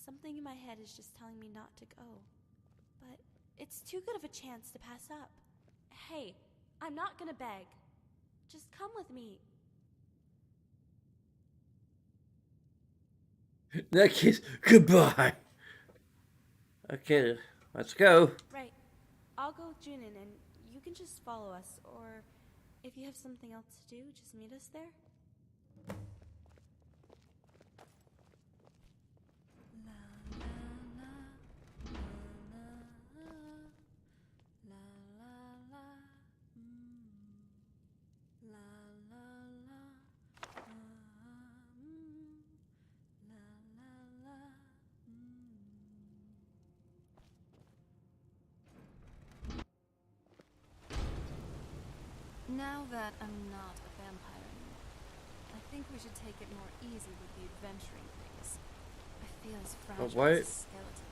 Something in my head is just telling me not to go. But it's too good of a chance to pass up. Hey, I'm not gonna beg. Just come with me. In that case, goodbye. Okay, let's go. Right. I'll go with Junin, and you can just follow us, or if you have something else to do, just meet us there. Now that I'm not a vampire anymore, I think we should take it more easy with the adventuring things. I feel as fragile as a skeleton.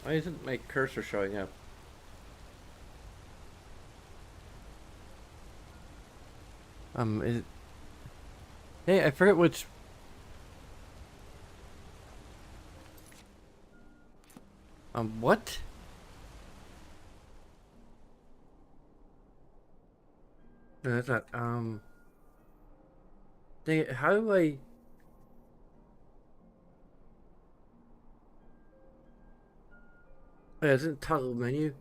Why isn't my cursor showing up? Is it... Hey, I forget which... what? No, that's not, dang it, how do I... Wait, isn't toggle menu?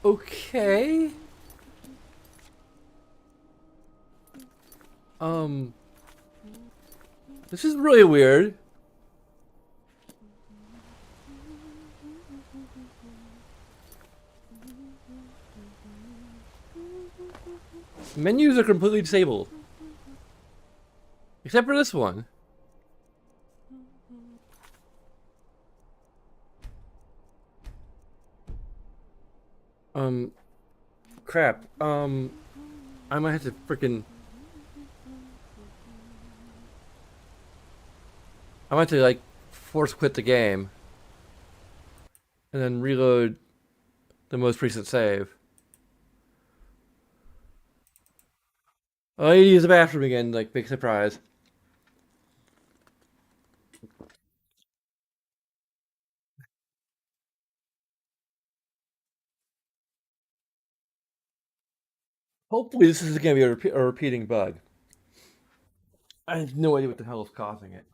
Okay. This is really weird. Menus are completely disabled. Except for this one. Crap. I might have to frickin'... I might have to, like, force quit the game. And then reload the most recent save. Oh, I need to use the bathroom again, like, big surprise. Hopefully this isn't going to be a repeating bug. I have no idea what the hell is causing it.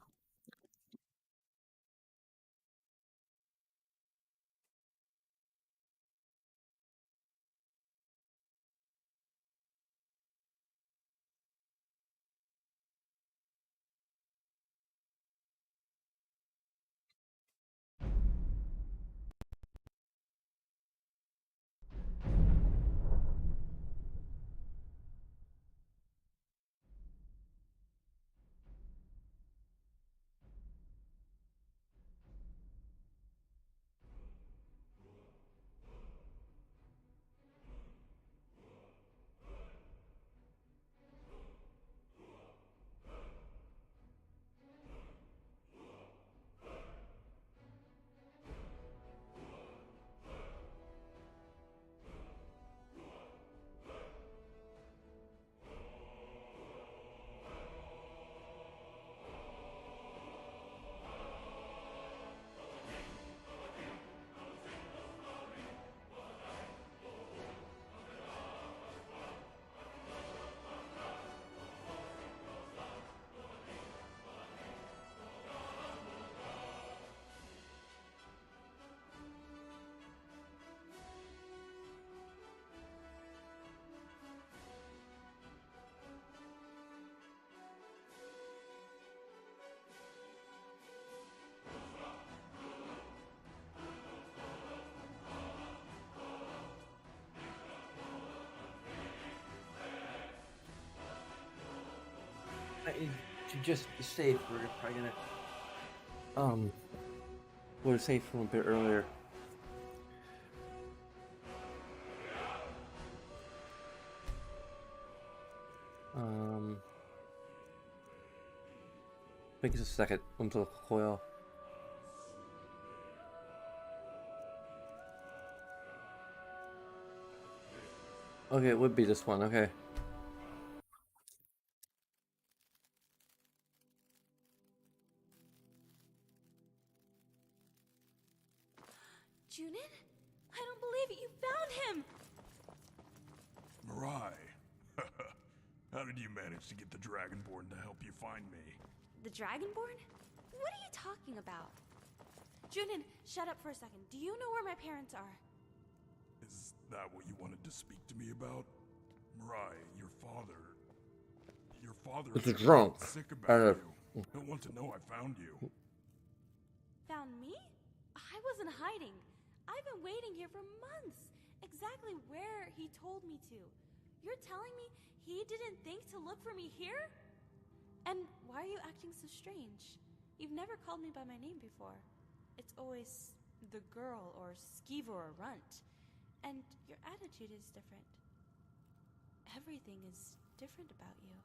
To just be safe, we're probably gonna go to safe from a bit earlier. I think it's a second until coil. Okay, it would be this one, okay. Junin? I don't believe it, you found him! Mirai! How did you manage to get the Dragonborn to help you find me? The Dragonborn? What are you talking about? Junin, shut up for a second. Do you know where my parents are? Is that what you wanted to speak to me about? Mariah, your father... Your father It's is drunk. sick about Uh, you. He'll want to know I found you. Found me? I wasn't hiding. I've been waiting here for months. Exactly where he told me to. You're telling me he didn't think to look for me here? And why are you acting so strange? You've never called me by my name before. It's always the girl or skeever or runt. And your attitude is different. Everything is different about you.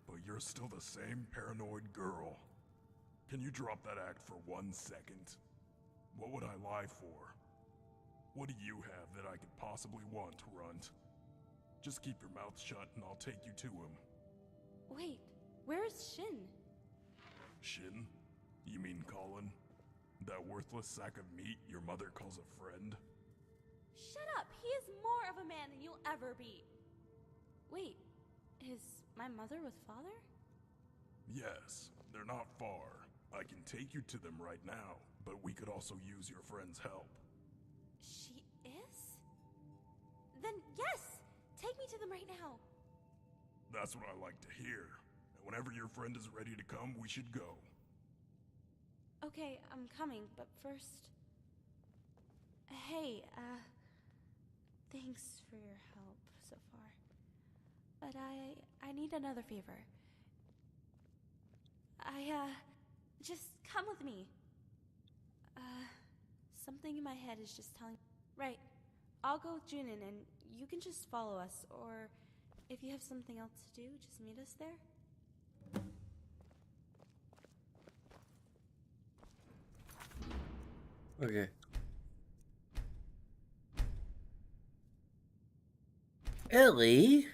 But you're still the same paranoid girl. Can you drop that act for 1 second? What would I lie for? What do you have that I could possibly want, Runt? Just keep your mouth shut and I'll take you to him. Wait, where's Shin? Shin? You mean Colin? That worthless sack of meat your mother calls a friend? Shut up! He is more of a man than you'll ever be. Wait, is my mother with father? Yes, they're not far. I can take you to them right now, but we could also use your friend's help. She is? Then yes! Take me to them right now. That's what I like to hear. And whenever your friend is ready to come, we should go. Okay, I'm coming, but first... Hey, thanks for your help so far. But I need another favor. Just come with me. Something in my head is just telling... Right, I'll go with Junin and you can just follow us, or if you have something else to do, just meet us there. Okay. Ellie?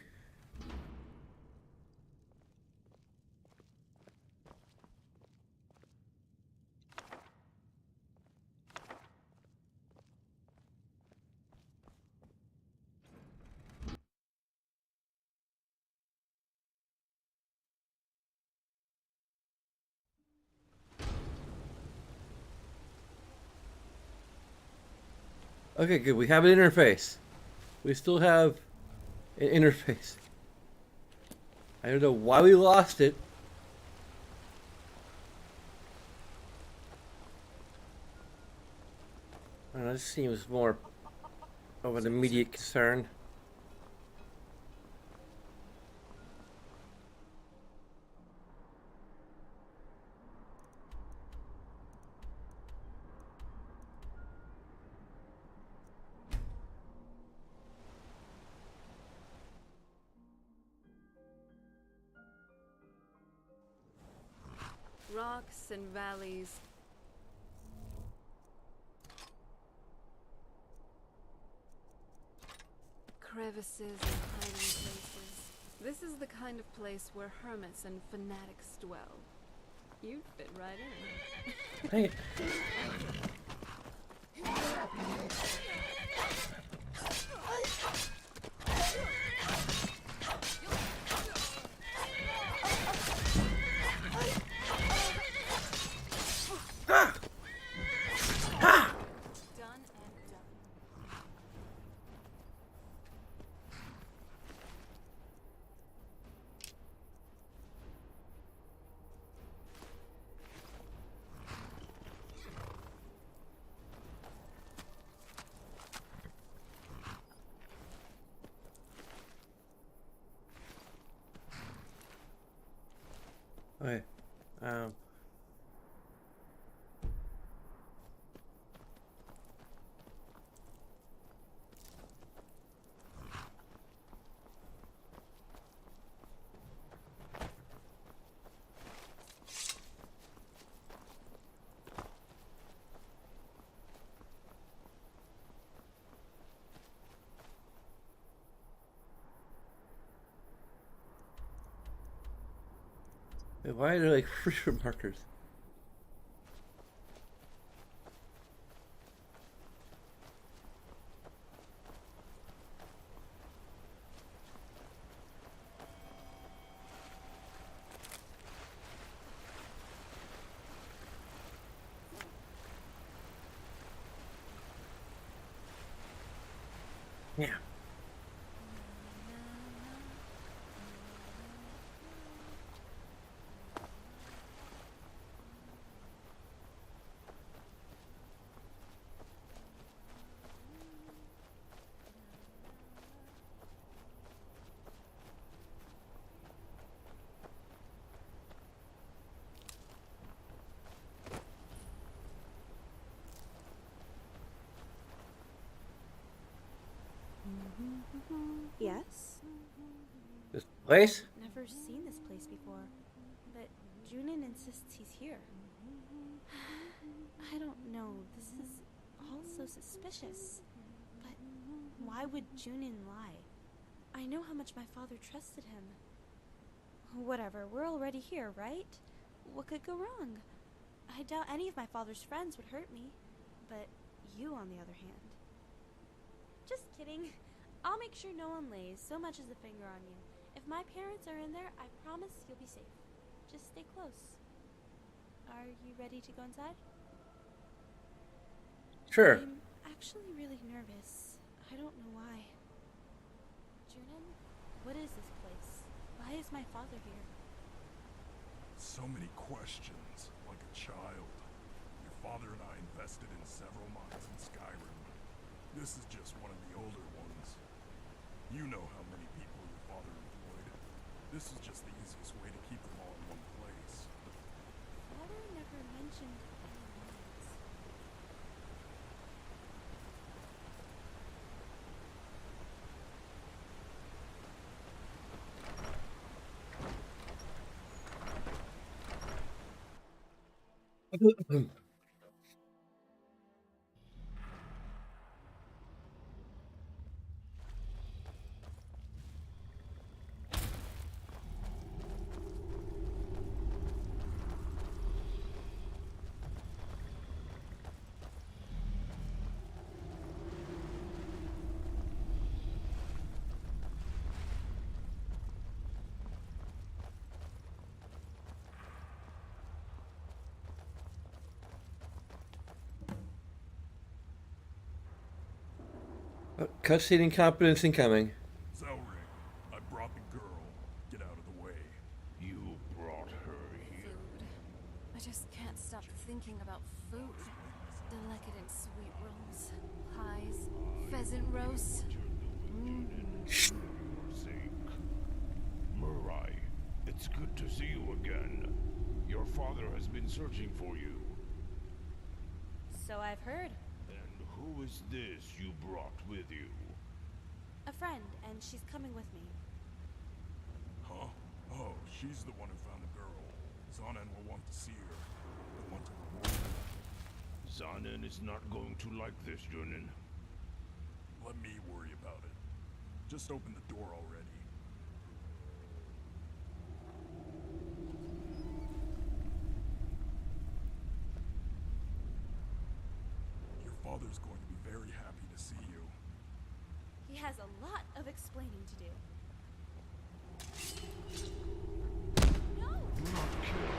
Okay, good. We have an interface. We still have an interface. I don't know why we lost it. I don't know, this seems more of an immediate concern. Rocks and valleys. Crevices and hiding places. This is the kind of place where hermits and fanatics dwell. You'd fit right in. Hey. Done and done. Okay. Why are there like fruit markers? Yeah. Yes? This place? Never seen this place before, but Junin insists he's here. I don't know, this is all so suspicious. But why would Junin lie? I know how much my father trusted him. Whatever, we're already here, right? What could go wrong? I doubt any of my father's friends would hurt me. But you, on the other hand. Just kidding. I'll make sure no one lays so much as a finger on you. If my parents are in there, I promise you'll be safe. Just stay close. Are you ready to go inside? Sure. I'm actually really nervous. I don't know why. Junin, what is this place? Why is my father here? So many questions, like a child. Your father and I invested in several mines in Skyrim. This is just one of the older ones. You know how many people your father employed. This is just the easiest way to keep them all in one place. Father never mentioned any mines. Cutscene incompetence incoming. Zelring, I brought the girl. Get out of the way. You brought her here. Food. I just can't stop thinking about food. Decadent sweet rolls, pies, pheasant roast. Murai, it's good to see you again. Your father has been searching for you. So I've heard. And who is this you brought with you? A friend, and she's coming with me. Huh? Oh, she's the one who found the girl. Zanen will want to see her. He'll want to reward her. Zanen is not going to like this, Junin. Let me worry about it. Just open the door already. Your father's going to be very happy to see you. He has a lot of explaining to do. No! Do not kill her.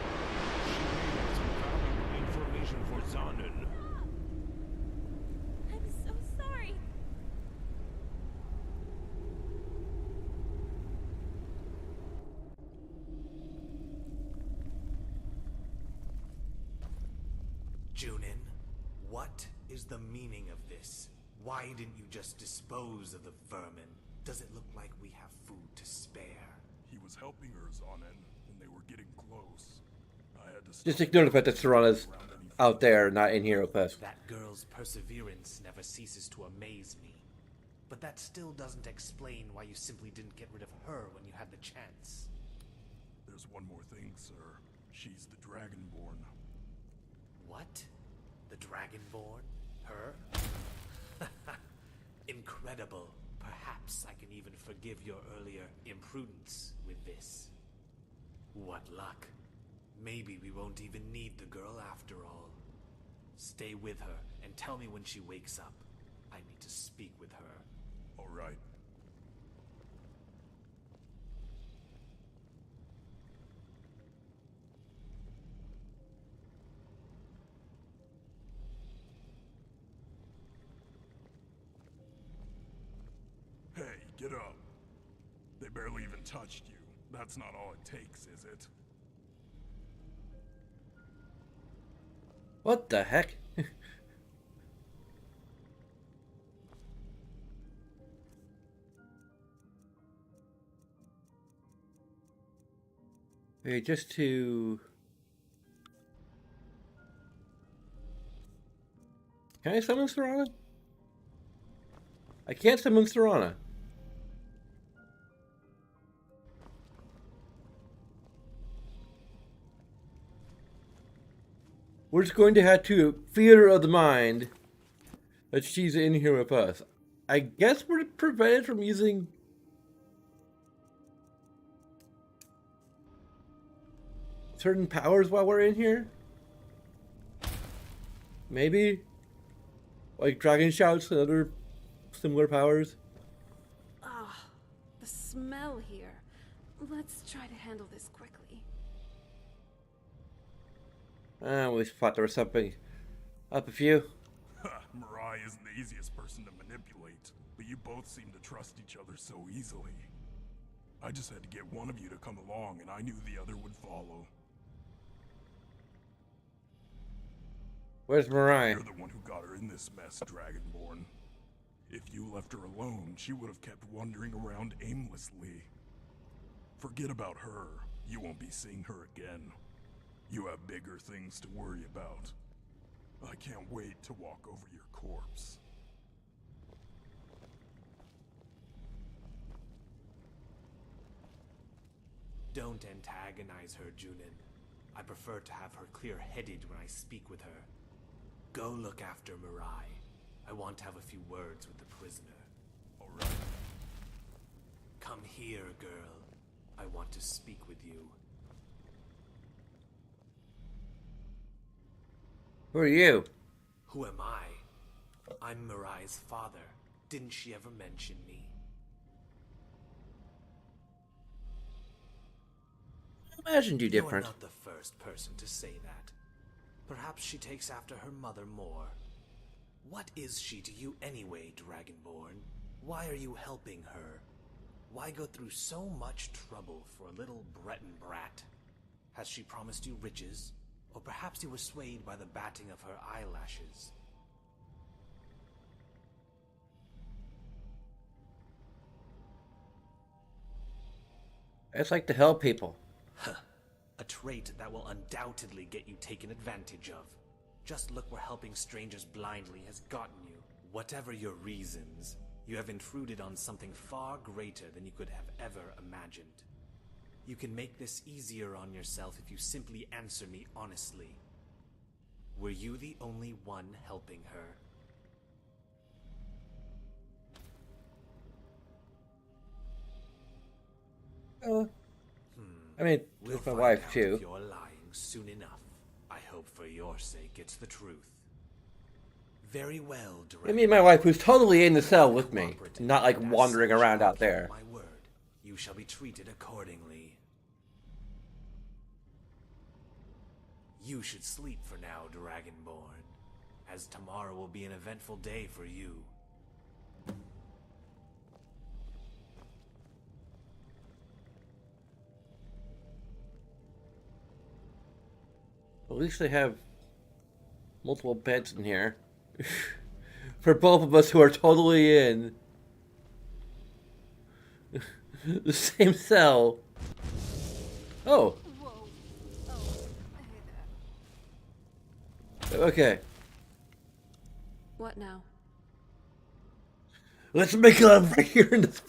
She may have some valuable information for Zanen. I'm so sorry. Junin, what is the meaning of this? Why didn't you just dispose of the vermin? Does it look like we have food to spare? He was helping her, Zanen, and they were getting close. I had to Just ignore the fact that Serana's out there, not in here with us. That girl's perseverance never ceases to amaze me. But that still doesn't explain why you simply didn't get rid of her when you had the chance. There's one more thing, sir. She's the Dragonborn. What? The Dragonborn? Her? Incredible. Perhaps I can even forgive your earlier imprudence with this. What luck. Maybe we won't even need the girl after all. Stay with her and tell me when she wakes up. I need to speak with her. All right. get up. They barely even touched you. That's not all it takes, is it? What the heck? Okay, just to... Can I summon Serana? I can't summon Serana. We're just going to have to theater of the mind that she's in here with us. I guess we're prevented from using... certain powers while we're in here? Maybe? Like dragon shouts and other similar powers? Ah, the smell here. Let's try to handle this quickly. I always thought there was something up a few. Mirai isn't the easiest person to manipulate, but you both seem to trust each other so easily. I just had to get one of you to come along, and I knew the other would follow. Where's Mirai? You're the one who got her in this mess, Dragonborn. If you left her alone, she would have kept wandering around aimlessly. Forget about her. You won't be seeing her again. You have bigger things to worry about. I can't wait to walk over your corpse. Don't antagonize her, Junin. I prefer to have her clear-headed when I speak with her. Go look after Mirai. I want to have a few words with the prisoner. All right. Come here, girl. I want to speak with you. Who are you? Who am I? I'm Mirai's father. Didn't she ever mention me? I imagined you different. You're not the first person to say that. Perhaps she takes after her mother more. What is she to you anyway, Dragonborn? Why are you helping her? Why go through so much trouble for a little Breton brat? Has she promised you riches? Or perhaps you were swayed by the batting of her eyelashes? I just like to help people. Huh. A trait that will undoubtedly get you taken advantage of. Just look where helping strangers blindly has gotten you. Whatever your reasons, you have intruded on something far greater than you could have ever imagined. You can make this easier on yourself if you simply answer me honestly. Were you the only one helping her? I mean, We'll with my find wife out too. if you're lying soon enough. I hope for your sake it's the truth. Very well, I mean, my wife who's totally in the cell with me, not like wandering around out there. My word, you shall be treated accordingly. You should sleep for now, Dragonborn, as tomorrow will be an eventful day for you. At least they have multiple beds in here. For both of us who are totally in the same cell. Oh. Okay. What now? Let's make love right here in this.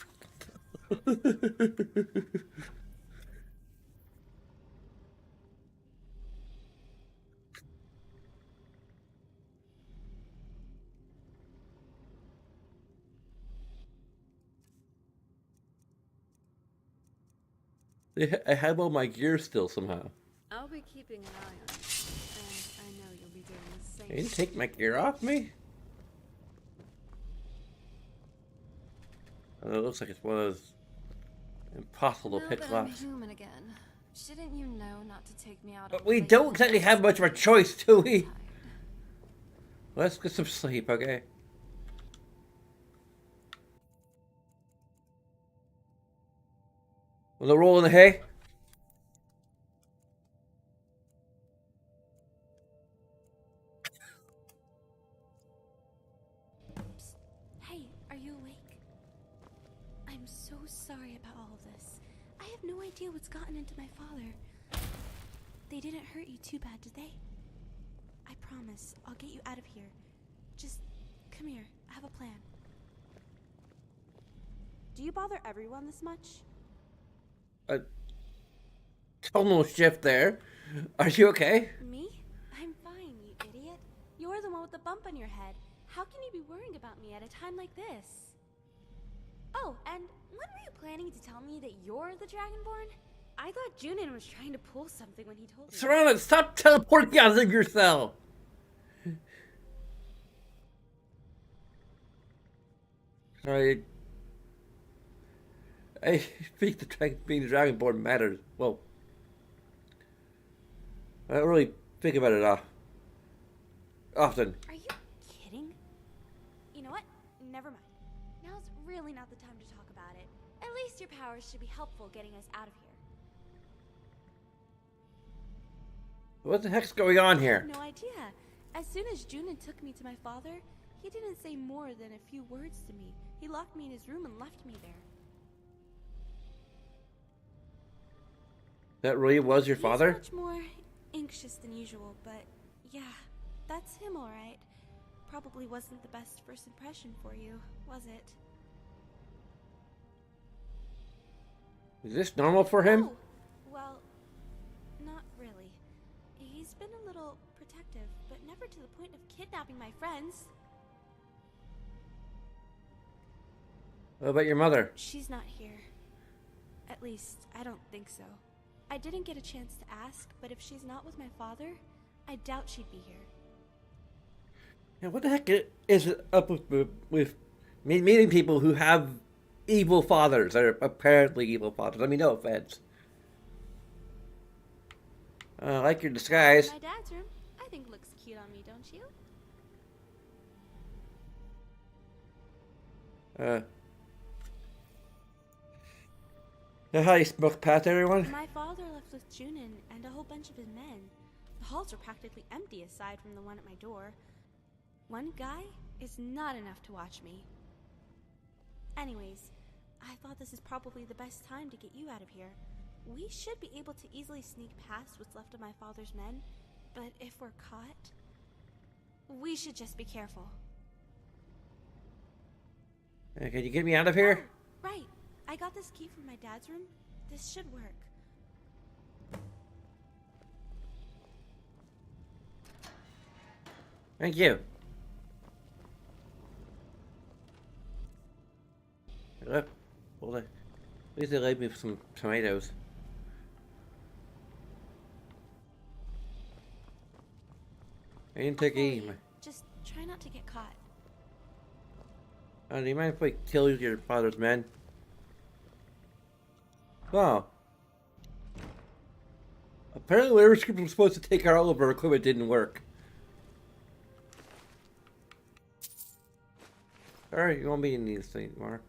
I have all my gear still somehow. I'll be keeping an eye on you, and I know you'll be doing the same. Can you take my gear off me? Oh, it looks like it's one of those impossible to Now pick that I'm locks. human again, shouldn't you know not to take me out? But we don't exactly have much of a choice, do we? Let's get some sleep, okay? Will they roll in the hay? Psst. Hey, are you awake? I'm so sorry about all of this. I have no idea what's gotten into my father. They didn't hurt you too bad, did they? I promise, I'll get you out of here. Just come here, I have a plan. Do you bother everyone this much? Tonal shift there. Are you okay? Me? I'm fine, you idiot. You're the one with the bump on your head. How can you be worrying about me at a time like this? Oh, and when were you planning to tell me that you're the Dragonborn? I thought Junin was trying to pull something when he told me. Serana, stop teleporting out of yourself! Sorry. I think being the Dragonborn matters. Well, I don't really think about it often. Are you kidding? You know what? Never mind. Now's really not the time to talk about it. At least your powers should be helpful getting us out of here. What the heck's going on I here? have no idea. As soon as Junin took me to my father, he didn't say more than a few words to me. He locked me in his room and left me there. That really was your father? He's much more anxious than usual, but yeah, that's him all right. Probably wasn't the best first impression for you, was it? Is this normal for him? Oh, well, not really. He's been a little protective, but never to the point of kidnapping my friends. What about your mother? She's not here. At least, I don't think so. I didn't get a chance to ask, but if she's not with my father, I doubt she'd be here. Yeah, what the heck is it up with meeting people who have evil fathers, or apparently evil fathers? I mean, no offense. I like your disguise. My dad's room, I think looks cute on me, don't you? Know how you smoke past everyone? My father left with Junin and a whole bunch of his men. The halls are practically empty aside from the one at my door. One guy is not enough to watch me. Anyways, I thought this is probably the best time to get you out of here. We should be able to easily sneak past what's left of my father's men, but if we're caught, we should just be careful. Can you get me out of here? Oh, right. I got this key from my dad's room. This should work. Thank you. Well, at least they laid me some tomatoes. I didn't take aim. Just try not to get caught. Do you mind if I kill your father's men? Wow. Apparently whatever script was supposed to take all of our equipment didn't work. Alright, you won't be in these things anymore.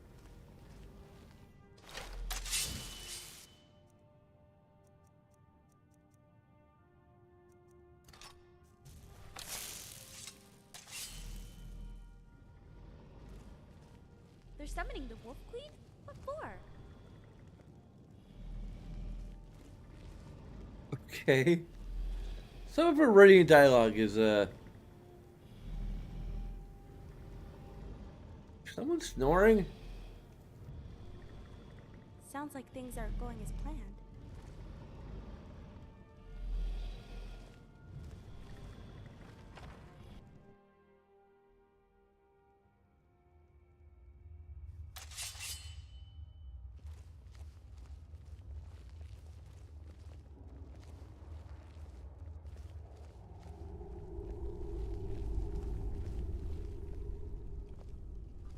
They're summoning the Wolf Queen? What for? Okay. Some of her writing dialogue is, someone snoring? Sounds like things aren't going as planned.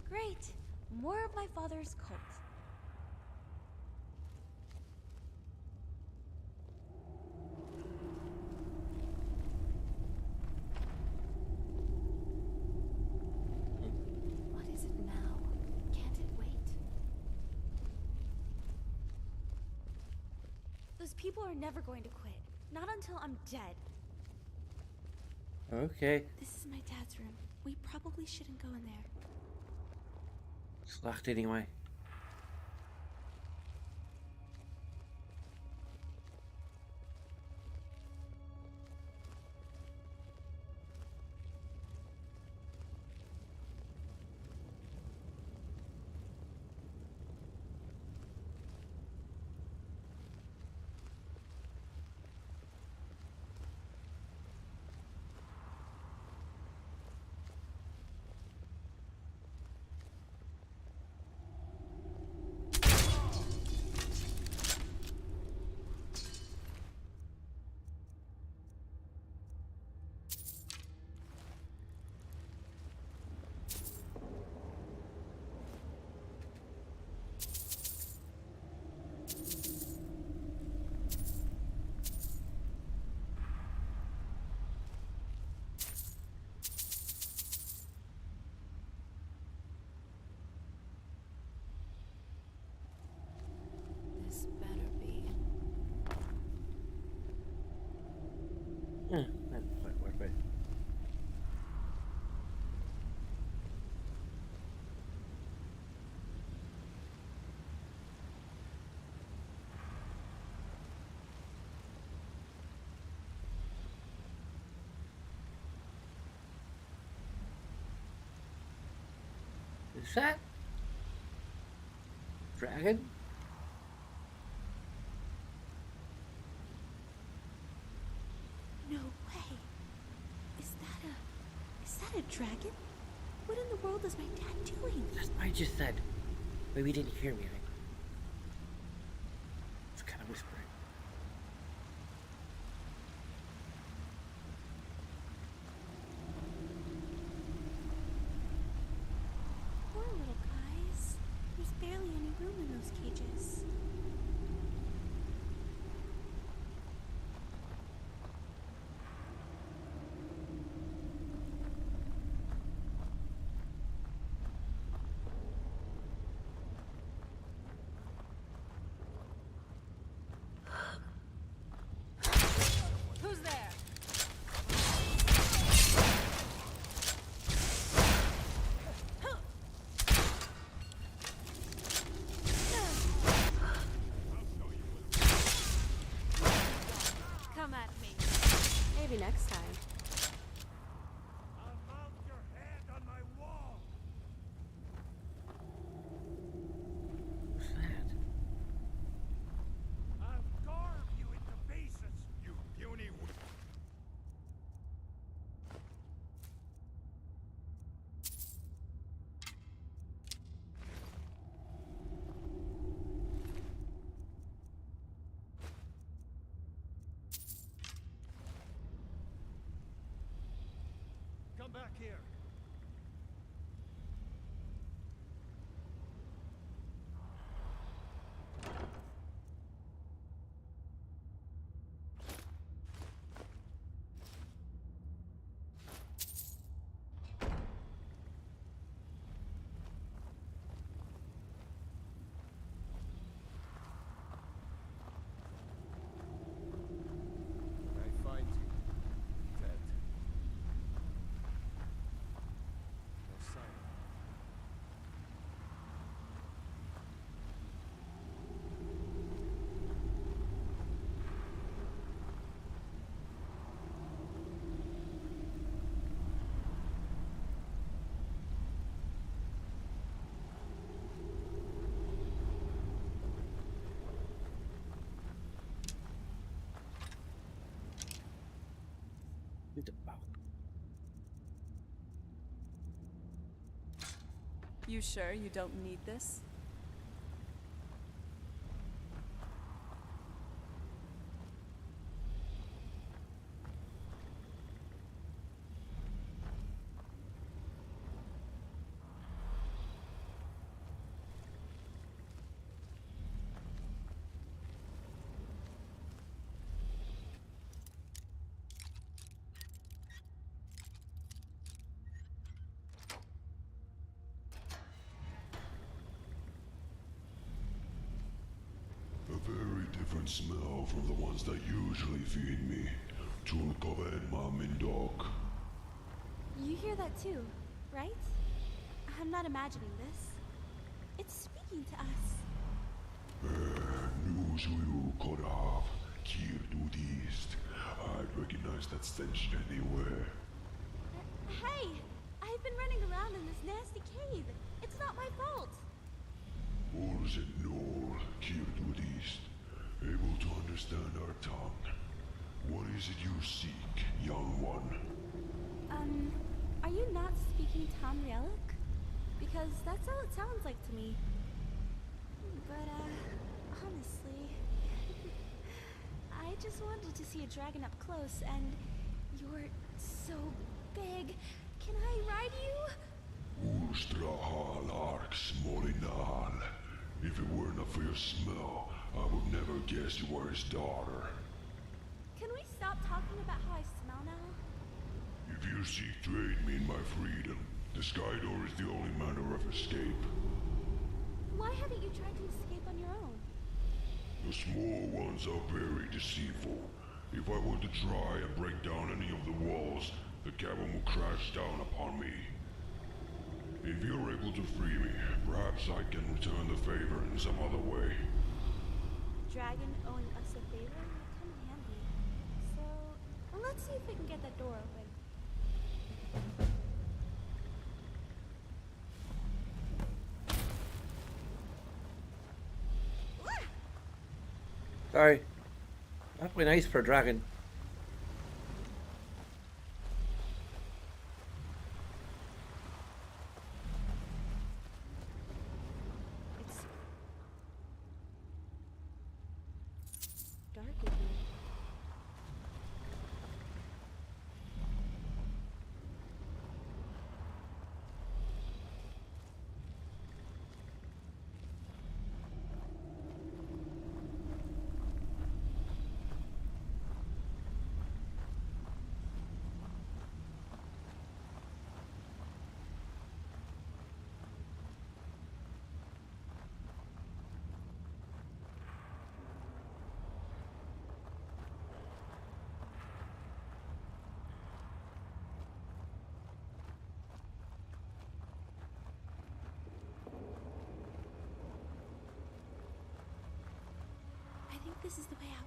Great! More of my father's cult. What is it now? Can't it wait? people are never going to quit. Not until I'm dead. Okay. This is my dad's room. We probably shouldn't go in there. It's locked anyway. This better be. Wait. Is that dragon? No way. Is that a dragon? What in the world is my dad doing? That's what I just said. Maybe you didn't hear me. It's kind of whispering. Poor little guys. There's barely any room in those cages. Who's there? Come at me. Maybe next time. I'll mount your head on my wall. What's that? I'll carve you into pieces, you puny. Come back here. I find you dead. No sign. You sure you don't need this? different smell from the ones that usually feed me. Tulkova and Mamindok. You hear that too, right? I'm not imagining this. It's speaking to us. Nuzuyu Kodav, Kir Dudist. I'd recognize that stench anywhere. Hey! I've been running around in this nasty cave. It's not my fault. Ulzit Nol, Kir Dudist. Able to understand our tongue. What is it you seek, young one? Are you not speaking Tamrielic? Because that's all it sounds like to me. But, honestly, I just wanted to see a dragon up close, and you're so big. Can I ride you? Ulstrahal Arx Molinal. If it were not for your smell, I would never guess you were his daughter. Can we stop talking about how I smell now? If you seek to aid me in my freedom, the Sky Door is the only manner of escape. Why haven't you tried to escape on your own? The small ones are very deceitful. If I were to try and break down any of the walls, the cavern will crash down upon me. If you're able to free me, perhaps I can return the favor in some other way. Dragon owing us a favor will come in handy. So, let's see if we can get that door open. Sorry. Awfully nice for a dragon. It's dark in here. I think this is the way out.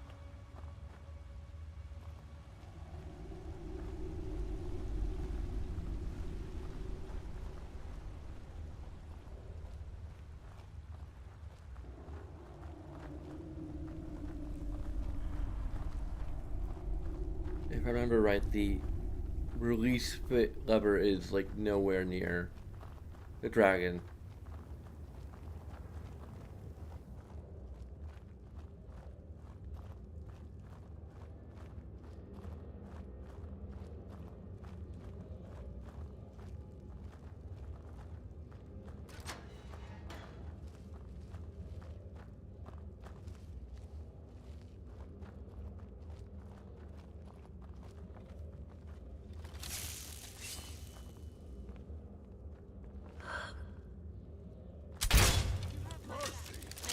If I remember right, the release fit lever is like nowhere near the dragon.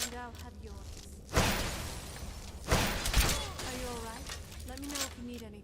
And I'll have yours. Are you alright? Let me know if you need anything.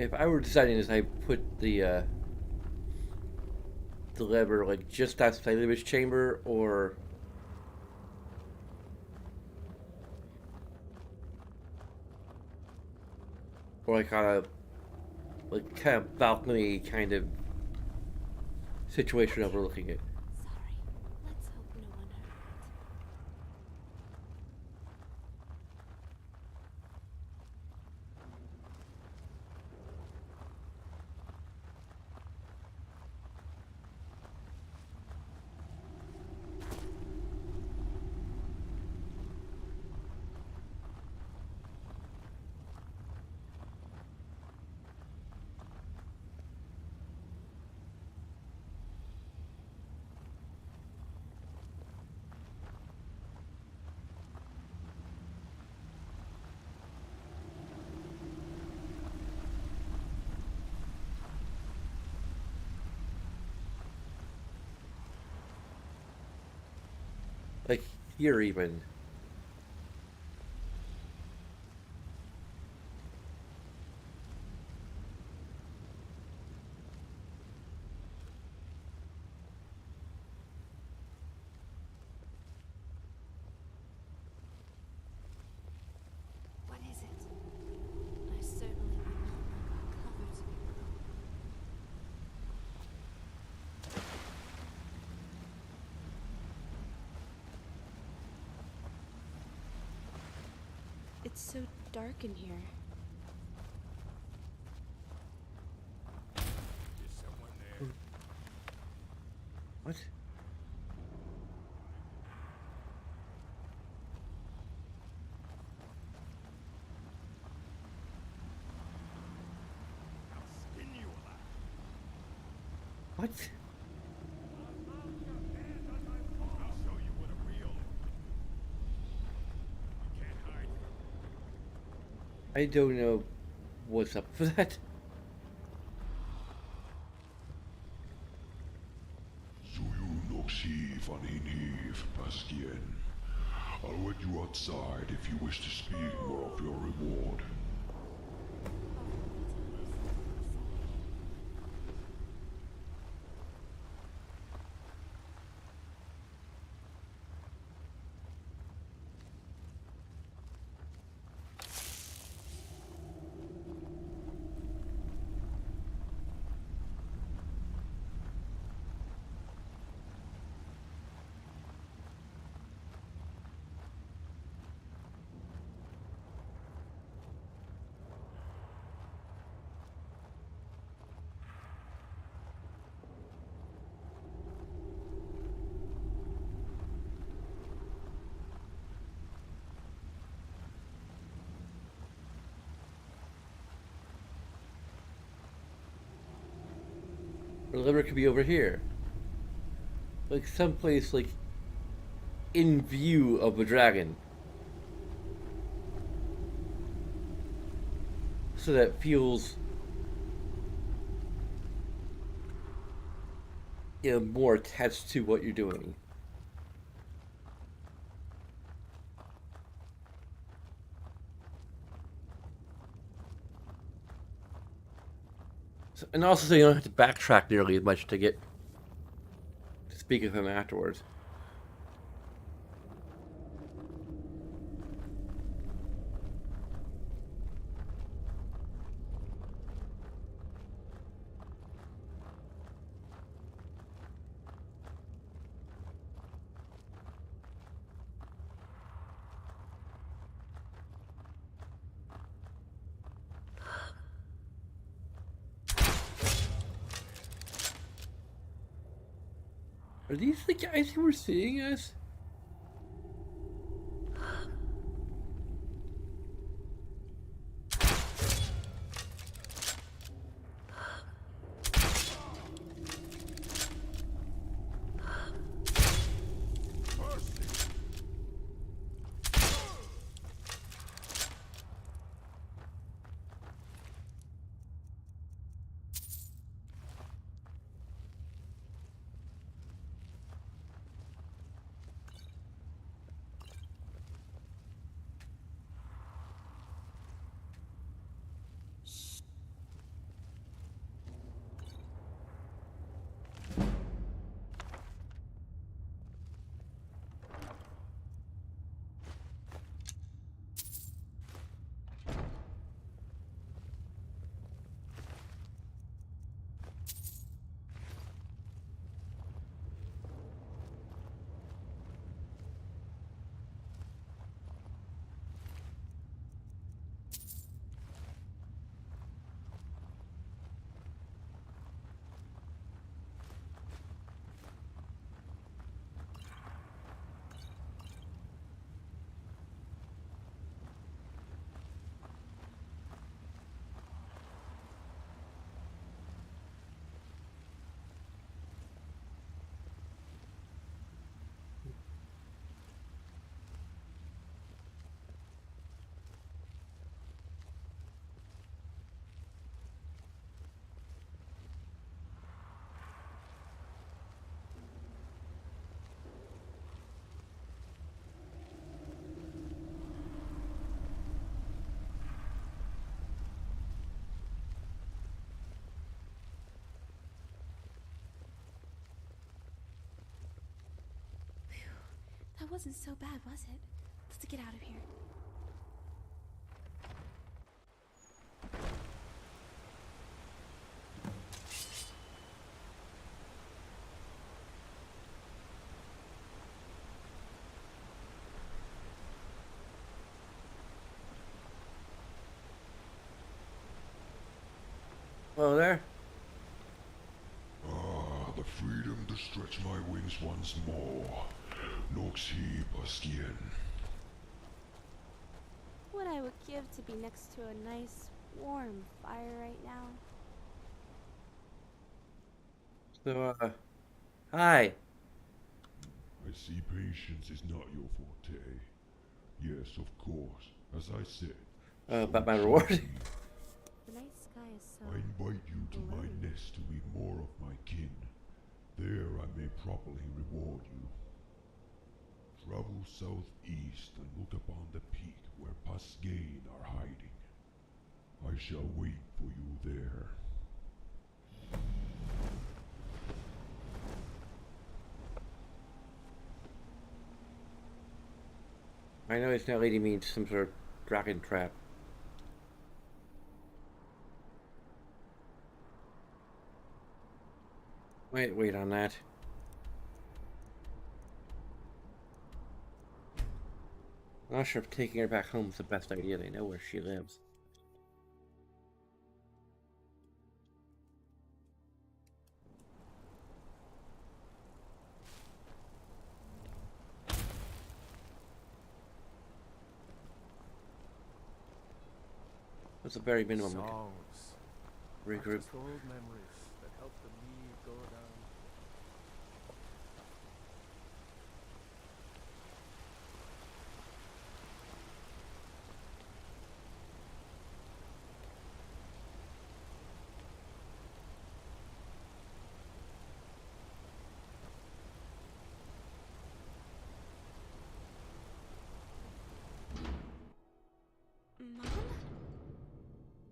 If I were deciding this, I put the lever like just outside of his chamber, or like on a kind of balcony kind of situation overlooking it. Sorry. Let's hope no one heard. Like here even. What is it? I certainly would not like our cover to be blown. It's so dark in here. Is someone there? What? I'll skin you alive. What? I'll show you what a real. You can't hide from me. I don't know what's up with that. I'll wait you outside if you wish to speak more of your reward. The liver could be over here. Like someplace like in view of the dragon. So that feels more attached to what you're doing. And also so you don't have to backtrack nearly as much to get to speak of him afterwards. Are these the guys who were seeing us? That wasn't so bad, was it? Let's get out of here. Hello there. Ah, the freedom to stretch my wings once more. Noxie Bastian. What I would give to be next to a nice, warm fire right now. So, hi. I see patience is not your forte. Yes, of course. As I said. About my reward. The night sky is so... I invite you to my nest to meet more of my kin. There I may properly reward you. Travel southeast and look upon the peak where Pasgain are hiding. I shall wait for you there. I know it's not leading me into some sort of dragon trap. Wait on that. I'm not sure if taking her back home is the best idea. They know where she lives. That's a very minimum. Songs. Regroup. Just old memories that help the mead go down.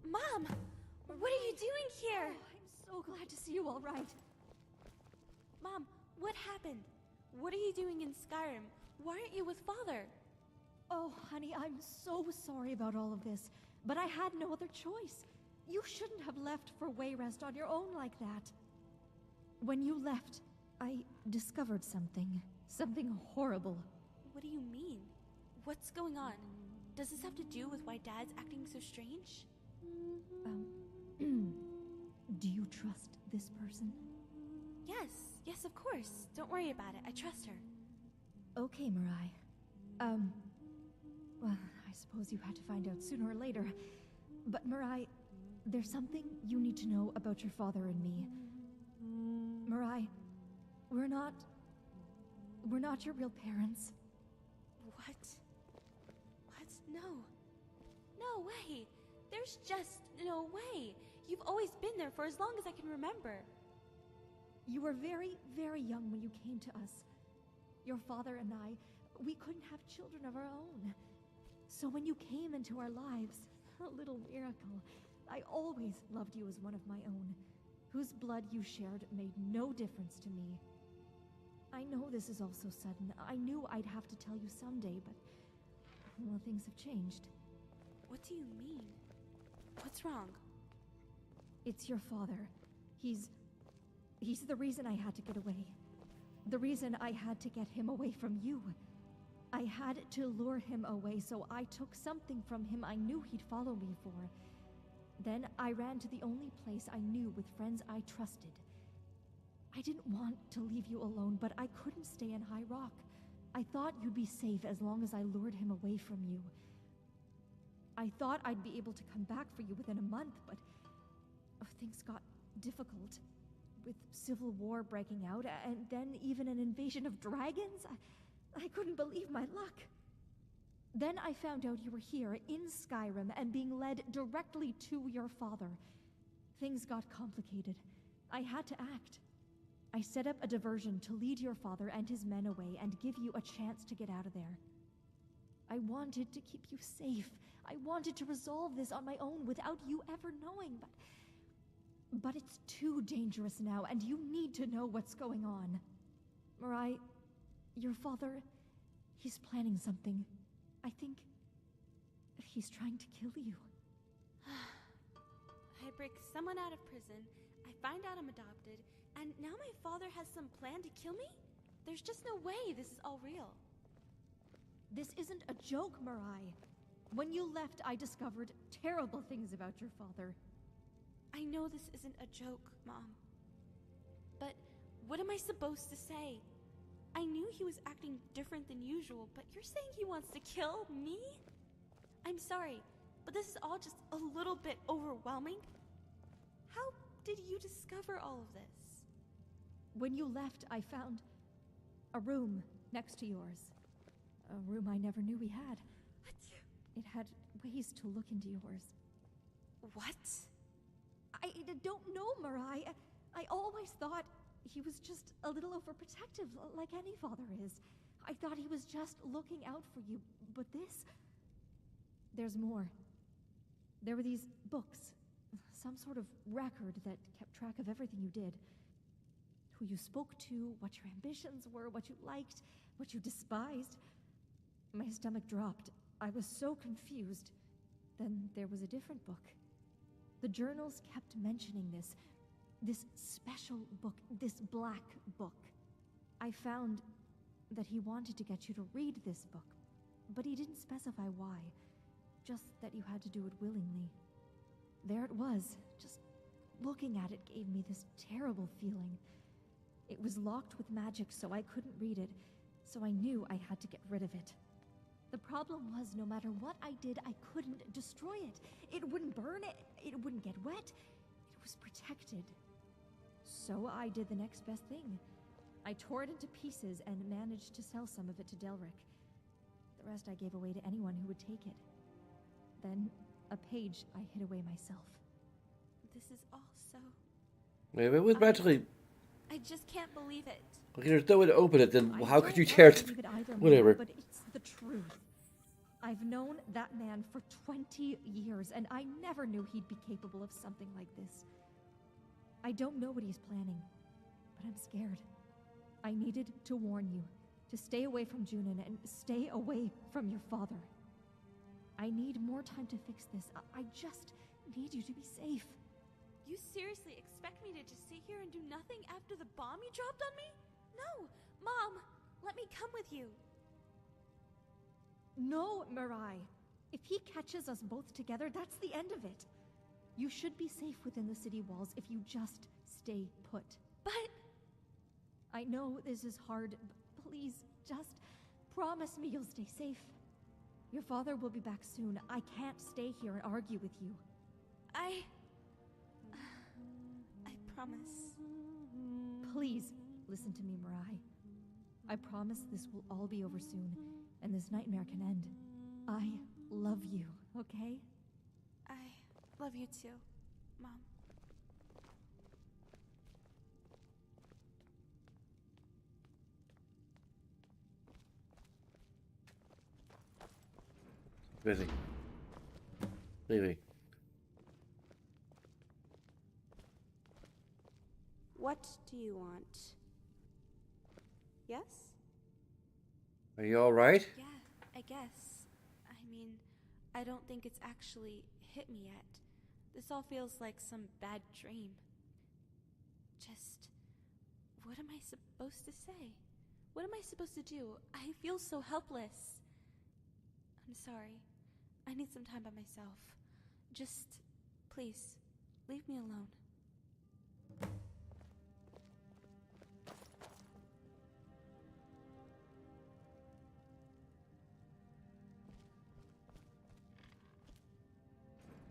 Mom? What are you doing here? I'm so glad to see you all right. Mom, what happened? What are you doing in Skyrim? Why aren't you with Father? Oh, honey, I'm so sorry about all of this, but I had no other choice. You shouldn't have left for Wayrest on your own like that. When you left, I discovered something. Something horrible. What do you mean? What's going on? Does this have to do with why Dad's acting so strange? Do you trust this person? Yes, of course. Don't worry about it. I trust her. Okay, Mirai. Well, I suppose you had to find out sooner or later. But Mirai, there's something you need to know about your father and me. Mirai, we're not your real parents. What? No. No way. There's just no way. You've always been there for as long as I can remember. You were very, very young when you came to us. Your father and I, we couldn't have children of our own. So when you came into our lives, a little miracle, I always loved you as one of my own, whose blood you shared made no difference to me. I know this is all so sudden. I knew I'd have to tell you someday, but, well, things have changed. What do you mean? What's wrong? It's your father. He's the reason I had to get away. The reason I had to get him away from you. I had to lure him away, so I took something from him I knew he'd follow me for. Then I ran to the only place I knew with friends I trusted. I didn't want to leave you alone, but I couldn't stay in High Rock. I thought you'd be safe as long as I lured him away from you. I thought I'd be able to come back for you within a month, but things got difficult. With civil war breaking out, and then even an invasion of dragons, I couldn't believe my luck. Then I found out you were here in Skyrim and being led directly to your father. Things got complicated. I had to act. I set up a diversion to lead your father and his men away and give you a chance to get out of there. I wanted to keep you safe. I wanted to resolve this on my own without you ever knowing, but it's too dangerous now, and you need to know what's going on. Mirai, your father, He's planning something. I think he's trying to kill you. I break someone out of prison, I find out I'm adopted, and now my father has some plan to kill me? There's just no way this is all real. This isn't a joke, Mirai. When you left, I discovered terrible things about your father. I know this isn't a joke, Mom. But what am I supposed to say? I knew he was acting different than usual, but you're saying he wants to kill me? I'm sorry, but this is all just a little bit overwhelming. How did you discover all of this? When you left, I found a room next to yours. A room I never knew we had. What? It had ways to look into yours. What? I don't know, Mirai. I always thought he was just a little overprotective, like any father is. I thought he was just looking out for you, but this... There's more. There were these books, some sort of record that kept track of everything you did. Who you spoke to, what your ambitions were, what you liked, what you despised. My stomach dropped. I was so confused. Then there was a different book. The journals kept mentioning this special book, this black book. I found that he wanted to get you to read this book, but he didn't specify why, just that you had to do it willingly. There it was, just looking at it gave me this terrible feeling. It was locked with magic, so I couldn't read it, so I knew I had to get rid of it. The problem was, no matter what I did, I couldn't destroy it. It wouldn't burn, it wouldn't get wet. It was protected. So I did the next best thing. I tore it into pieces and managed to sell some of it to Delric. The rest I gave away to anyone who would take it. Then, a page I hid away myself. This is all so... If it was magically... I just can't believe it. Okay, there's no way to open it, then how could you tear it? Whatever. But it's the truth. I've known that man for 20 years, and I never knew he'd be capable of something like this. I don't know what he's planning, but I'm scared. I needed to warn you, to stay away from Junin and stay away from your father. I need more time to fix this. I just need you to be safe. You seriously expect me to just sit here and do nothing after the bomb you dropped on me? No! Mom, let me come with you. No, Mirai. If he catches us both together, that's the end of it. You should be safe within the city walls if you just stay put. But... I know this is hard, but please, just promise me you'll stay safe. Your father will be back soon. I can't stay here and argue with you. I promise. Please, listen to me, Mirai. I promise this will all be over soon, and this nightmare can end. I love you, okay? I love you too, Mom. Busy. Leaving. What do you want? Yes? Are you alright? Yeah, I guess. I mean, I don't think it's actually hit me yet. This all feels like some bad dream. Just, what am I supposed to say? What am I supposed to do? I feel so helpless. I'm sorry. I need some time by myself. Just, please, leave me alone.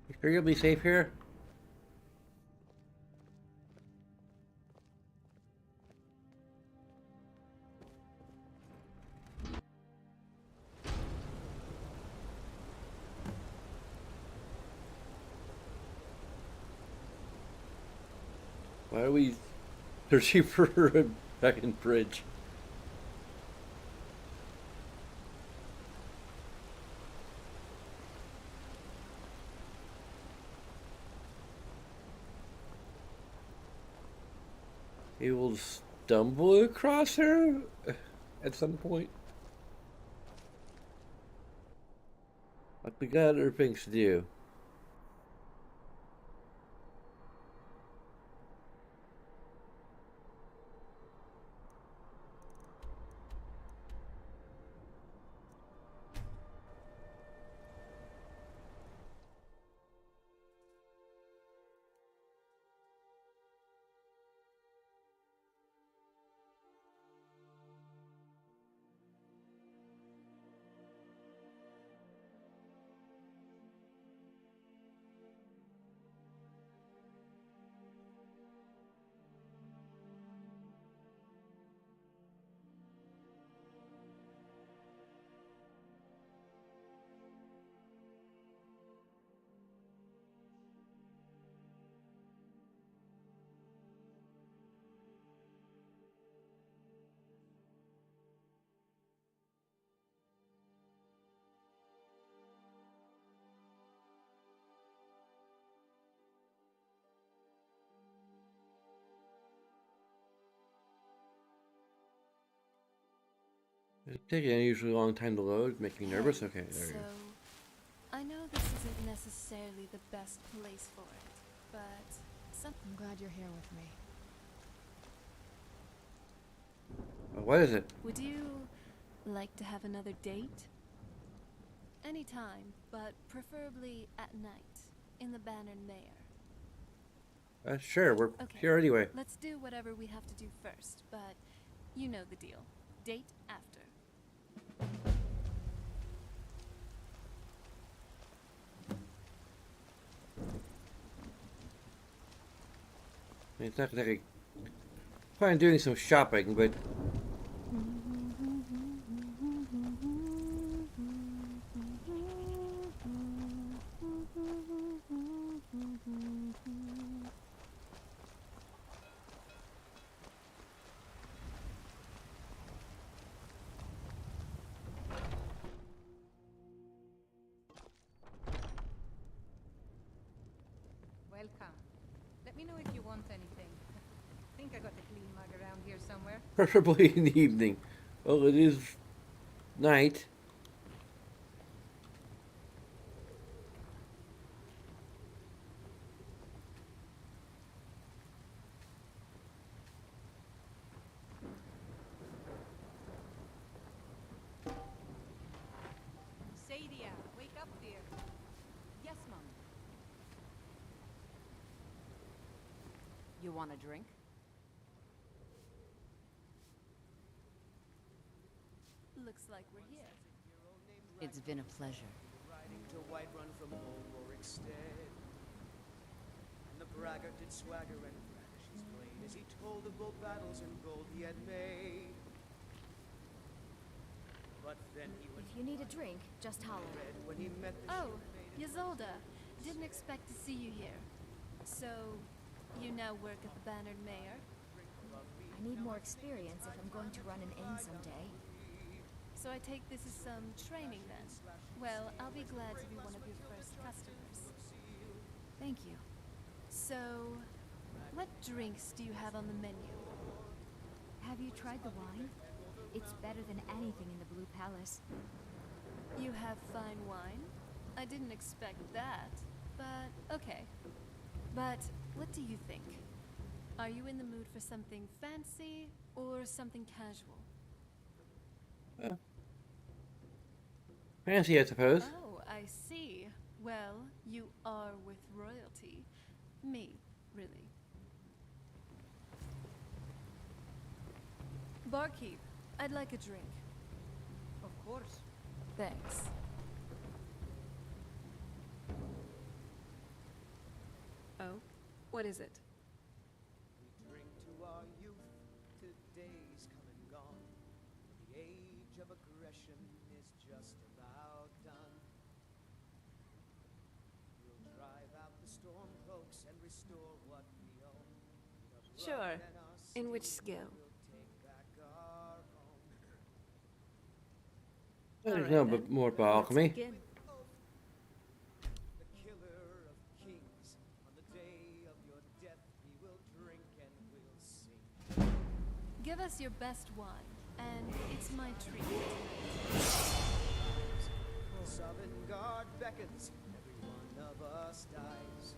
You sure you'll be safe here? Why are we searching for a second bridge? He will stumble across her at some point. Like we got other things to do. It's taking an unusually long time to load, making me nervous. Okay, there you go. I know this isn't necessarily the best place for it, but I'm glad you're here with me. What is it? Would you like to have another date? Anytime, but preferably at night, in the Bannered Mare. Sure, we're here anyway. Let's do whatever we have to do first, but you know the deal. Date after. I mean, it's not exactly. I plan on doing some shopping, but. Welcome. Let me know if you want anything. I think I got the clean mug around here somewhere. Preferably in the evening. Well, it is night. Sadia, wake up, dear. Yes, Mom. You want a drink? Looks like we're here. It's been a pleasure. Riding to Whiterun from old Warwickstead. And the braggart did swagger and brandish his blade as he told of bold battles and gold he had made. But then he went. If you need a drink, just holler. When he met the Oh, Ysolda. Didn't expect to see you here. So, you now work at the Bannered Mare? I need more experience if I'm going to run an inn someday. So I take this as some training then? Well, I'll be glad to be one of your first customers. Thank you. So, what drinks do you have on the menu? Have you tried the wine? It's better than anything in the Blue Palace. You have fine wine? I didn't expect that, but okay. But what do you think? Are you in the mood for something fancy or something casual? Fancy, I suppose. Oh, I see. Well, you are with royalty. Me, really. Barkeep, I'd like a drink. Of course. Thanks. Oh, what is it? We drink to our youth, today's come and gone. The age of aggression is just about done. We'll drive out the storm cloaks and restore what we own. Sure. In which skill? There's no but more about alchemy. The killer of kings, on the day of your death, we will drink and we'll sing. Give us your best wine, and it's my treat. Southern Guard seconds, every one of us dies.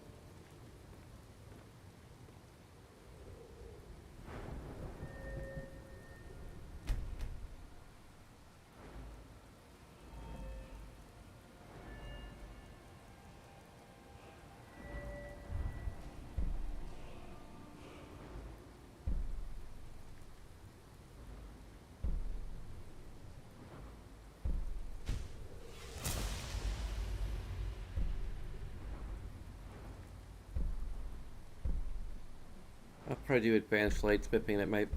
I'll probably do advanced light smithing that might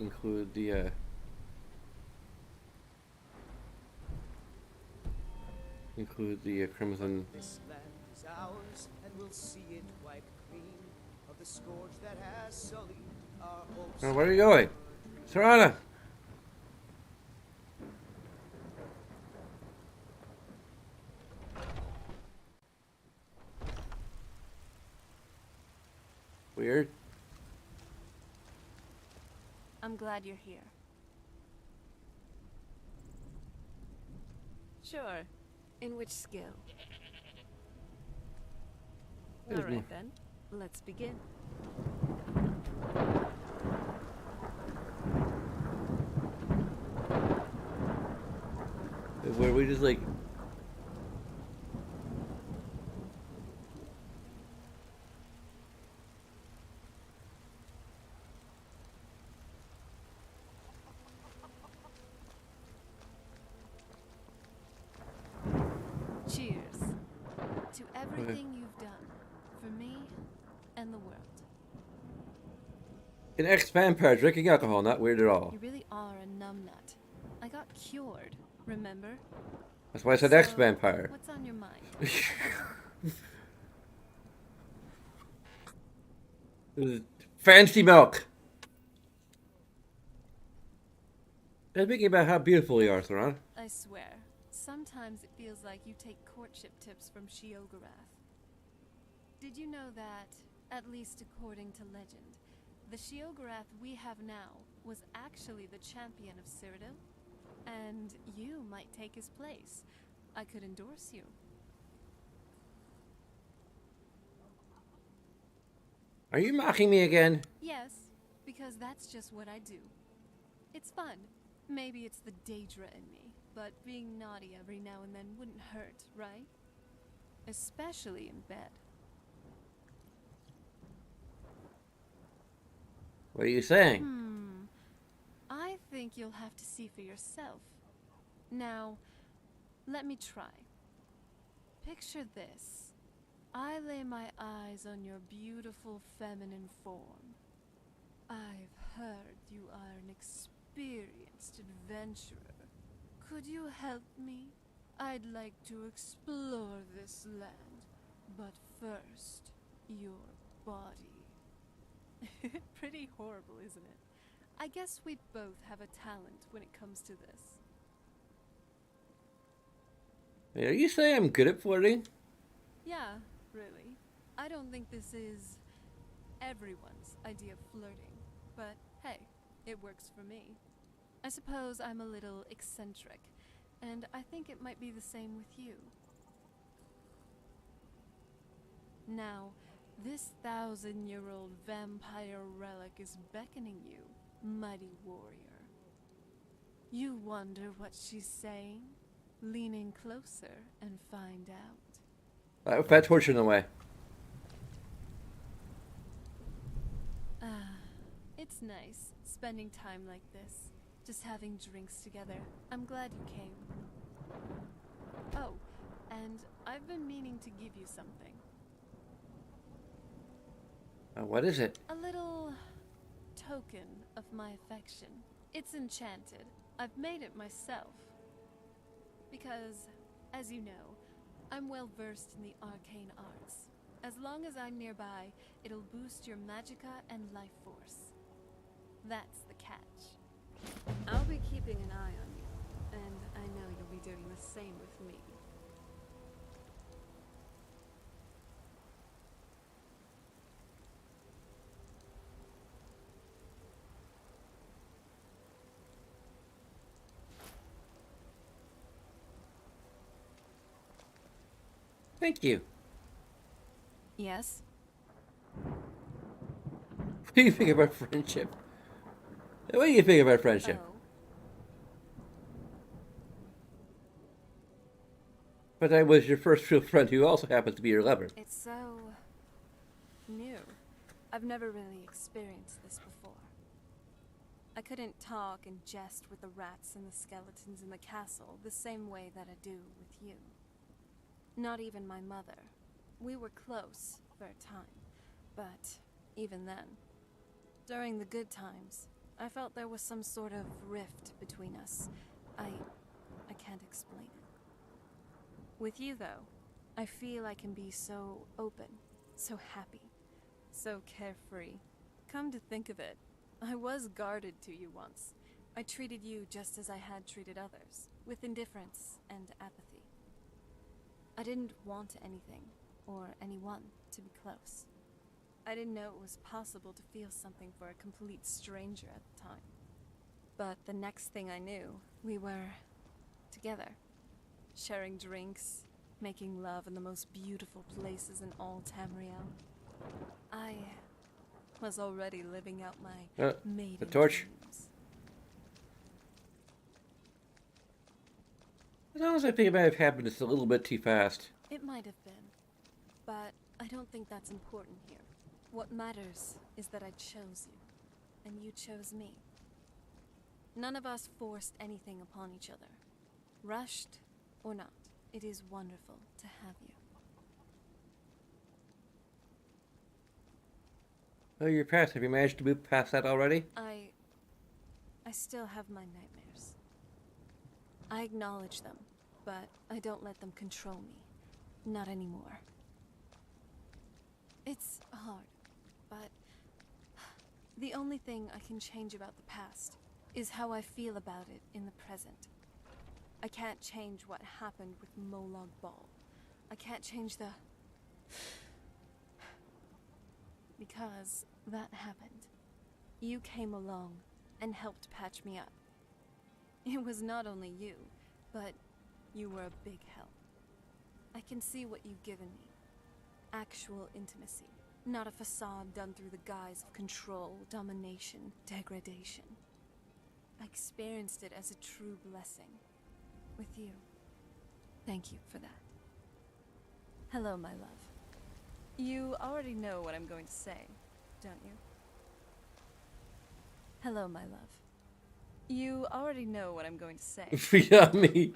include the crimson. This land is ours, and we'll see it wiped clean of the scourge that has sullied our hopes. Oh, where are you going? Serana! Weird. I'm glad you're here. Sure. In which skill? There's Alright more. then, let's begin. Where we just like. Cheers to everything you've done for me and the world. An ex-vampire drinking alcohol, not weird at all. You really are a numbnut. I got cured, remember? That's why I said So, ex-vampire. What's on your mind? Fancy milk. I'm thinking about how beautiful you are, Theron. I swear, sometimes it feels like you take courtship tips from Sheogorath. Did you know that, at least according to legend, the Sheogorath we have now was actually the champion of Cyrodiil? And you might take his place. I could endorse you. Are you mocking me again? Yes, because that's just what I do. It's fun. Maybe it's the Daedra in me, but being naughty every now and then wouldn't hurt, right? Especially in bed. What are you saying? I think you'll have to see for yourself. Now, let me try. Picture this. I lay my eyes on your beautiful feminine form. I've heard you are an experienced adventurer. Could you help me? I'd like to explore this land, but first, your body. Pretty horrible, isn't it? I guess we both have a talent when it comes to this. Are you saying I'm good at flirting? Yeah, really. I don't think this is everyone's idea of flirting, but hey, it works for me. I suppose I'm a little eccentric, and I think it might be the same with you. Now, this 1,000-year-old vampire relic is beckoning you, mighty warrior. You wonder what she's saying? Leaning closer and find out. Fat torture in the way. It's nice spending time like this, just having drinks together. I'm glad you came. Oh, and I've been meaning to give you something. What is it? A little token of my affection. It's enchanted. I've made it myself. Because, as you know, I'm well versed in the arcane arts. As long as I'm nearby, it'll boost your magicka and life force. That's the catch. I'll be keeping an eye on you, and I know you'll be doing the same with me. Thank you. Yes? What do you think about friendship? What do you think about friendship? Oh. But I was your first real friend who also happens to be your lover. It's so new. I've never really experienced this before. I couldn't talk and jest with the rats and the skeletons in the castle the same way that I do with you. Not even my mother. We were close for a time, but even then, during the good times, I felt there was some sort of rift between us. I can't explain it. With you, though, I feel I can be so open, so happy, so carefree. Come to think of it, I was guarded to you once. I treated you just as I had treated others, with indifference and apathy. I didn't want anything, or anyone, to be close. I didn't know it was possible to feel something for a complete stranger at the time. But the next thing I knew, we were together, sharing drinks, making love in the most beautiful places in all Tamriel. I was already living out my maiden the torch. dreams. As long as I think it might have happened just a little bit too fast. It might have been, but I don't think that's important here. What matters is that I chose you, and you chose me. None of us forced anything upon each other. Rushed or not, it is wonderful to have you. Oh, your past. Have you managed to move past that already? I still have my nightmares. I acknowledge them, but I don't let them control me. Not anymore. It's hard, but the only thing I can change about the past is how I feel about it in the present. I can't change what happened with Molag Bal. I can't change the... Because that happened. You came along and helped patch me up. It was not only you, but you were a big help. I can see what you've given me. Actual intimacy, not a facade done through the guise of control, domination, degradation. I experienced it as a true blessing. With you. Thank you for that. Hello, my love. You already know what I'm going to say, don't you? Hello, my love. You already know what I'm going to say. Yeah, me.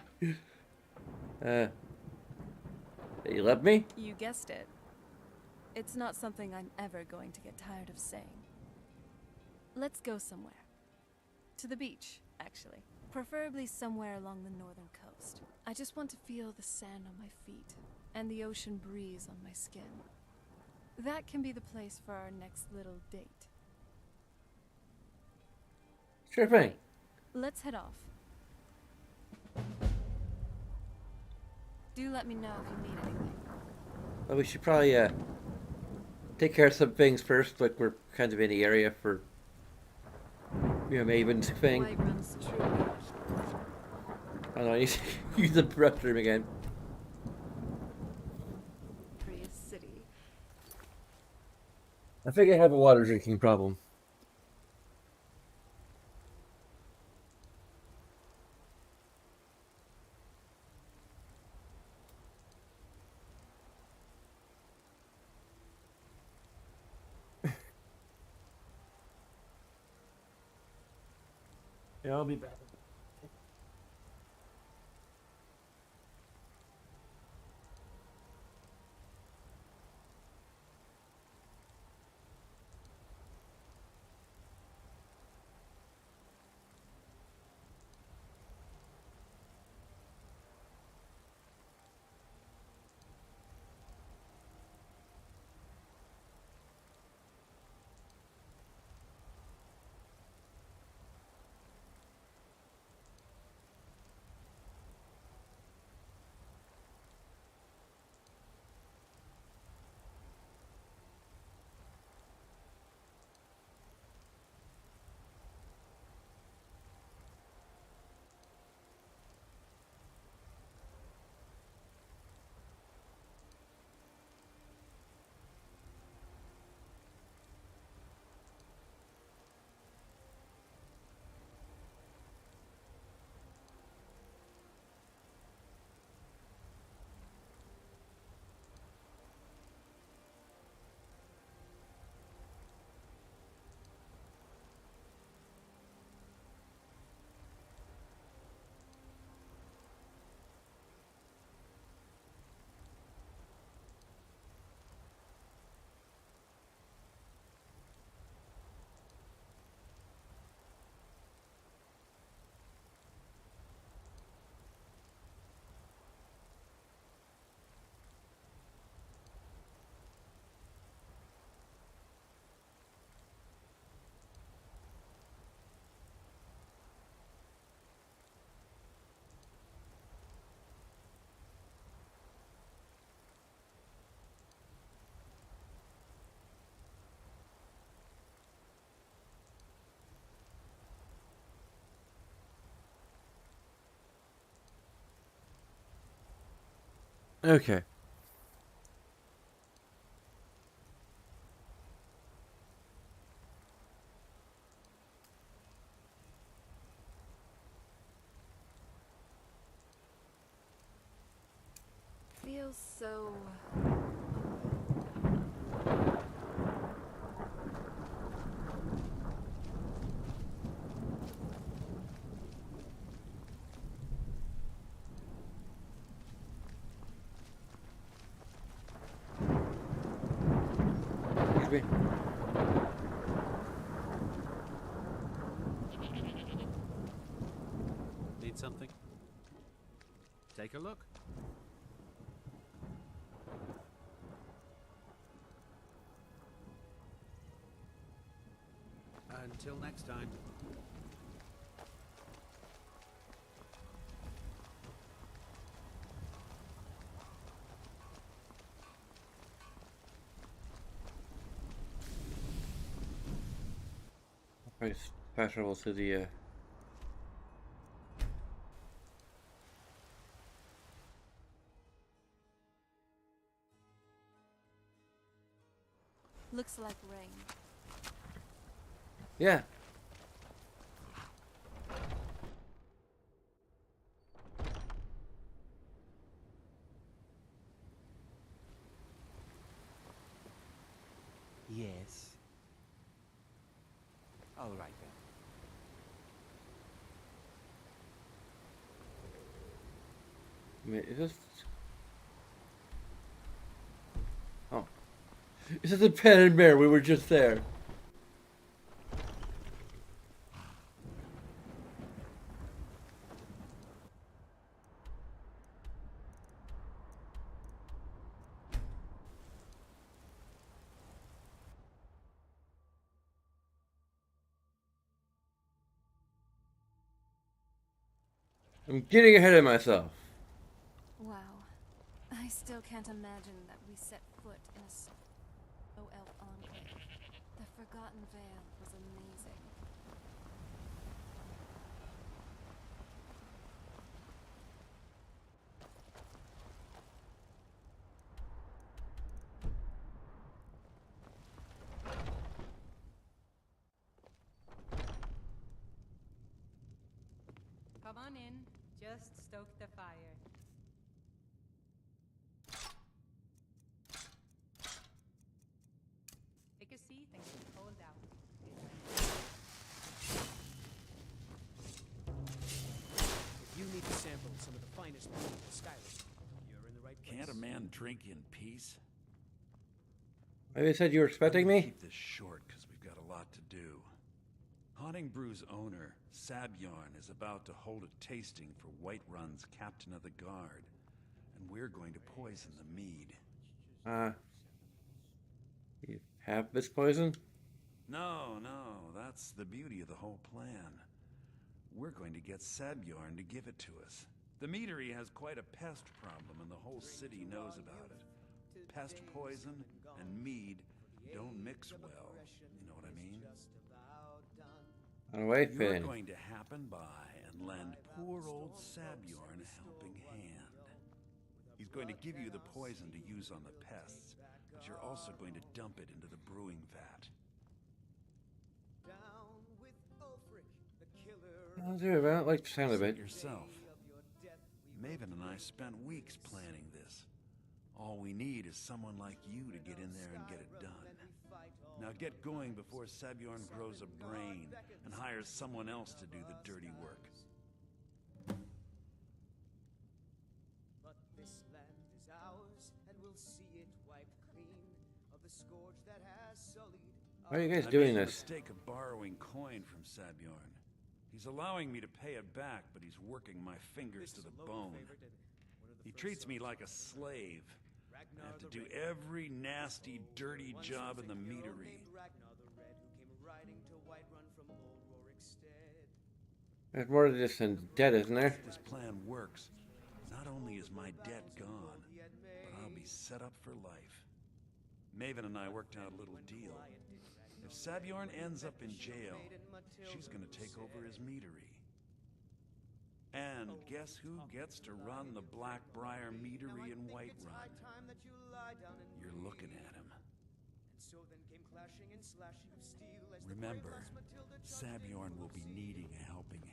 You love me? You guessed it. It's not something I'm ever going to get tired of saying. Let's go somewhere. To the beach, actually. Preferably somewhere along the northern coast. I just want to feel the sand on my feet and the ocean breeze on my skin. That can be the place for our next little date. Sure thing. Let's head off. Do let me know if you need anything. Well, we should probably take care of some things first. Like we're kind of in the area for Maven's thing. Wyvern's true. I don't know. I need to use the restroom again. Prettiest city. I think I have a water drinking problem. Yeah, I'll be back. Okay. Feels so... Excuse me. Need something? Take a look. Until next time. Right, special to the Looks like rain. yeah. Yes. All right then. I mean, is this? Oh, is this the pen and bear? We were just there. I'm getting ahead of myself. Wow. I still can't imagine that we set foot in a snow-elf enclave. The Forgotten Vale was amazing. Come on in. Just stoke the fire. Take a seat and get cold out. If you need to sample some of the finest food in Skyrim, you're in the right place. Can't a man drink in peace? Maybe said you were expecting I'm gonna me? keep this short because we've got a lot to do. Haunting Brew's owner, Sabyarn, is about to hold a tasting for Whiterun's Captain of the Guard, and we're going to poison the mead. You have this poison? No, that's the beauty of the whole plan. We're going to get Sabyarn to give it to us. The meadery has quite a pest problem, and the whole city knows about it. Pest poison and mead don't mix well. You know what I mean? Wait, You're Finn. going to happen by and lend poor old Sabyarn a helping hand. He's going to give you the poison to use on the pests, but you're also going to dump it into the brewing vat. I'll do it. I don't like the sound of it. Yourself. Maven and I spent weeks planning this. All we need is someone like you to get in there and get it done. Now get going before Sabyarn grows a brain and hires someone else to do the dirty work. But this land is ours, and we'll see it wiped clean of the scourge that has sullied. Why are you guys I doing made the this? mistake of borrowing coin from Sabyarn. He's allowing me to pay it back, but he's working my fingers to the bone. He treats me like a slave. I have to do every nasty, dirty job in the meadery. There's more to this than dead, isn't there? If this plan works, not only is my debt gone, but I'll be set up for life. Maven and I worked out a little deal. If Sabyarn ends up in jail, she's gonna take over his meadery. And guess who gets to run the Blackbriar meadery in Whiterun? You're looking at him. And so then came clashing and slashing of steel as Remember, Sabjorn will be needing a helping hand.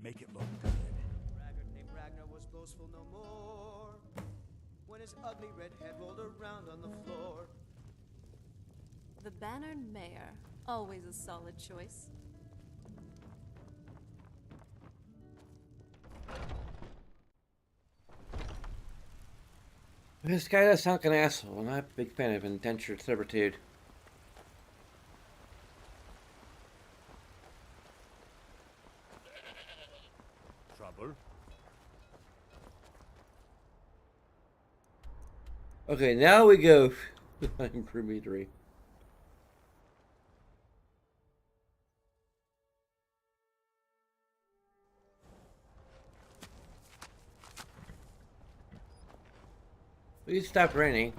Make it look good. Braggart named Ragnar was boastful no more when his ugly red head rolled around on the floor. The Bannered Mayor, always a solid choice. This guy does sound like an asshole. I'm not a big fan of indentured servitude. Trouble? Okay, now we go intermediary. Please stop raining.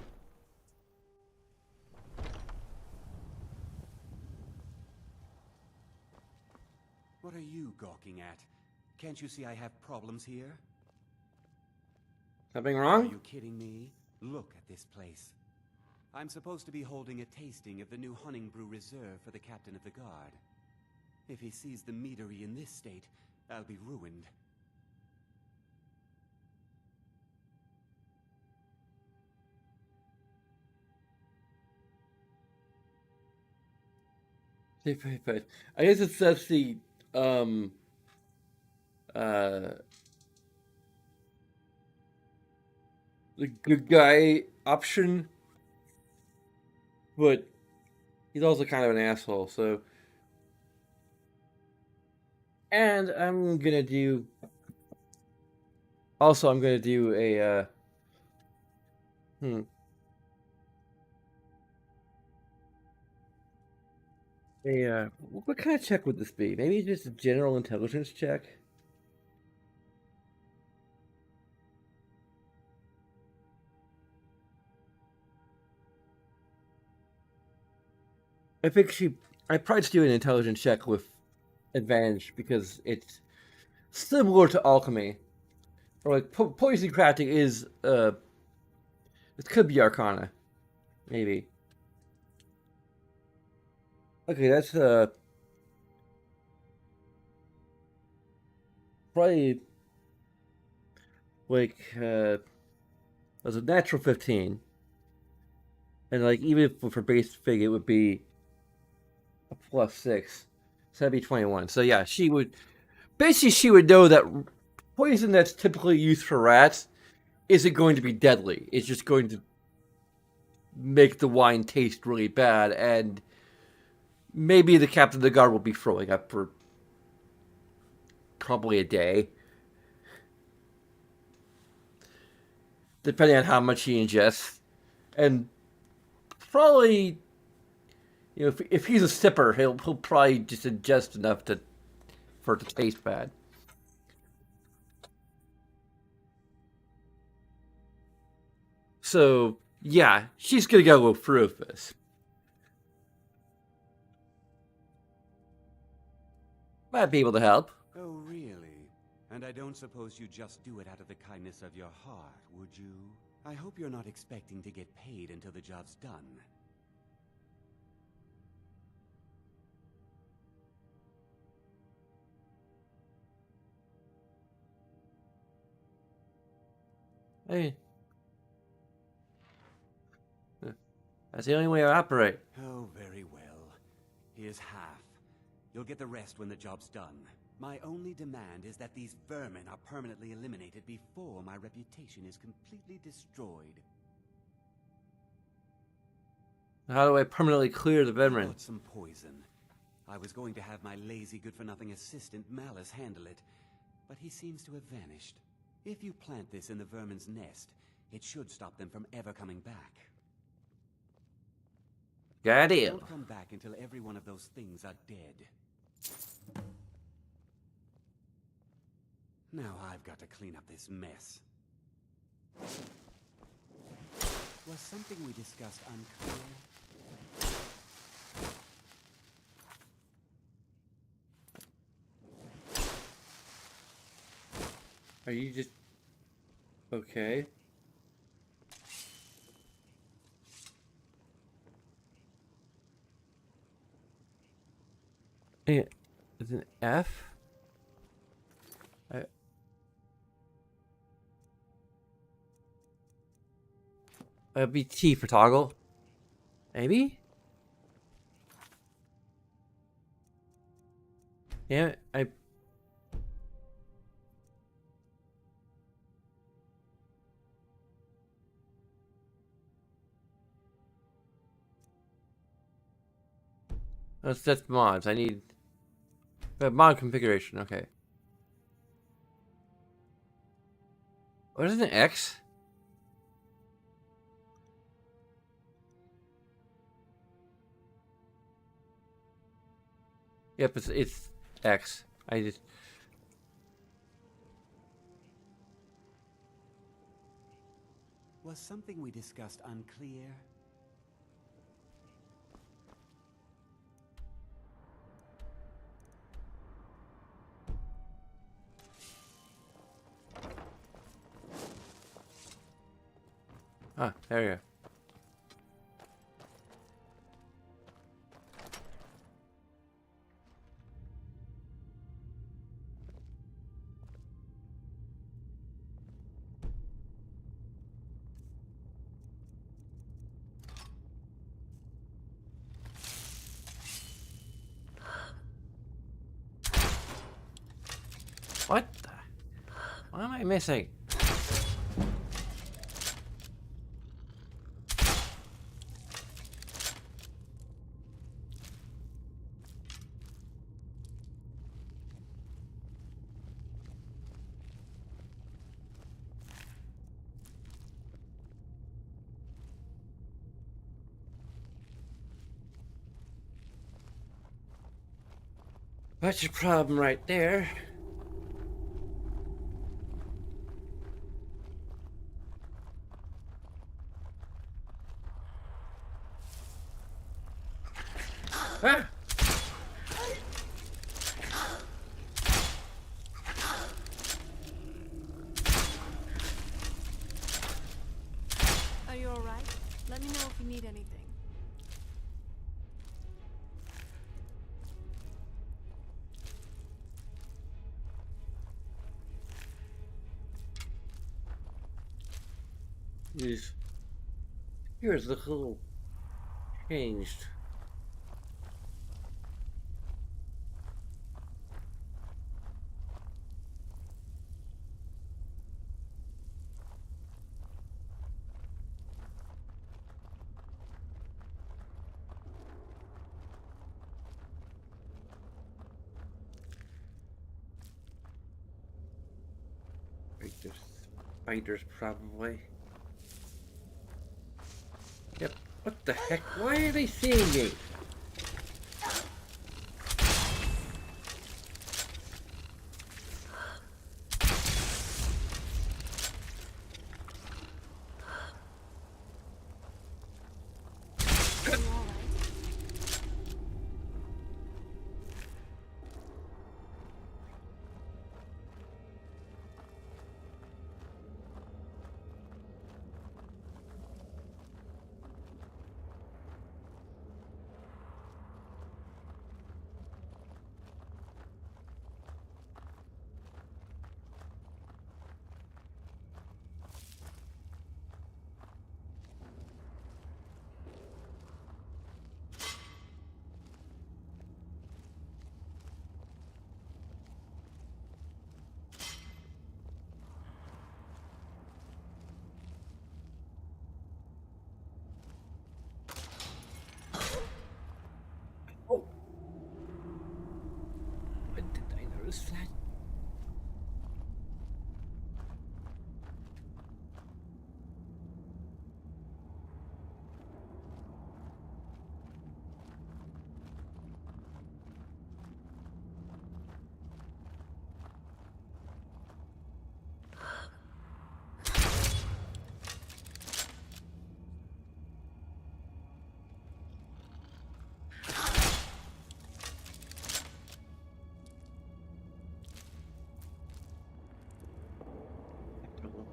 What are you gawking at? Can't you see I have problems here? Something wrong? Are you kidding me? Look at this place. I'm supposed to be holding a tasting of the new Honningbrew Reserve for the captain of the guard. If he sees the meadery in this state, I'll be ruined. I guess that's the uh the good guy option, but he's also kind of an asshole. So, and I'm gonna do. Also, I'm gonna do a. What kind of check would this be? Maybe just a general intelligence check. I think I'd probably just do an intelligence check with advantage because it's similar to alchemy. Or like poison crafting is, it could be arcana. Maybe. Okay, that's, probably, like, that's a natural 15. And, like, even for base fig, it would be a +6. So that'd be 21. So, yeah, she would know that poison that's typically used for rats isn't going to be deadly. It's just going to make the wine taste really bad, and maybe the captain of the guard will be throwing up for probably a day, depending on how much he ingests. And probably, if he's a sipper, he'll probably just ingest enough for it to taste bad. So, yeah, she's gonna go through with this. Might be able to help. Oh, really? And I don't suppose you just do it out of the kindness of your heart, would you? I hope you're not expecting to get paid until the job's done. Hey. That's the only way I operate. Oh, Here's half. You'll get the rest when the job's done. My only demand is that these vermin are permanently eliminated before my reputation is completely destroyed. How do I permanently clear the vermin? Got some poison. I was going to have my lazy, good-for-nothing assistant Malice handle it, but he seems to have vanished. If you plant this in the vermin's nest, it should stop them from ever coming back. Got it. Don't come back until every one of those things are dead. Now I've got to clean up this mess. Was something we discussed unclear? Are you just... Okay. It's an F? It'd be T for toggle. Maybe? Yeah, that's mods. I need mod configuration. Okay. What is an X? Yep, it's X. I just... Was something we discussed unclear? Ah, there you go. What the? What am I missing? That's your problem right there. Ah! Are you alright? Let me know if you need anything. Here's the little changed. Right, there's spiders probably. Yep. What the heck? Why are they seeing me?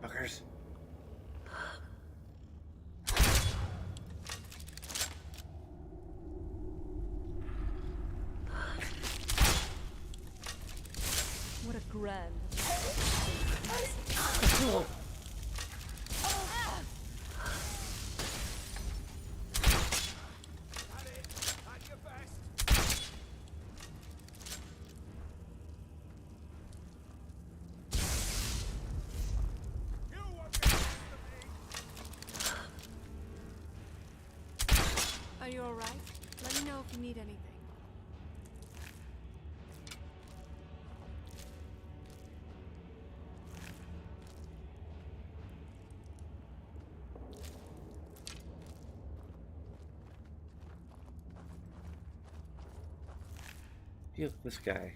Fuckers. What a grand. Are you alright? Let me know if you need anything. Heal this guy.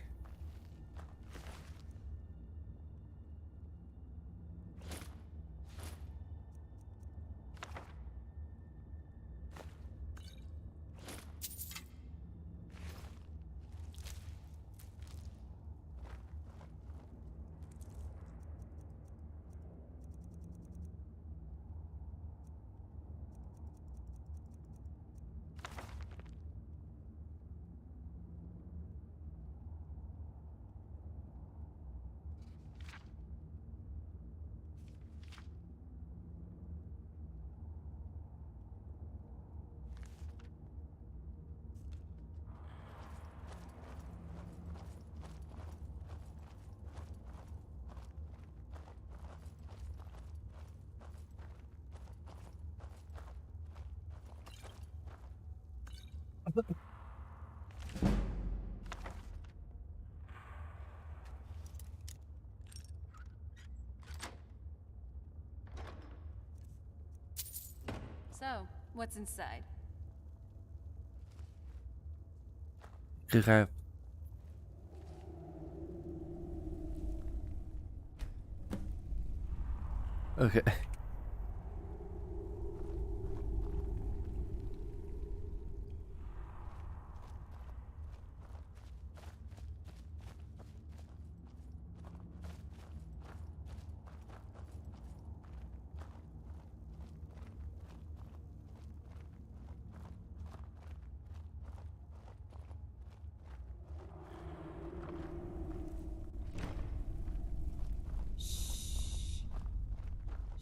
So, what's inside? Okay. Okay.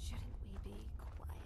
Shouldn't we be quiet?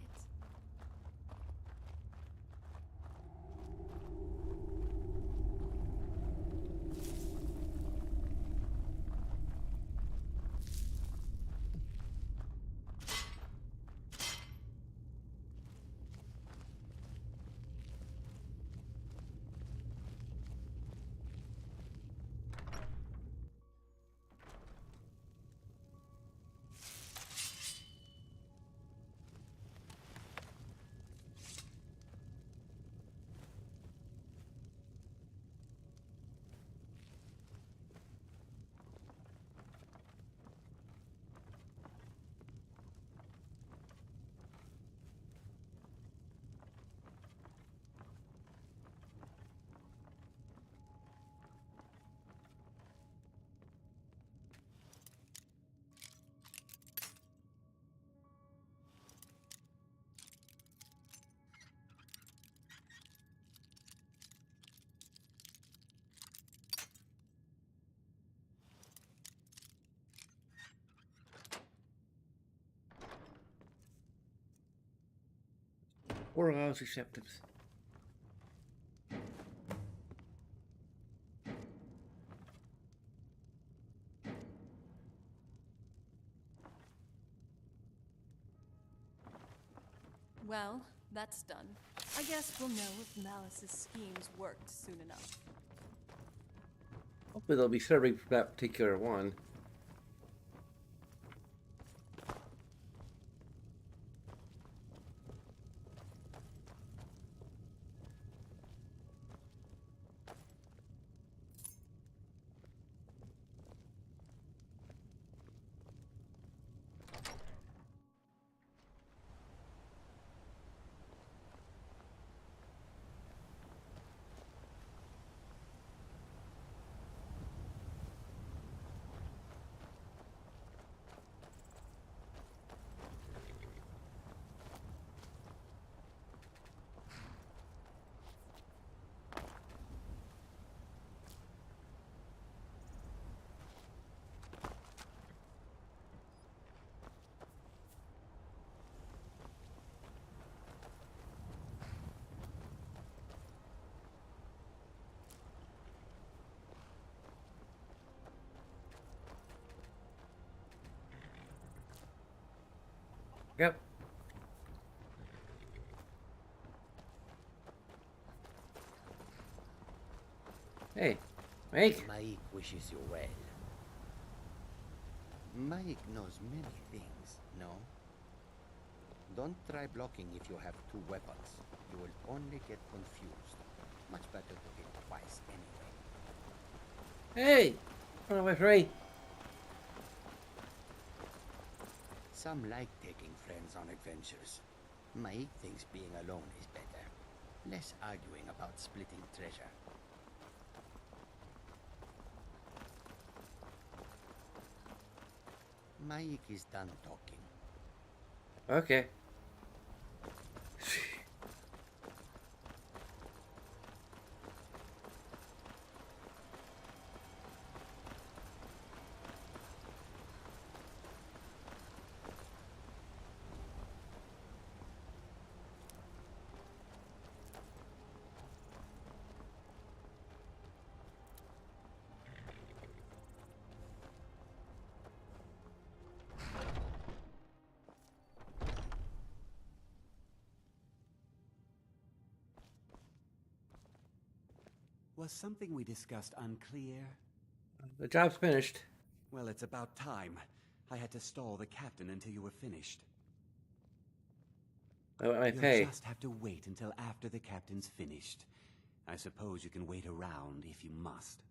Or allows acceptance. Well, that's done. I guess we'll know if Malice's schemes worked soon enough. Hopefully they'll be serving for that particular one. Yep. Hey, Mike. Mike wishes you well. Mike knows many things, no? Don't try blocking if you have two weapons. You will only get confused. Much better to hit twice anyway. Hey! Run away from me. Some like taking friends on adventures. Mike thinks being alone is better. Less arguing about splitting treasure. Mike is done talking. Okay. Was something we discussed unclear? The job's finished. Well, it's about time. I had to stall the captain until you were finished. I pay. You'll just have to wait until after the captain's finished. I suppose you can wait around if you must.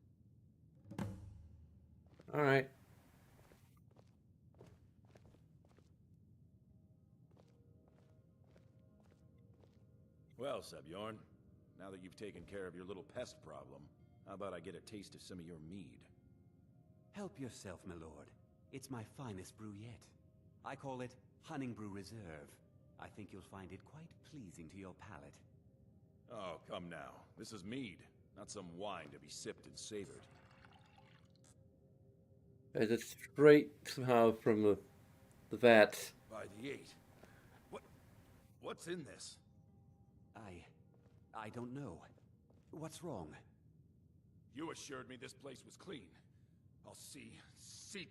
All right. Well, Sebjorn, now that you've taken care of your little pest problem, how about I get a taste of some of your mead? Help yourself, my lord. It's my finest brew yet. I call it Hunning Brew Reserve. I think you'll find it quite pleasing to your palate. Oh, come now. This is mead, not some wine to be sipped and savored. It's straight somehow from the vat. By the 8. What's in this? I don't know. What's wrong? You assured me this place was clean. I'll see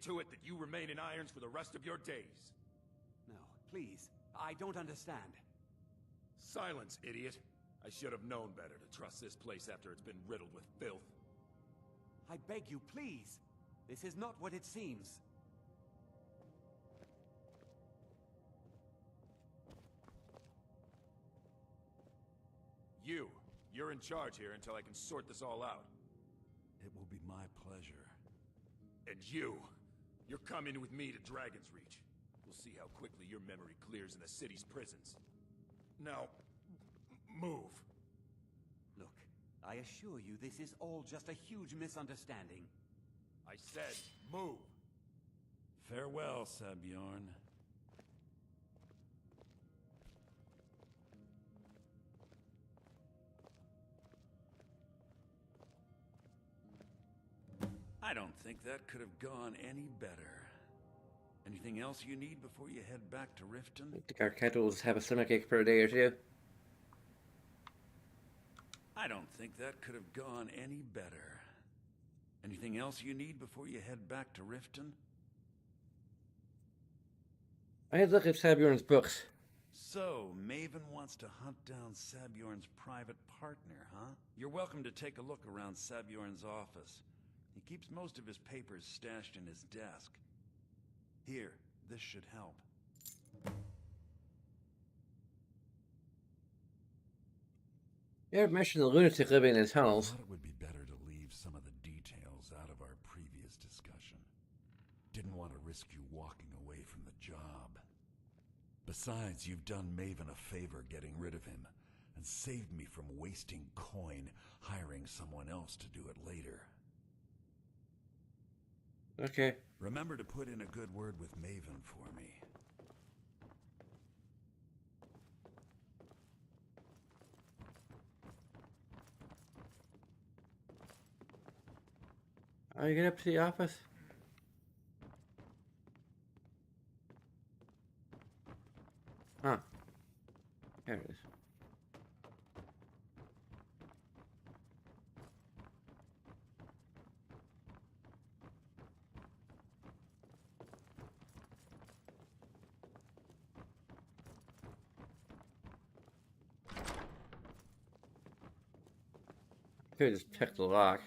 to it that you remain in irons for the rest of your days. No, please. I don't understand. Silence, idiot. I should have known better to trust this place after it's been riddled with filth. I beg you, please. This is not what it seems. You're in charge here until I can sort this all out. It will be my pleasure. And you're coming with me to Dragon's Reach. We'll see how quickly your memory clears in the city's prisons. Now, move. Look, I assure you this is all just a huge misunderstanding. I said, move. Farewell, Sebjorn. I don't think that could have gone any better. Anything else you need before you head back to Riften? I think our cat will just have a stomachache for a day or two. I don't think that could have gone any better. Anything else you need before you head back to Riften? I had to look at Sabjorn's books. So, Maven wants to hunt down Sabjorn's private partner, huh? You're welcome to take a look around Sabjorn's office. He keeps most of his papers stashed in his desk. Here, this should help. You ever mentioned the lunatic living in tunnels? I thought it would be better to leave some of the details out of our previous discussion. Didn't want to risk you walking away from the job. Besides, you've done Maven a favor getting rid of him, and saved me from wasting coin hiring someone else to do it later. Okay. Remember to put in a good word with Maven for me. How you get up to the office? Huh. There it is. could just pick the lock.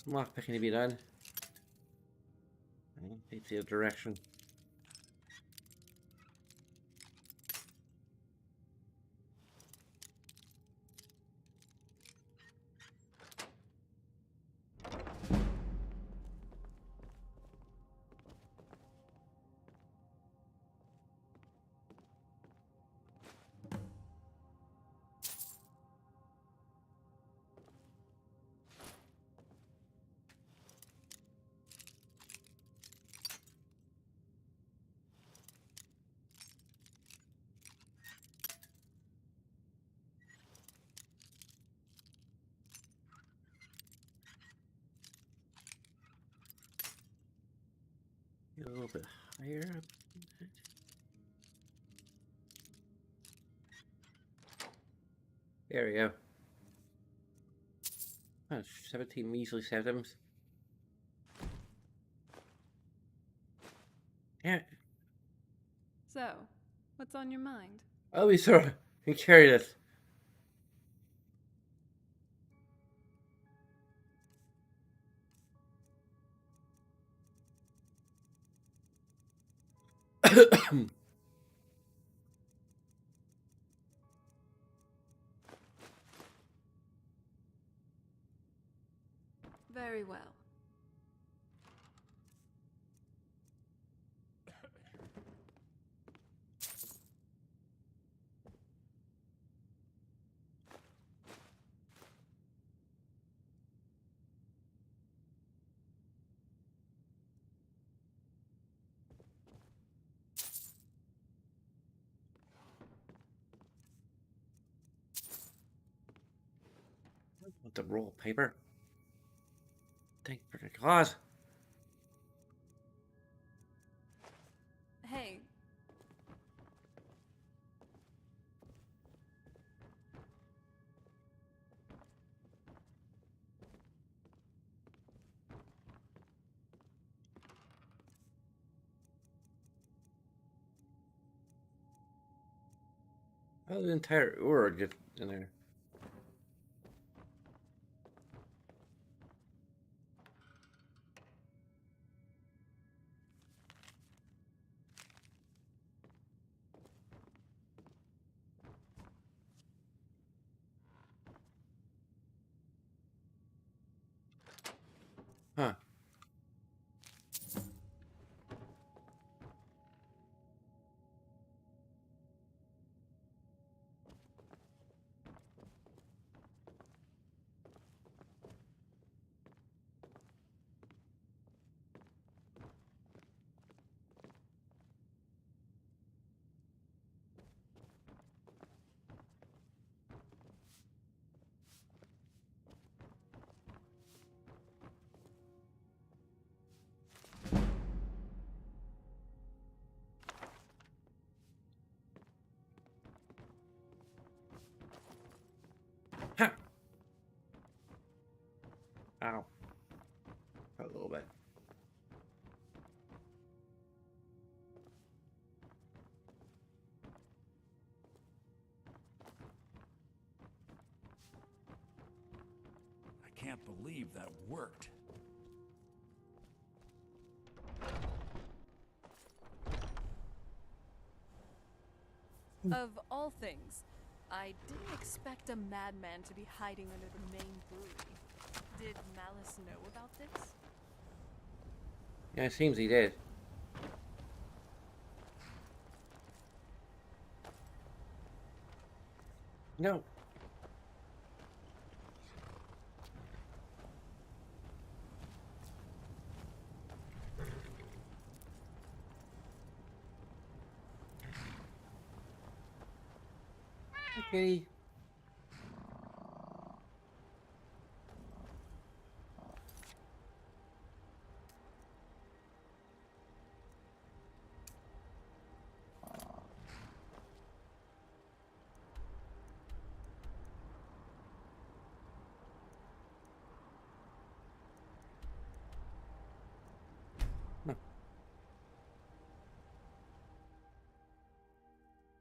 Some lockpicking to be done. I need the direction. Get a little bit higher up. There we go. Oh, 17 measly symptoms. Yeah. So, what's on your mind? I'll be sure can carry this. Very well. With the roll of paper. Thank you for the cause. Hey. How did the entire Ur get in there? Huh. Huh. Ow. A little bit. I can't believe that worked. Of all things, I didn't expect a madman to be hiding under the main brewery. Did Malice know about this? Yeah, it seems he did. No. Okay.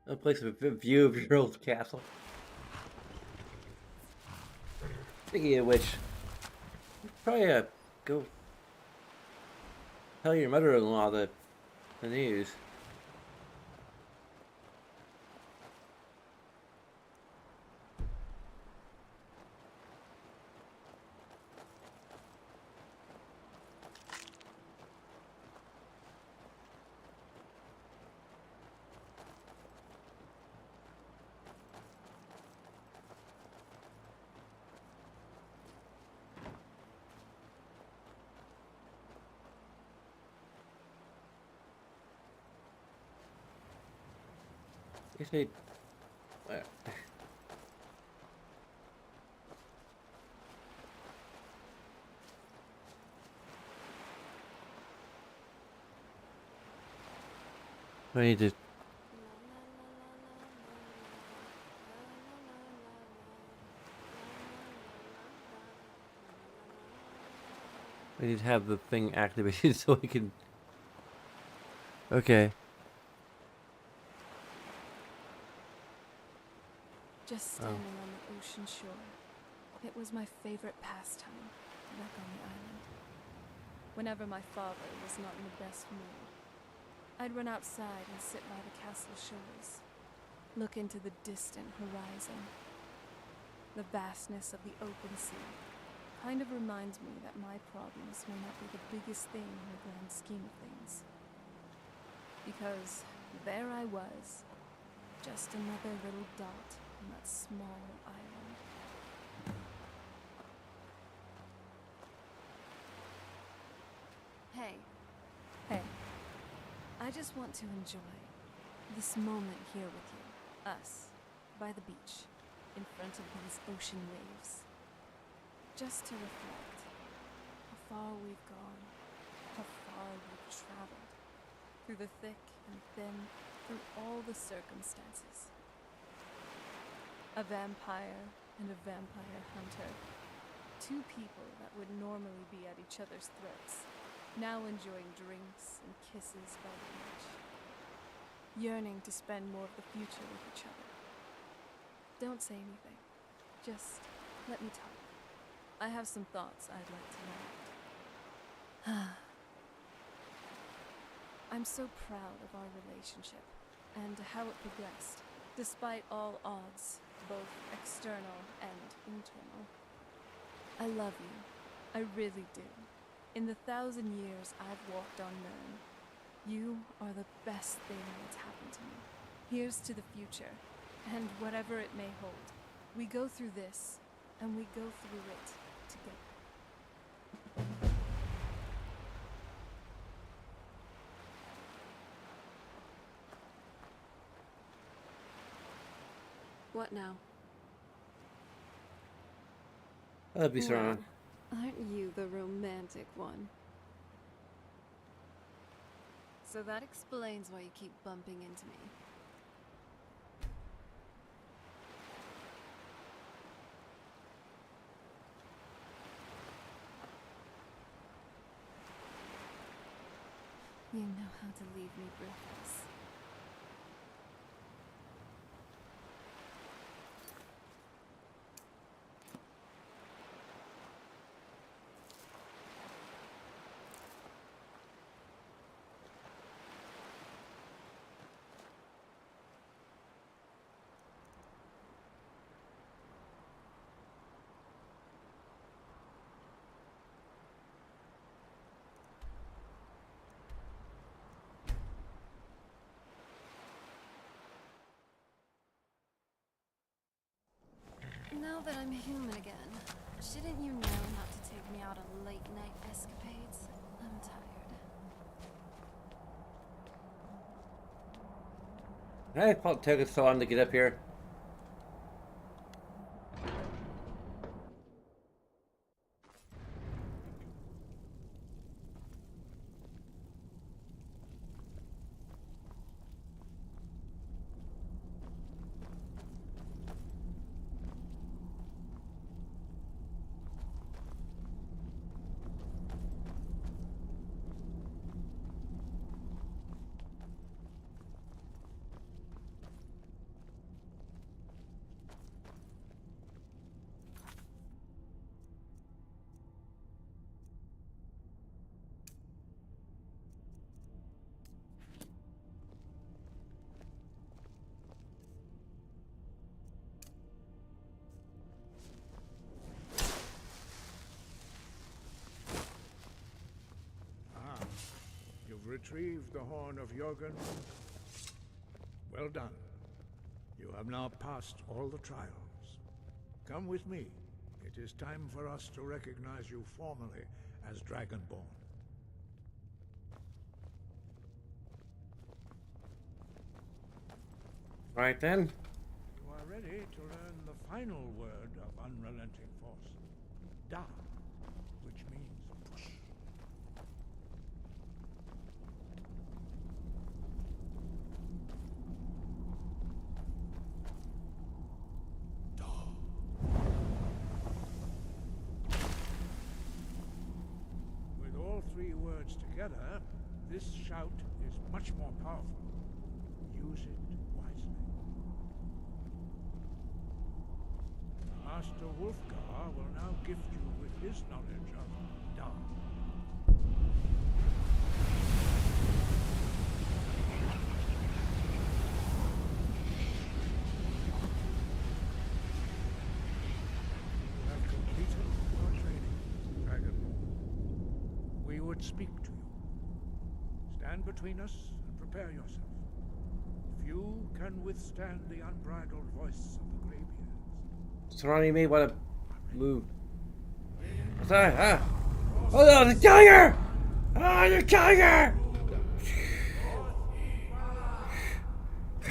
A place with a view of your old castle. Speaking of which, probably go tell your mother-in-law the news. Guess they. I need to. I need to have the thing activated so I can. Okay. Just standing on the ocean shore. It was my favorite pastime, back on the island. Whenever my father was not in the best mood, I'd run outside and sit by the castle shores, look into the distant horizon. The vastness of the open sea kind of reminds me that my problems may not be the biggest thing in the grand scheme of things. Because there I was, just another little dot on that small island. Hey. Hey. I just want to enjoy this moment here with you. Us, by the beach, in front of these ocean waves. Just to reflect how far we've gone, how far we've traveled, through the thick and thin, through all the circumstances. A vampire and a vampire hunter. Two people that would normally be at each other's throats, now enjoying drinks and kisses by the beach. Yearning to spend more of the future with each other. Don't say anything. Just let me talk. I have some thoughts I'd like to let out. I'm so proud of our relationship and how it progressed, despite all odds, both external and internal. I love you. I really do. In the 1,000 years I've walked on Nern, you are the best thing that's happened to me. Here's to the future, and whatever it may hold. We go through this, and we go through it together. What now? That'd be strong. Aren't you the romantic one? So that explains why you keep bumping into me. You know how to leave me breathless. Now that I'm human again, shouldn't you know not to take me out on late-night escapades? I'm tired. Hey, it probably took us so long to get up here. You've retrieved the Horn of Jorgen. Well done. You have now passed all the trials. Come with me. It is time for us to recognize you formally as Dragonborn. Right then. You are ready to learn the final word of unrelenting force. Da, which means push. With all three words together, this shout is much more powerful. Use it wisely. Master Wolfgar will now gift you with his knowledge of Da. You have completed your training, Dragonborn. We would speak to you. Stand between us and prepare yourself. Few can withstand the unbridled voice of the Greybeards. Surrounding me, what a move. Ah! Oh no, the tiger! Ah, the tiger!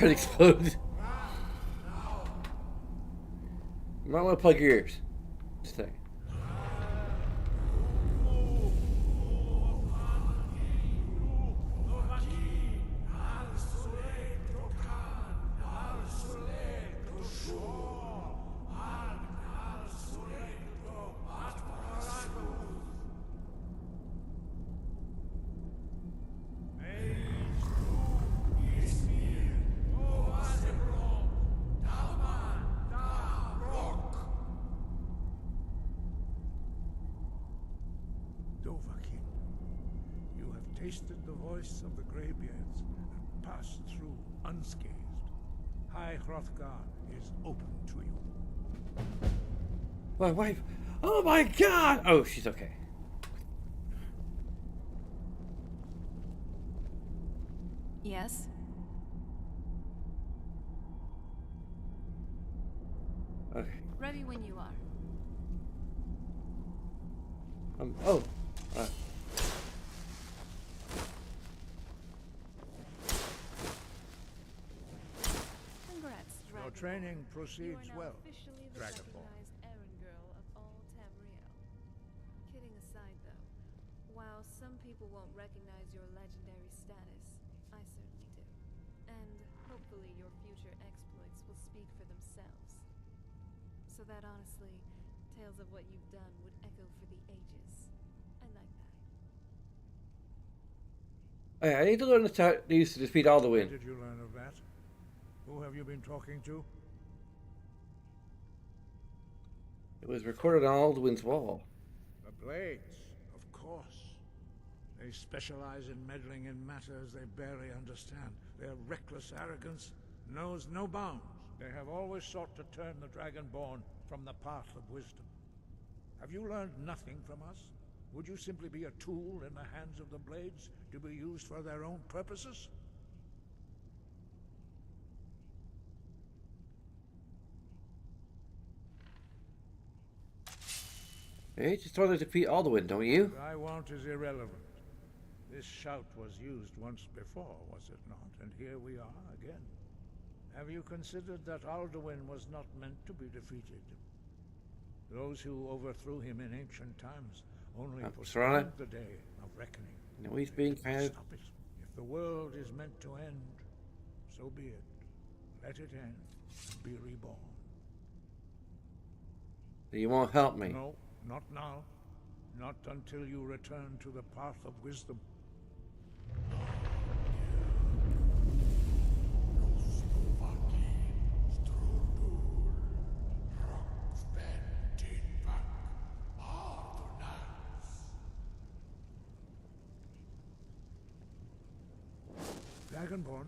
It explodes. You might want to plug your ears. Just a second. Tasted the voice of the Greybeards and passed through unscathed. High Hrothgar is open to you. My wife! Oh my god! Oh, she's okay. Yes? Okay. Ready when you are. Oh. Congrats, Your training proceeds well, Dragonborn. errand girl of all Tamriel. Kidding aside, though, while some people won't recognize your legendary status, I certainly do. And hopefully your future exploits will speak for themselves. So that honestly, tales of what you've done would echo for the ages. I like that. Hey, I need to learn these to defeat all the wind. Where did you learn of that? Who have you been talking to? It was recorded on Alduin's wall. The Blades, of course. They specialize in meddling in matters they barely understand. Their reckless arrogance knows no bounds. They have always sought to turn the Dragonborn from the path of wisdom. Have you learned nothing from us? Would you simply be a tool in the hands of the Blades to be used for their own purposes? Hey, just want to defeat Alduin, don't you? What I want is irrelevant. This shout was used once before, was it not? And here we are again. Have you considered that Alduin was not meant to be defeated? Those who overthrew him in ancient times only postponed the day of reckoning. No, he's being kind of... Stop it. If the world is meant to end, so be it. Let it end and be reborn. You won't help me. No, not now. Not until you return to the path of wisdom. Dragonborn,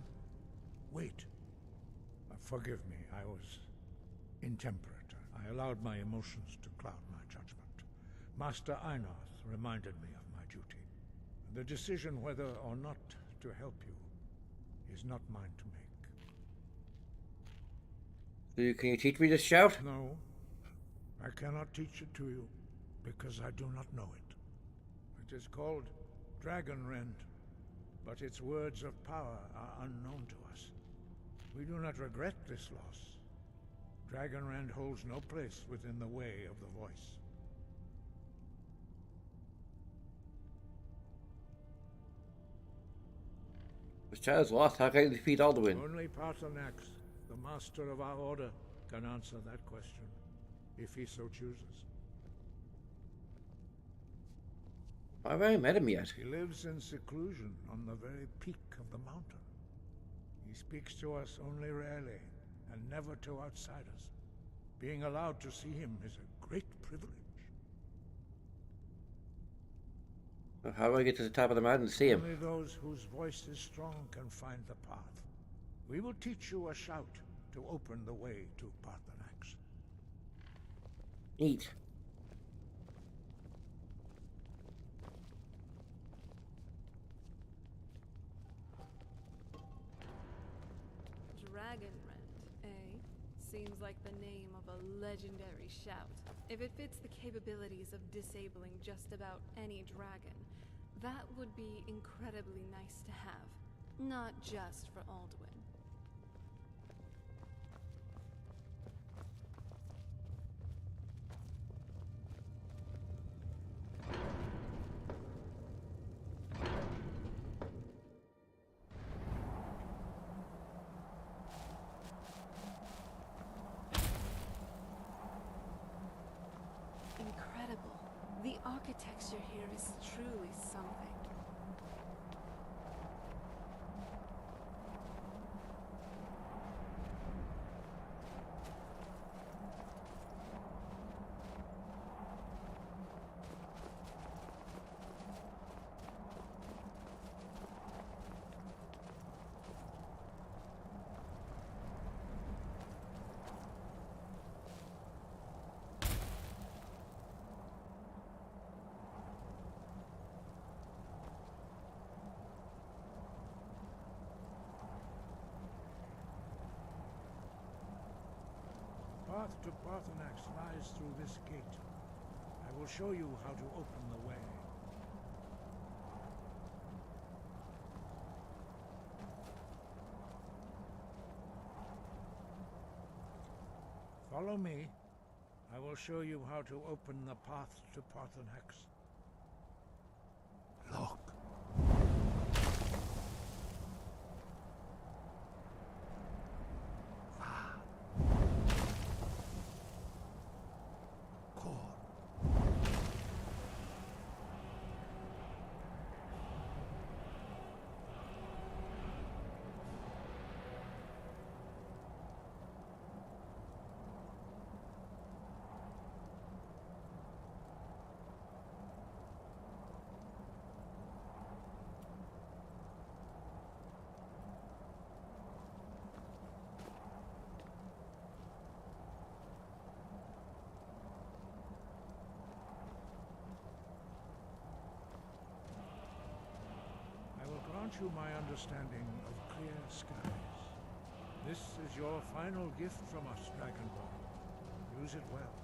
wait. Forgive me, I was intemperate. I allowed my emotions to cloud my judgment. Master Einarth reminded me of my duty. The decision whether or not to help you is not mine to make. Can you teach me to shout? No, I cannot teach it to you, because I do not know it. It is called Dragon Rend, but its words of power are unknown to us. We do not regret this loss. Dragon Rend holds no place within the way of the voice. The child's lost. How can I defeat Alduin? Only Paarthurnax, the master of our order, can answer that question, if he so chooses. I haven't met him yet. He lives in seclusion on the very peak of the mountain. He speaks to us only rarely, and never to outsiders. Being allowed to see him is a great privilege. How do I get to the top of the mountain to see him? Only those whose voice is strong can find the path. We will teach you a shout to open the way to Paarthurnax. Neat. Dragonrend, eh? Seems like the name of a legendary shout. If it fits the capabilities of disabling just about any dragon, that would be incredibly nice to have. Not just for Alduin. Incredible. The architecture here is truly something. The path to Paarthurnax lies through this gate. I will show you how to open the way. Follow me. I will show you how to open the path to Paarthurnax. Look. Grant you my understanding of clear skies. This is your final gift from us, Dragonborn. Use it well.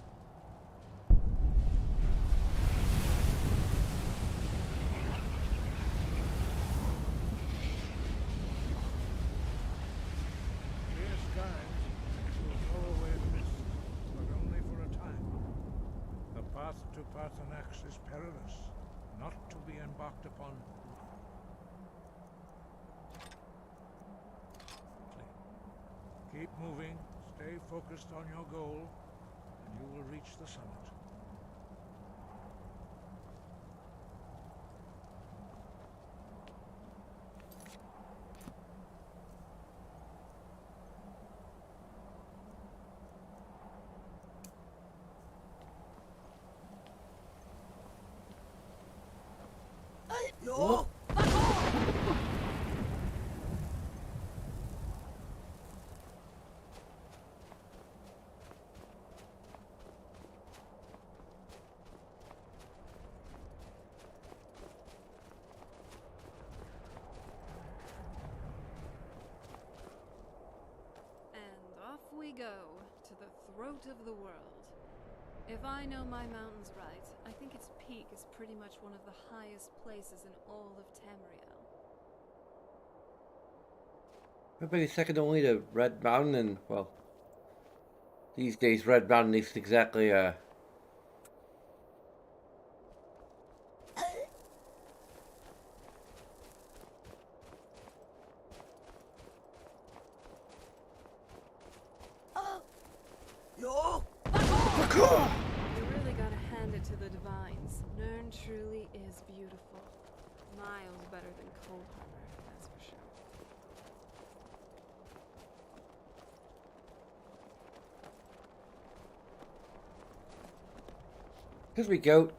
to Parthenax is perilous, not to be embarked upon. Keep moving, stay focused on your goal, and you will reach the summit. Whoa. And off we go, to the throat of the world. If I know my mountains right, I think its peak is pretty much one of the highest places in all of Tamriel. Maybe second only to Red Mountain, and well, these days Red Mountain isn't exactly You really gotta hand it to the Divines. Nern truly is beautiful. Miles better than Cold Harbor, that's for sure. Here's we go.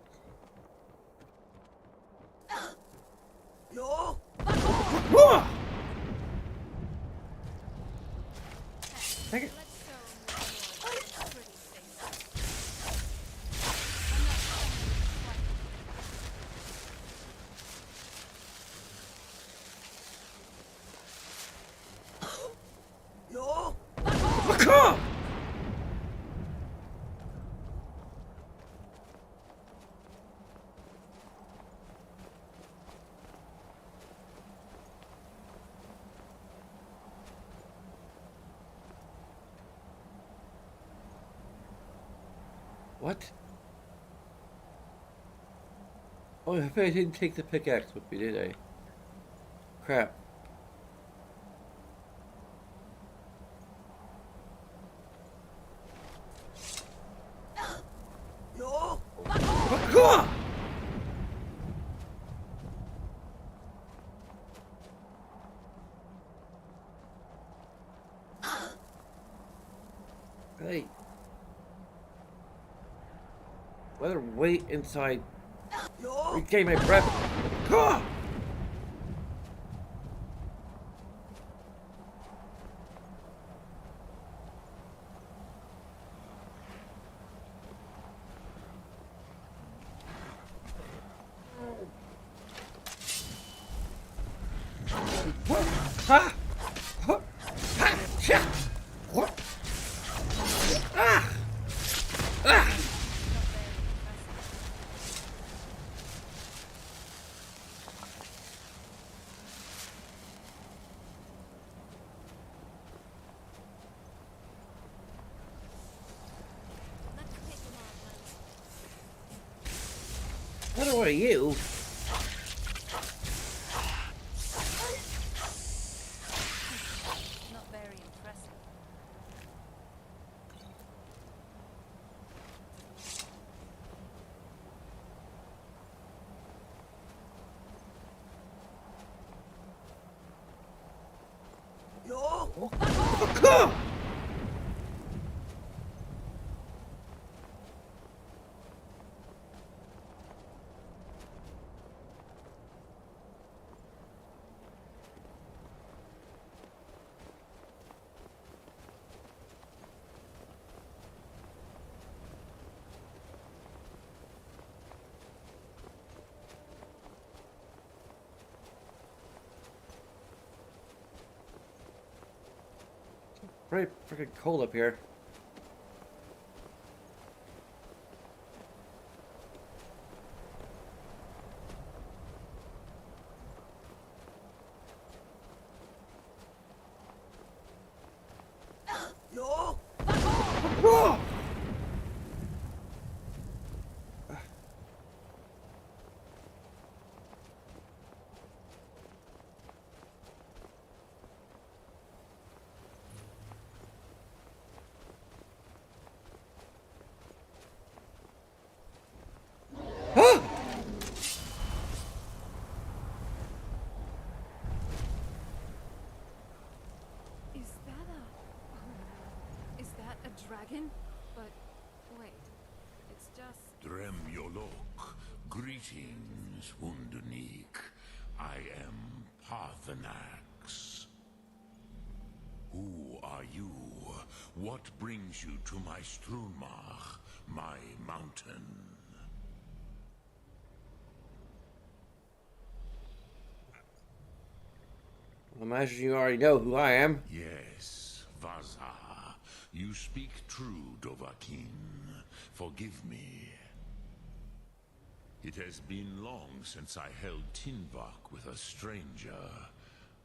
Take it. What? Oh, I didn't take the pickaxe with me, did I? Crap. Hey. Better wait inside. Regain my breath. What are you? Not very impressive. Pretty freaking cold up here. dragon, but wait, it's just... Drem Yolok, greetings, Wunderneek. I am Parthenax. Who are you? What brings you to my Strunmach, my mountain? I imagine you already know who I am. Yes, Vaza. You speak true, Dovahkiin. Forgive me. It has been long since I held Tinvak with a stranger.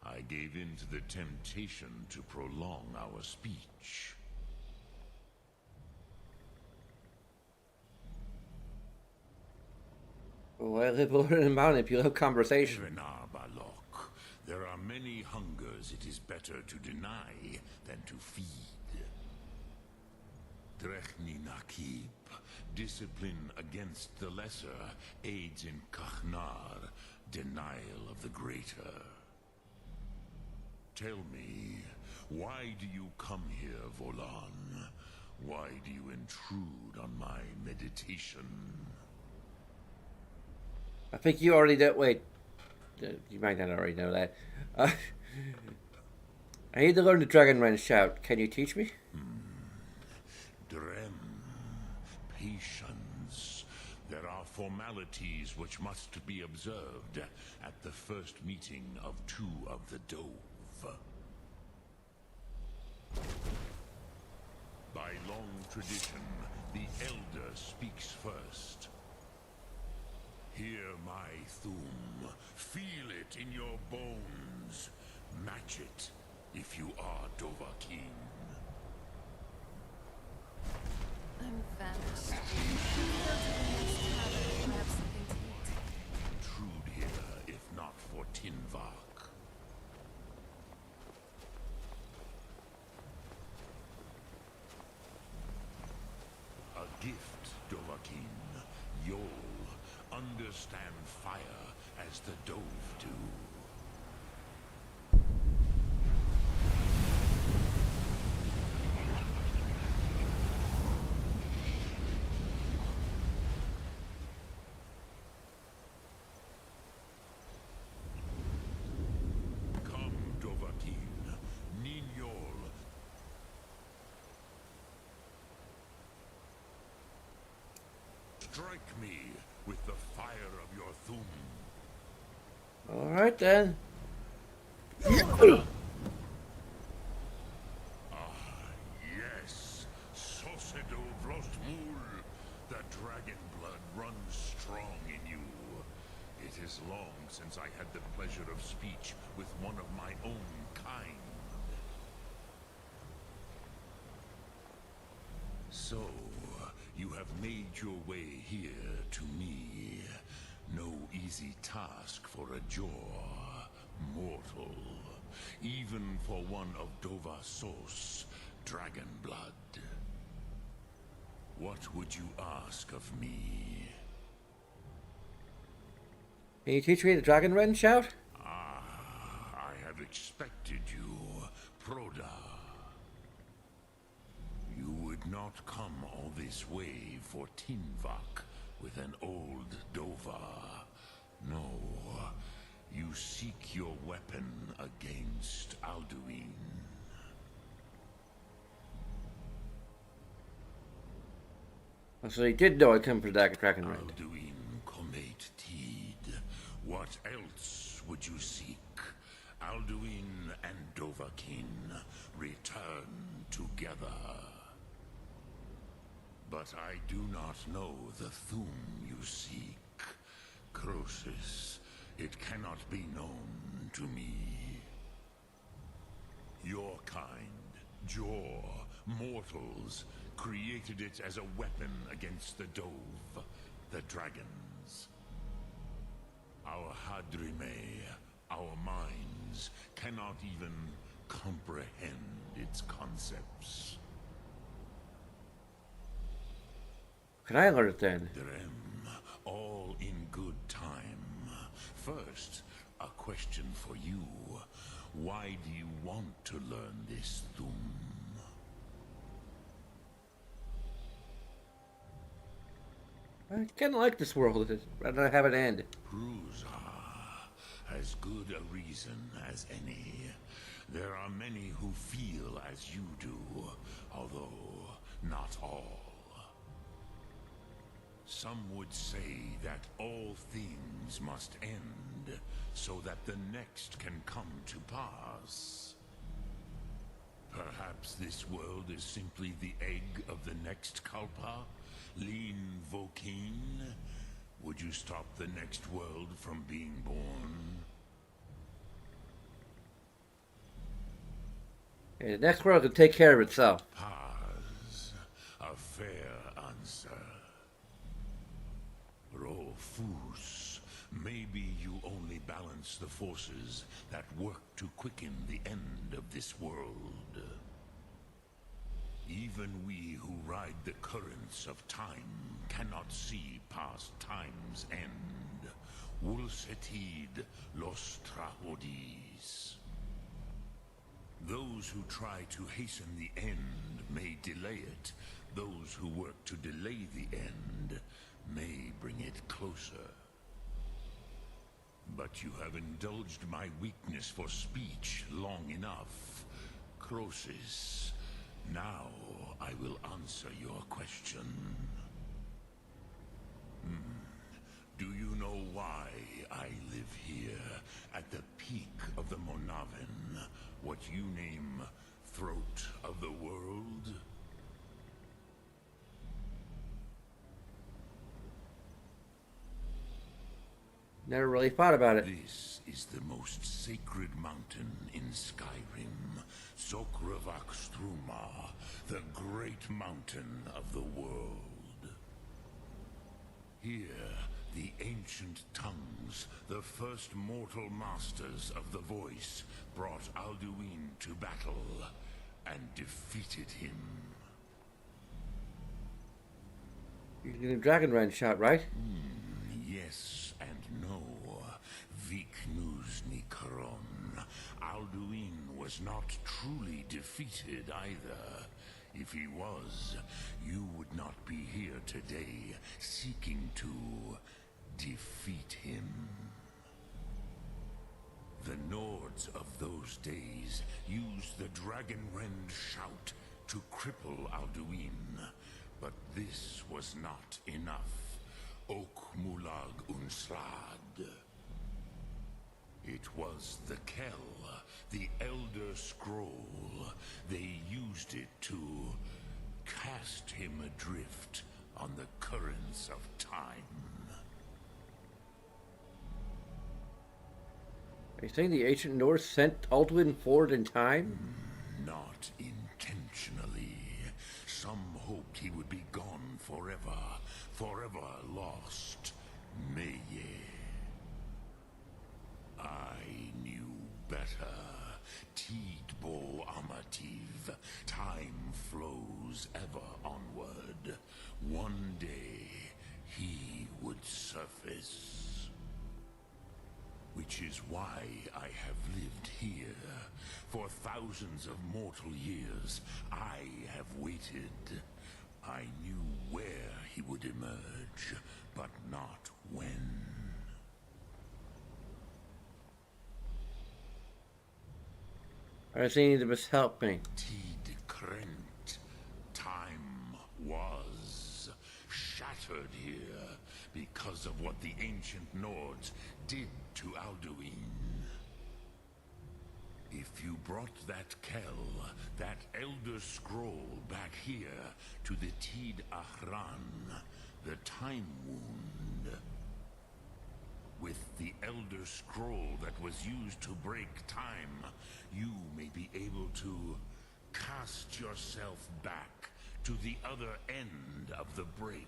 I gave in to the temptation to prolong our speech. Well, I live over in the mountain if you love conversation. Renar Balok, there are many hungers it is better to deny than to feed. Drechni Nakib, discipline against the lesser aids in Kachnar, denial of the greater. Tell me, why do you come here, Volan? Why do you intrude on my meditation? I think you already know. Wait, you might not already know that. I need to learn the Dragon Run shout. Can you teach me? Drem, patience. There are formalities which must be observed at the first meeting of two of the Dove. By long tradition, the Elder speaks first. Hear my Thum. Feel it in your bones. Match it if you are Dovahkiin. I'm famished. Let's go to the next tavern and grab something to eat. Intrude here, if not for Tinvak. A gift, Dovahkiin. You'll understand fire as the Dove do. Come, Dovahkiin. Ninyol. Strike me with the fire of your Thum. All right then. Yes, Sosedo Vlostmul. The dragon blood runs strong in you. It is long since I had the pleasure of speech with one of my own kind. So, you have made your way here to me. No easy task for a Jor, mortal. Even for one of Dovasos, dragon blood. What would you ask of me? Can you teach me the Dragon Run shout? I have expected you, Proda. You would not come all this way for Tinvak with an old Dova. No, you seek your weapon against Alduin. So he did know I come for the Dragon Run. Alduin Comate Teed. What else would you seek? Alduin and Dovahkiin return together. But I do not know the Thum you seek. Croesus, it cannot be known to me. Your kind, Jor, mortals, created it as a weapon against the Dove, the dragons. Our Hadrime, our minds, cannot even comprehend its concepts. Can I learn it then? Drem, all in good time. First, a question for you. Why do you want to learn this Thum? I kind of like this world. Rather than have it end. As good a reason as any. There are many who feel as you do, although not all. Some would say that all things must end, so that the next can come to pass. Perhaps this world is simply the egg of the next Kalpa? Lean Vokeen? Would you stop the next world from being born? Hey, the next world can take care of itself. Paz. A fair answer. Rofus. Maybe you only balance the forces that work to quicken the end of this world. Even we who ride the currents of time cannot see past time's end. Wulsetid los trahodis. Those who try to hasten the end may delay it. Those who work to delay the end may bring it closer. But you have indulged my weakness for speech long enough. Croesus. Now I will answer your question. Do you know why I live here, at the peak of the Monavin, what you name throat of the world? Never really thought about it. This is the most sacred mountain in Skyrim, Sokravak Struma, the great mountain of the world. Here, the ancient tongues, the first mortal masters of the voice, brought Alduin to battle and defeated him. You're getting a Dragon Rend shot, right? Yes and no. Viknus Nikron. Alduin was not truly defeated either. If he was, you would not be here today, seeking to defeat him. The Nords of those days used the Dragon Rend shout to cripple Alduin, but this was not enough. Ok Mulag Unsrad. It was the Kell, the Elder Scroll. They used it to cast him adrift on the currents of time. Are you saying the ancient Norse sent Alduin forward in time? Not intentionally. Some hoped he would be gone forever, forever lost. Meye. I knew better. Tidbo Amativ. Time flows ever onward. One day, he would surface. Which is why I have lived here. For thousands of mortal years, I have waited. I knew where he would emerge, but not when. I was saying you must help me. Tid Krent. Time was shattered here because of what the ancient Nords did to Alduin. If you brought that Kell, that Elder Scroll back here to the Tid Ahran, the Time Wound, with the Elder Scroll that was used to break time, you may be able to cast yourself back to the other end of the break.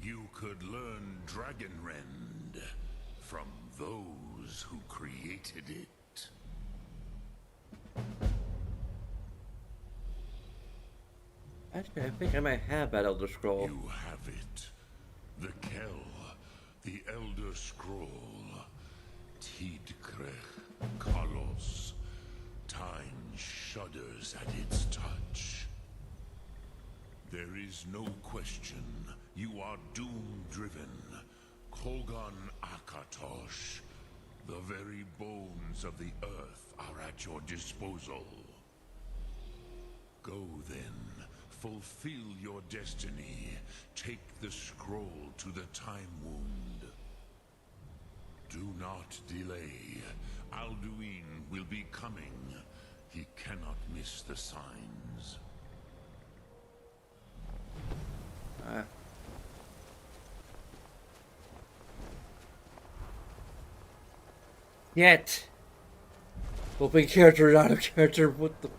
You could learn Dragon Rend from those who created it. Actually, I think I might have that Elder Scroll. You have it. The Kell, the Elder Scroll. Tidkrech Kalos. Time shudders at its touch. There is no question. You are doom-driven. Kogan Akatosh. The very bones of the earth are at your disposal. Go then. Fulfill your destiny. Take the scroll to the Time Wound. Do not delay. Alduin will be coming. He cannot miss the signs. Yet. Open character, out of character, what the...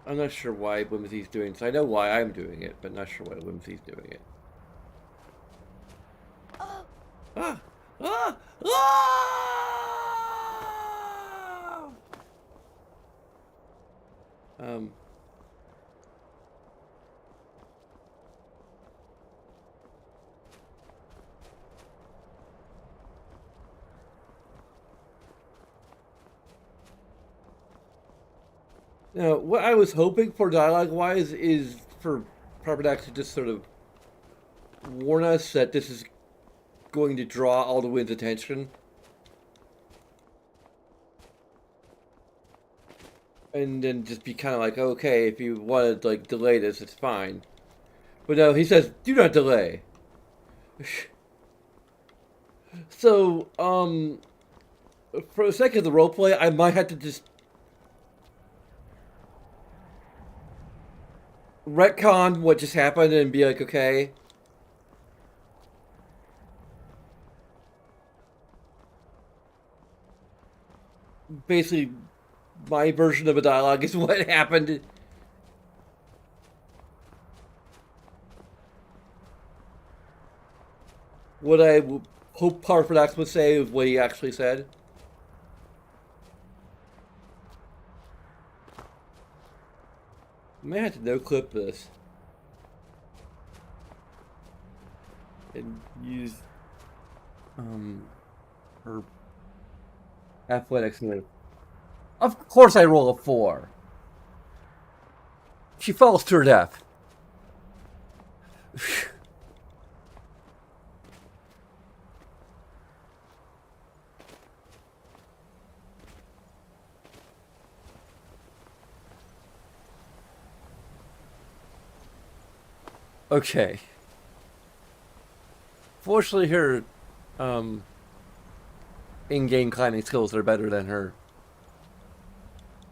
I'm not sure why Whimsy's doing this. I know why I'm doing it, but not sure why Whimsy's doing it. Ah! Ah! Ah! Now, what I was hoping for dialogue-wise is for Parpadak to just sort of warn us that this is going to draw Alduin's attention. And then just be kind of like, okay, if you want to, like, delay this, it's fine. But no, he says, do not delay. So, for the sake of the roleplay, I might have to just retcon what just happened and be like, okay. Basically, my version of a dialogue is what happened. What I hope Parpadak would say is what he actually said. I may have to no-clip this. And use her athletics. Of course I roll a 4. She falls to her death. Okay. Fortunately, her in-game climbing skills are better than her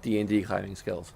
D&D climbing skills.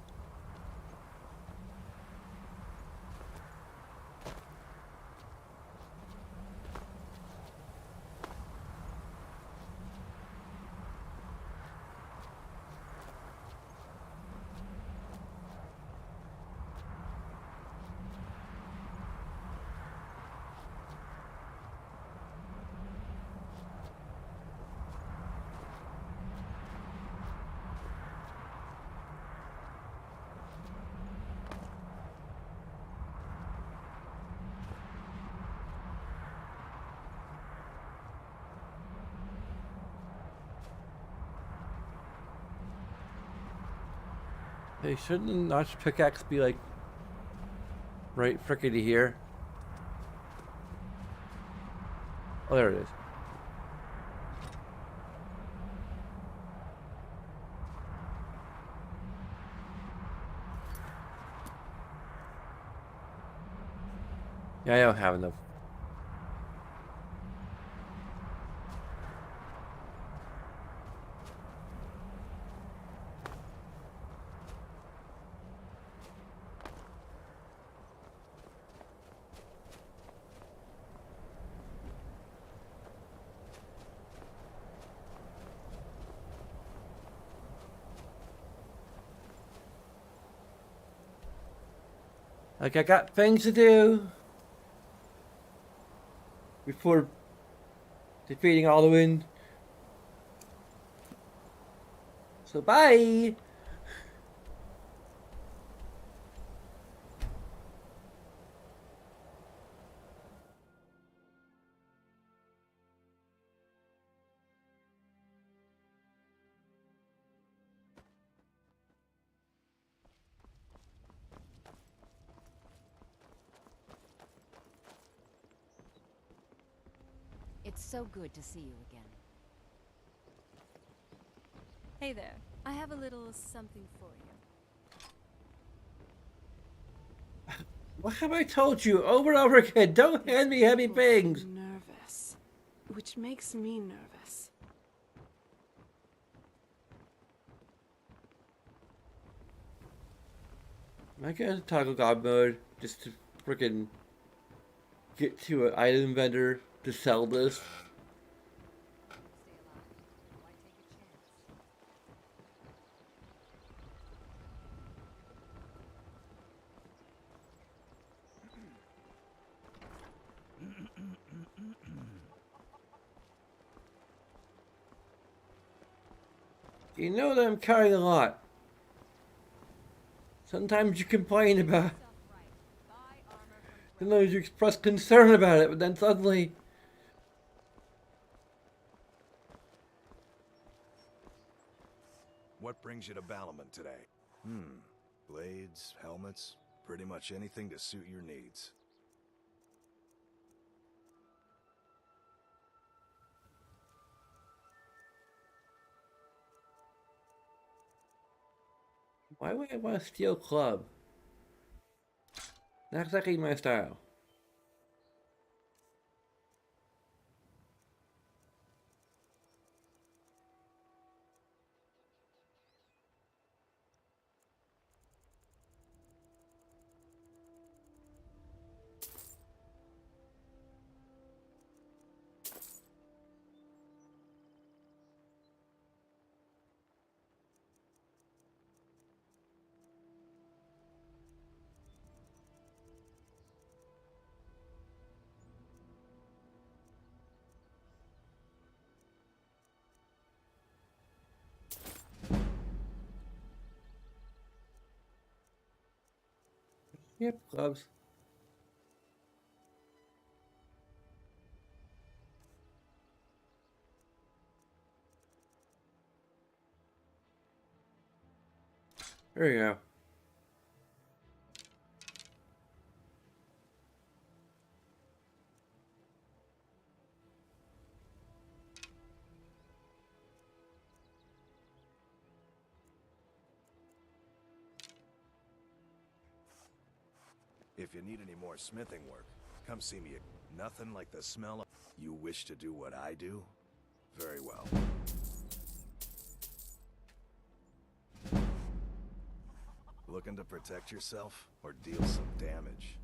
Hey, shouldn't a notch pickaxe be like right frickety here? Oh, there it is. Yeah, I don't have enough. Like, I got things to do before defeating Alduin. So, bye! It's so good to see you again. Hey there. I have a little something for you. What have I told you over and over again? Don't hand me heavy things! Nervous. Which makes me nervous. Am I gonna toggle God mode just to freaking get to an item vendor to sell this? You know that I'm carrying a lot. Sometimes you complain about it. Sometimes you express concern about it, but then suddenly... What brings you to Balamon today? Blades, helmets, pretty much anything to suit your needs. Why would I want a steel club? Not exactly my style. Yep, gloves. There you go. If you need any more smithing work, come see me. Nothing like the smell of... You wish to do what I do? Very well. Looking to protect yourself or deal some damage?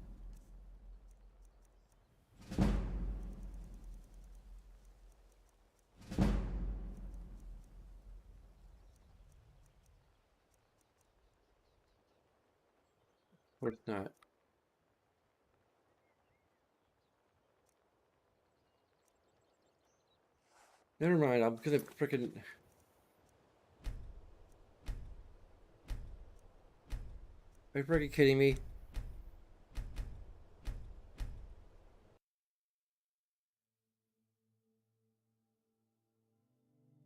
Of course not. Never mind, I'm gonna freaking... Are you freaking kidding me?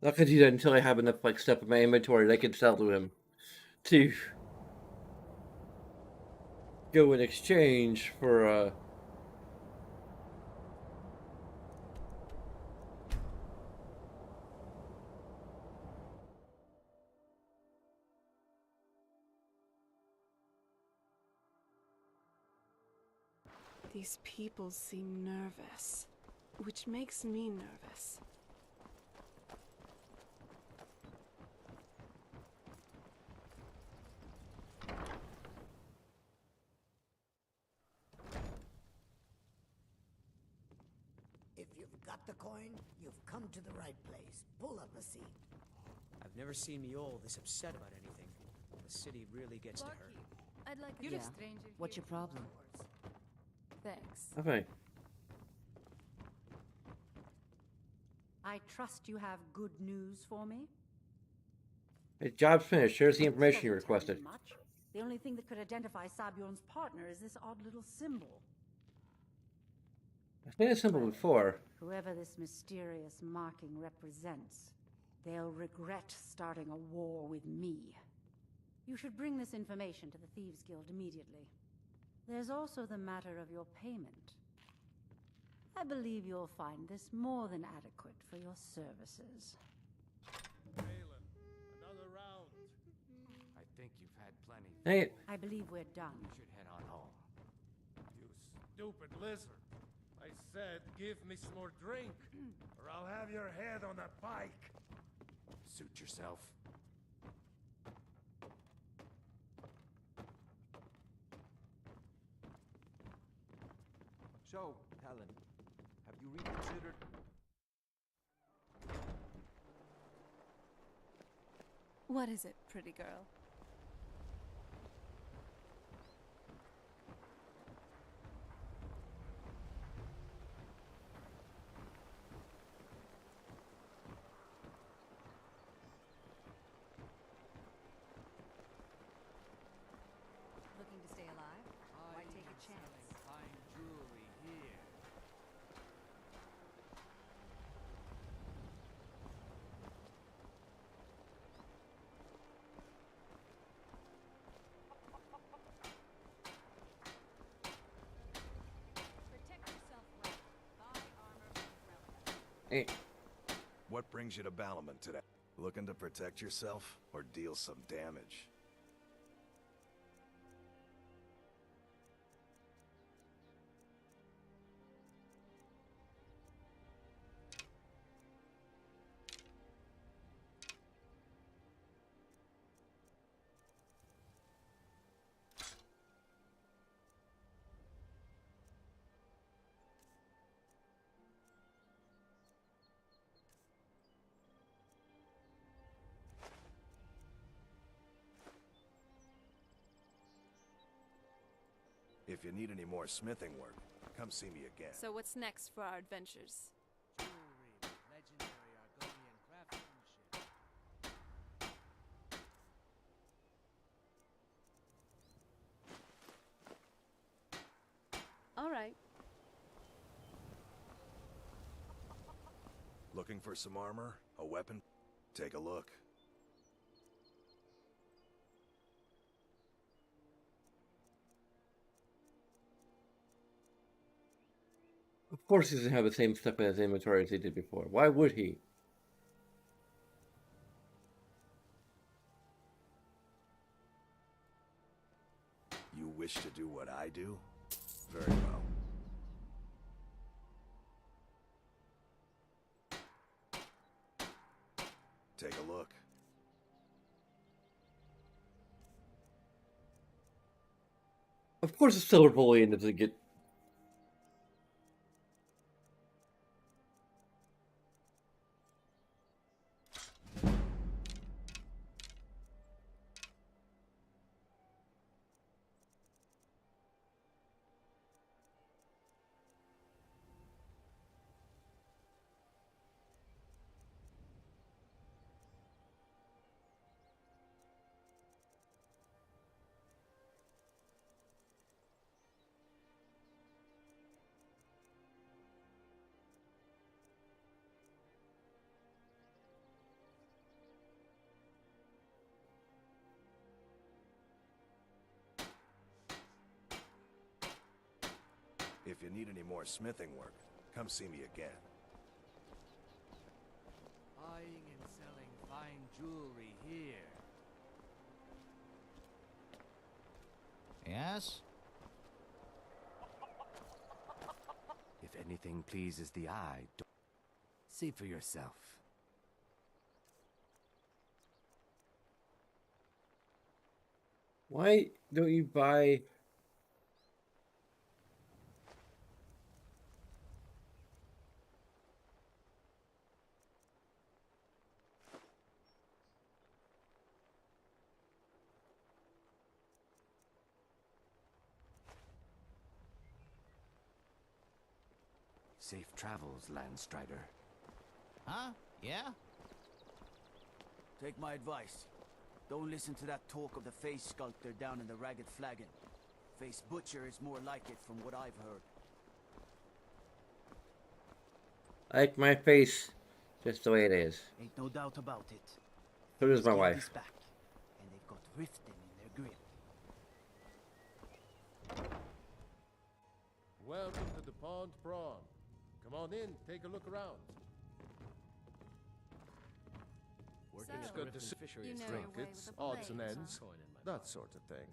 Not gonna do that until I have enough like stuff in my inventory that I can sell to him. To go in exchange for These people seem nervous, which makes me nervous. If you've got the coin, you've come to the right place. Pull up a seat. I've never seen Miol this upset about anything. The city really gets to her. Barkeep, I'd like a You're yeah. a stranger here. What's your problem? Thanks. Okay. I trust you have good news for me? Hey, job's finished. Here's the information you Doesn't tell me requested. much. The only thing that could identify Sabion's partner is this odd little symbol. I've seen a symbol before. Whoever this mysterious marking represents, they'll regret starting a war with me. You should bring this information to the Thieves Guild immediately. There's also the matter of your payment. I believe you'll find this more than adequate for your services. Another round. I think you've had plenty. Hey. I believe we're done. You should head on home. You stupid lizard. I said give me some more drink, or I'll have your head on a pike. Suit yourself. So, Helen, have you reconsidered? What is it, pretty girl? Looking to stay alive? Why take a chance? Fine jewelry here. Protect yourself well. Buy armor from relics. Hey. What brings you to Balamon today? Looking to protect yourself or deal some damage? If you need any more smithing work, come see me again. So what's next for our adventures? Jewelry, legendary Argonian craftsmanship. All right. Looking for some armor? A weapon? Take a look. Of course he doesn't have the same stuff in his inventory as he did before. Why would he? You wish to do what I do? Very well. Take a look. Of course the silver bullion doesn't get... If you need any more smithing work, come see me again. Buying and selling fine jewelry here. Yes? If anything pleases the eye, don't... See for yourself. Why don't you buy... Safe travels, Landstrider. Huh? Yeah? Take my advice. Don't listen to that talk of the face sculptor down in the Ragged Flagon. Face Butcher is more like it from what I've heard. Like my face, just the way it is. Ain't no doubt about it. So does my Guild wife. is back, and they've got Riften in their grip. Welcome to the Pond Prawn. Come on in, take a look around. It's good to see you know your way trinkets, with the odds and blades, ends, huh? that sort of thing.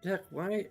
Jack, why?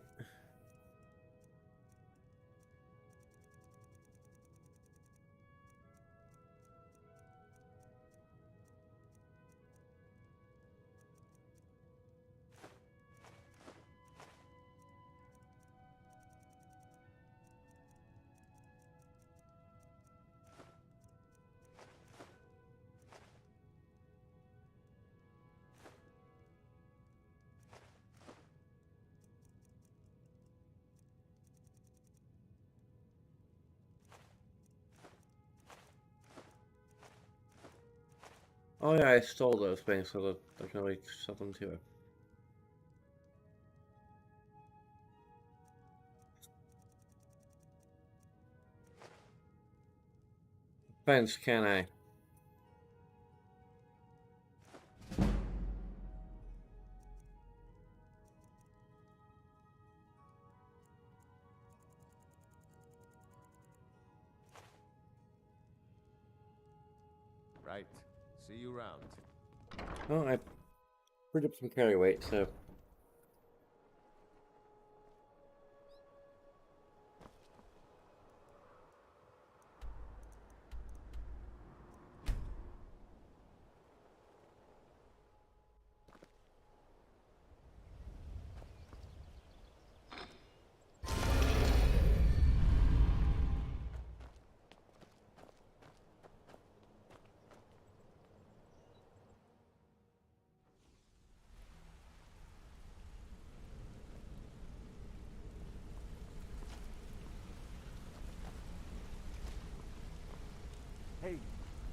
Oh yeah, I stole those things so that I can like sell them to her. Fence, can I? Right. See you around. Oh, I freed up some carry weight, so. Hey,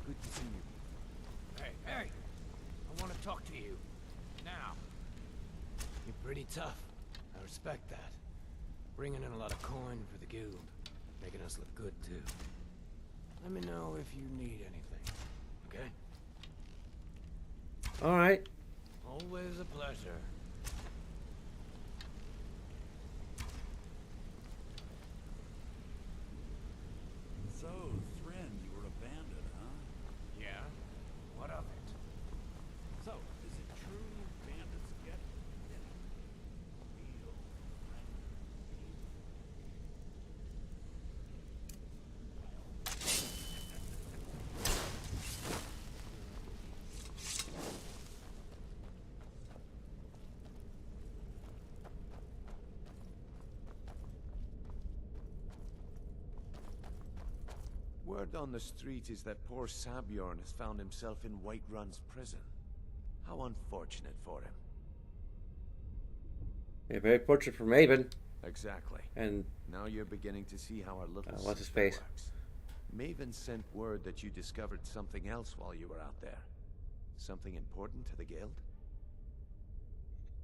good to see you. Hey, hey! I want to talk to you. Now. You're pretty tough. I respect that. Bringing in a lot of coin for the guild. Making us look good, too. Let me know if you need anything, okay? Alright. Always a pleasure. So, Thren, you were abandoned, huh? Yeah? What of it? So, is it true bandits get real Word on the street is that poor Sabjorn has found himself in Whiterun's prison. How unfortunate for him. Yeah, very fortunate for Maven. Exactly. And now you're beginning to see how our little what's his system face? works. Maven sent word that you discovered something else while you were out there. Something important to the guild?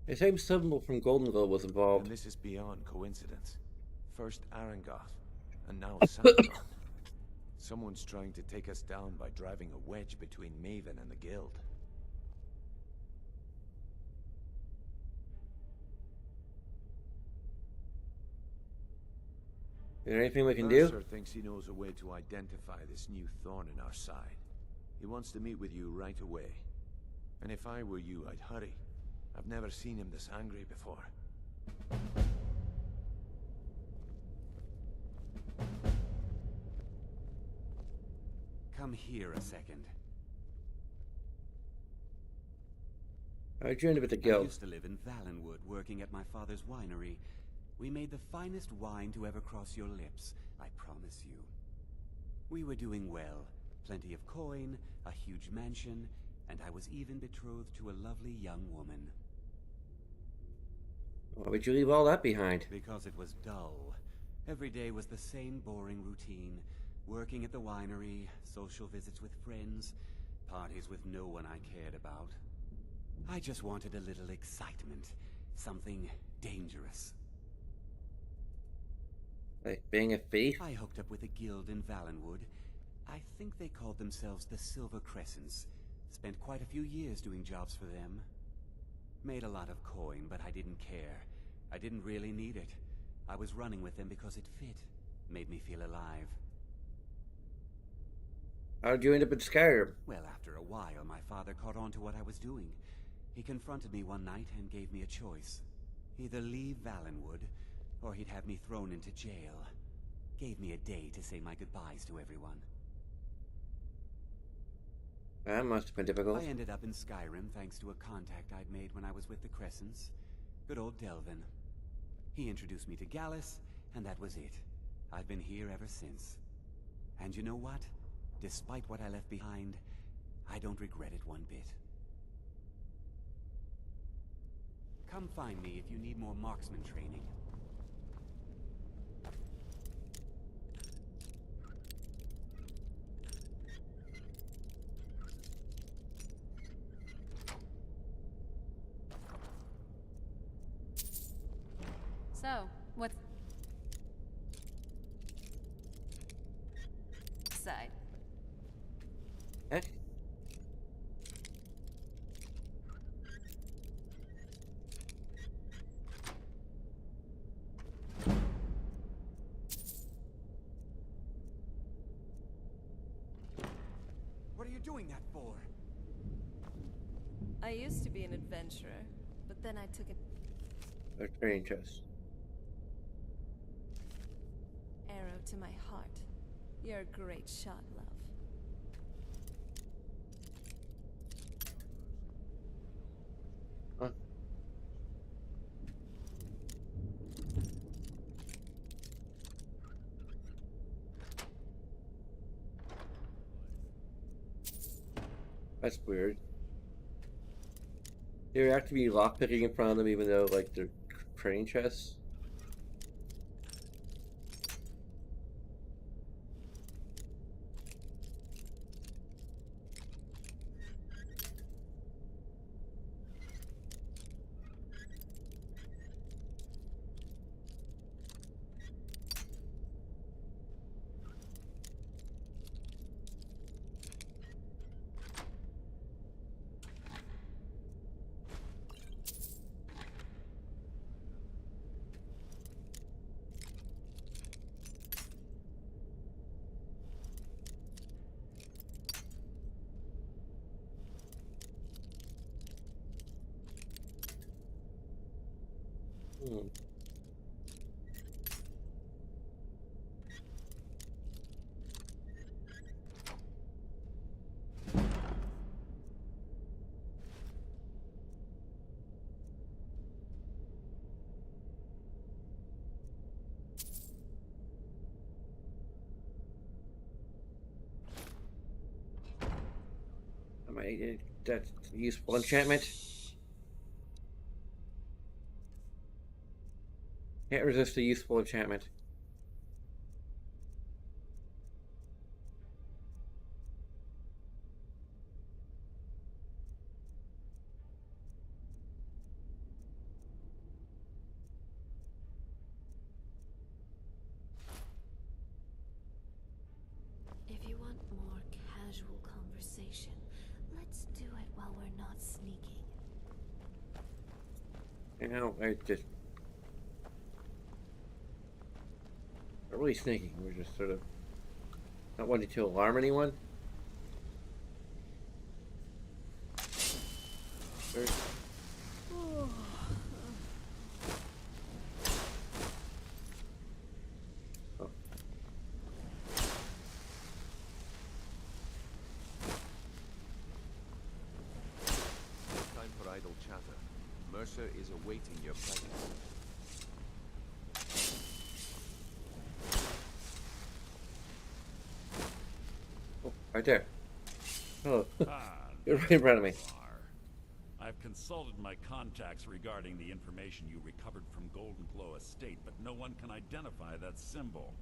The same symbol from Golden Globe was involved. And this is beyond coincidence. First Arangoth, and now Sancron. Someone's trying to take us down by driving a wedge between Maven and the guild. Is there anything we can do? Mercer thinks he knows a way to identify this new thorn in our side. He wants to meet with you right away. And if I were you, I'd hurry. I've never seen him this angry before. Come here a second. I joined with the I guild. used to live in Valenwood, working at my father's winery. We made the finest wine to ever cross your lips, I promise you. We were doing well. Plenty of coin, a huge mansion, and I was even betrothed to a lovely young woman. Why would you leave all that behind? Because it was dull. Every day was the same boring routine. Working at the winery, social visits with friends, parties with no one I cared about. I just wanted a little excitement. Something dangerous. Like being a thief? I hooked up with a guild in Valenwood. I think they called themselves the Silver Crescents. Spent quite a few years doing jobs for them. Made a lot of coin, but I didn't care. I didn't really need it. I was running with them because it fit. Made me feel alive. How'd you end up in Skyrim? Well, after a while, my father caught on to what I was doing. He confronted me one night and gave me a choice. Either leave Valenwood, or he'd have me thrown into jail. Gave me a day to say my goodbyes to everyone. That must have been difficult. I ended up in Skyrim thanks to a contact I'd made when I was with the Crescents. Good old Delvin. He introduced me to Gallus, and that was it. I've been here ever since. And you know what? Despite what I left behind, I don't regret it one bit. Come find me if you need more marksman training. So, what's... side? Heck? What are you doing that for? I used to be an adventurer, but then I took an A training chest. arrow to my heart. You're a great shot, love. Huh? That's weird. They would have to be lockpicking in front of them even though, like, they're training chests. Hmm. Am I that's a useful enchantment? Can't resist a useful enchantment. If you want more casual conversation, let's do it while we're not sneaking. You know, I just... Not really sneaking. We're just sort of not wanting to alarm anyone. There's... Oh. No time for idle chatter. Mercer is awaiting your presence. Oh, right there. Oh, Ah, you're right in front of me. I've consulted my contacts regarding the information you recovered from Golden Glow Estate, but no one can identify that symbol.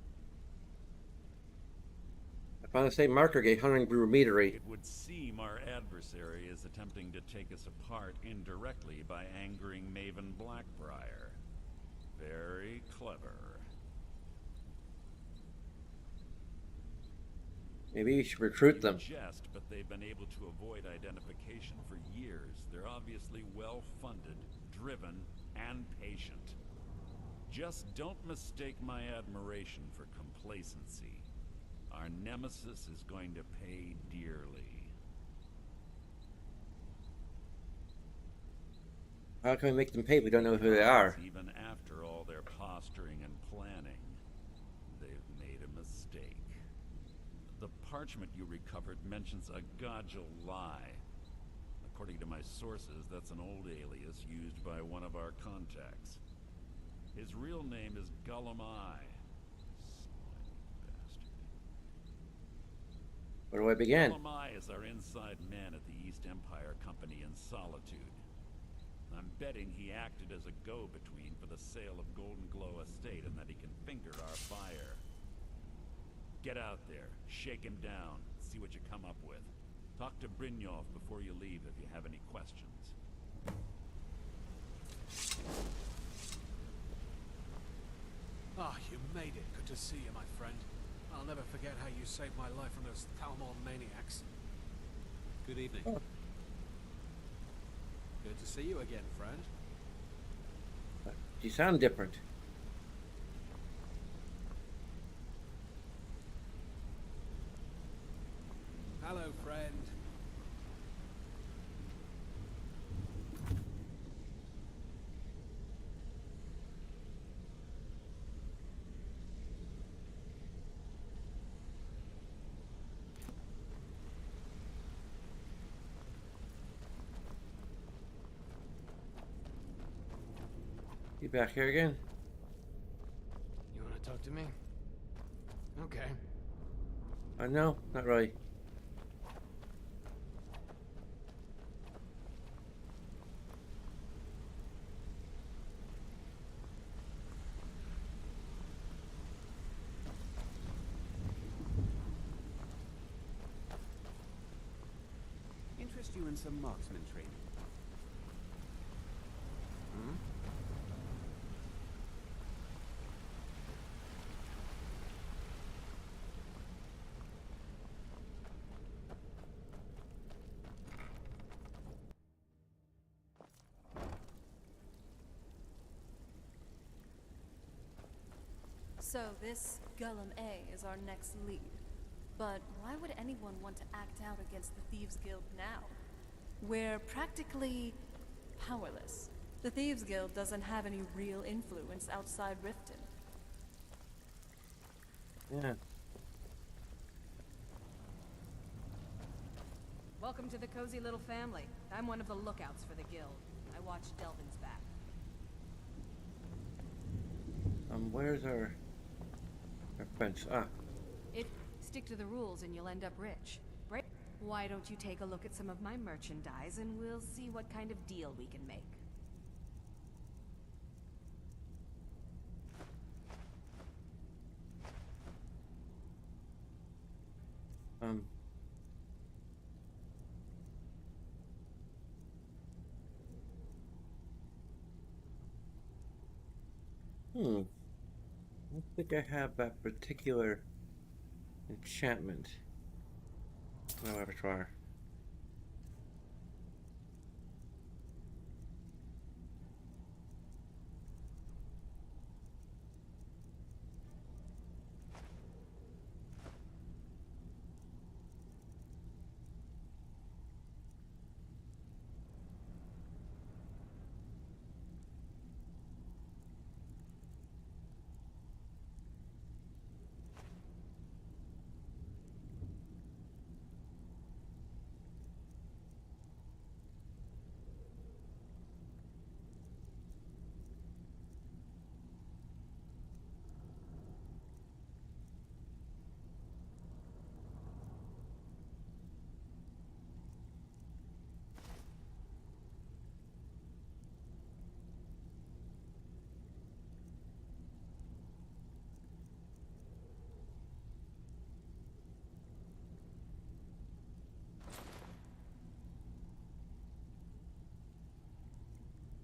I found the same marker gate hung through a meteorite. It would seem our adversary is attempting to take us apart indirectly by angering Maven Blackbriar. Very clever. Maybe you should recruit them. Jest, but they've been able to avoid identification for years. They're obviously well-funded, driven, and patient. Just don't mistake my admiration for complacency. Our nemesis is going to pay dearly. How can we make them pay? We don't know who they are. Even after all their posturing and planning, they've made a mistake. The parchment you recovered mentions a Godgel lie. According to my sources, that's an old alias used by one of our contacts. His real name is Gullum Eye. Where do I begin? Gullum Eye is our inside man at the East Empire Company in Solitude. I'm betting he acted as a go-between for the sale of Golden Glow Estate and that he can finger our buyer. Get out there, shake him down, see what you come up with. Talk to Brynjolf before you leave if you have any questions. Ah, you made it. Good to see you, my friend. I'll never forget how you saved my life from those Thalmor maniacs. Good evening. Oh. Good to see you again, friend. You sound different. Hello, friend. You back here again? You want to talk to me? Okay. No, not really. Interest you in some marksman training? Hmm? So this Gullum A is our next lead. But why would anyone want to act out against the Thieves Guild now? We're practically powerless. The Thieves Guild doesn't have any real influence outside Riften. Yeah. Welcome to the cozy little family. I'm one of the lookouts for the guild. I watch Delvin's back. Where's our fence? Ah. Stick to the rules and you'll end up rich. Right? Why don't you take a look at some of my merchandise and we'll see what kind of deal we can make. Hmm. I don't think I have that particular enchantment in my repertoire.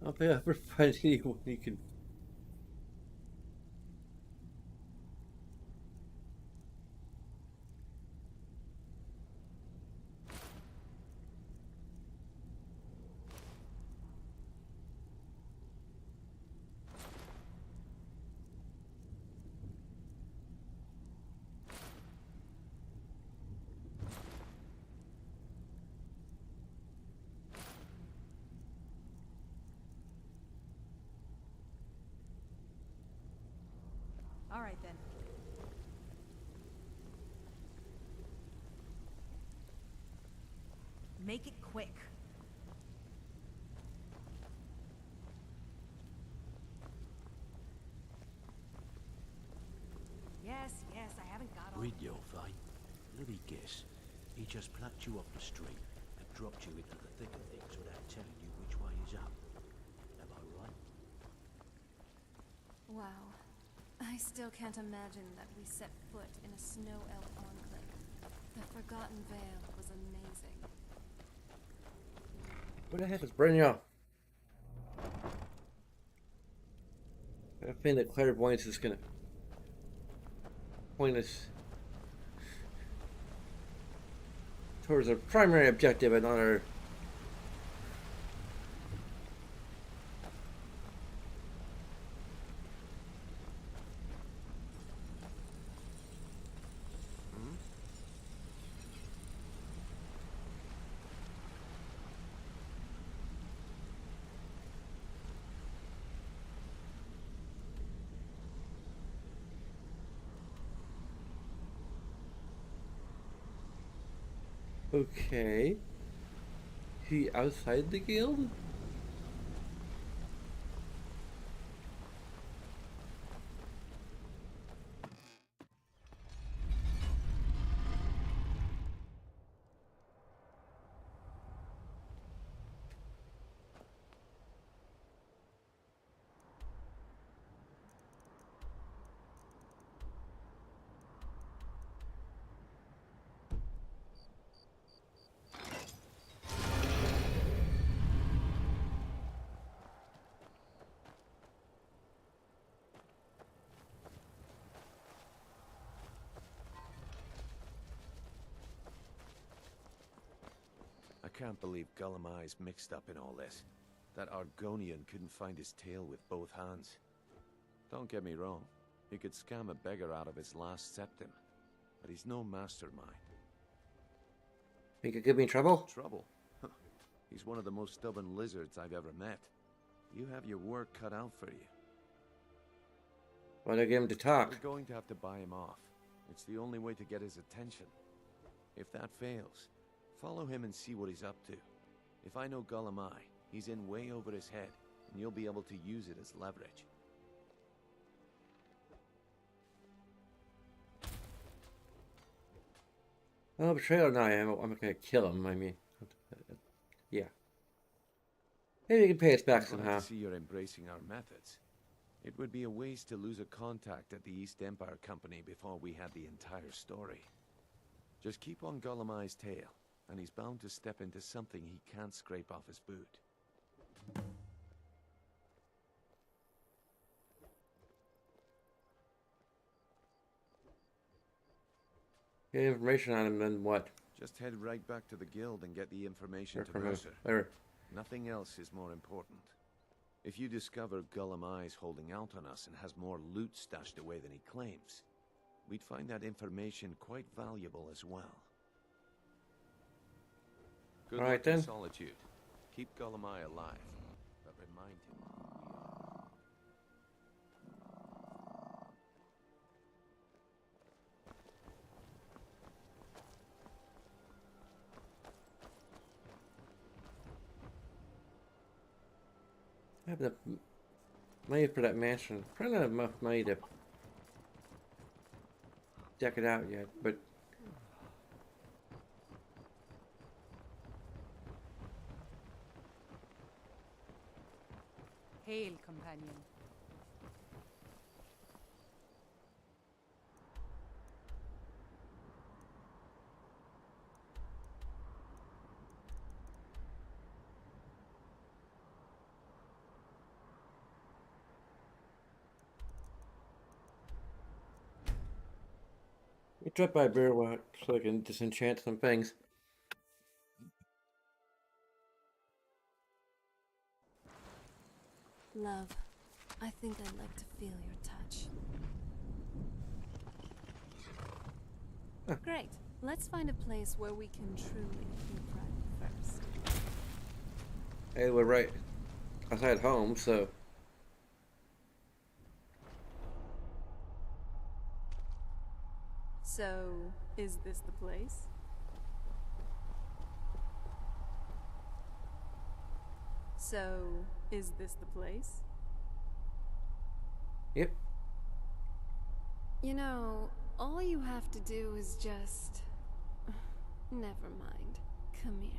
I don't think I've ever find anyone you can. All right then. Make it quick. Yes, I haven't got all... Read your fate. Let me guess. He just plucked you off the street and dropped you into the thick of things without telling you which way is up. Am I right? Wow. I still can't imagine that we set foot in a snow elf enclave. The Forgotten Vale was amazing. What the heck is burning off? I think that clairvoyance is gonna point us towards our primary objective and not our. Okay. He outside the guild? I can't believe Gollum Eye's mixed up in all this. That Argonian couldn't find his tail with both hands. Don't get me wrong, he could scam a beggar out of his last septim, but he's no mastermind. He could get me in trouble? Trouble? Huh. He's one of the most stubborn lizards I've ever met. You have your work cut out for you. Why don't I get him to talk? We're going to have to buy him off. It's the only way to get his attention. If that fails, follow him and see what he's up to. If I know Gollum Eye, he's in way over his head, and you'll be able to use it as leverage. Oh, betrayal? No, I'm not gonna kill him. I mean, yeah. Maybe you can pay us back I'm glad somehow. to see you're embracing our methods. It would be a waste to lose a contact at the East Empire Company before we had the entire story. Just keep on Gollum Eye's tail, and he's bound to step into something he can't scrape off his boot. Get information on him, then what? Just head right back to the guild and get the information to From Mercer. there. Nothing else is more important. If you discover Gollum Eye's holding out on us and has more loot stashed away than he claims, we'd find that information quite valuable as well. Good All right, luck in then. Solitude. Keep Gollum Eye alive, but remind him I have enough money for that mansion. Probably not enough money to deck it out yet, but Hail, companion. we drop by Beerwatch so I can disenchant some things. Love, I think I'd like to feel your touch. Great. Let's find a place where we can truly befriend first. Hey, we're right outside home, so So, is this the place? So, is this the place? yep. You know, all you have to do is just... Never mind. Come here.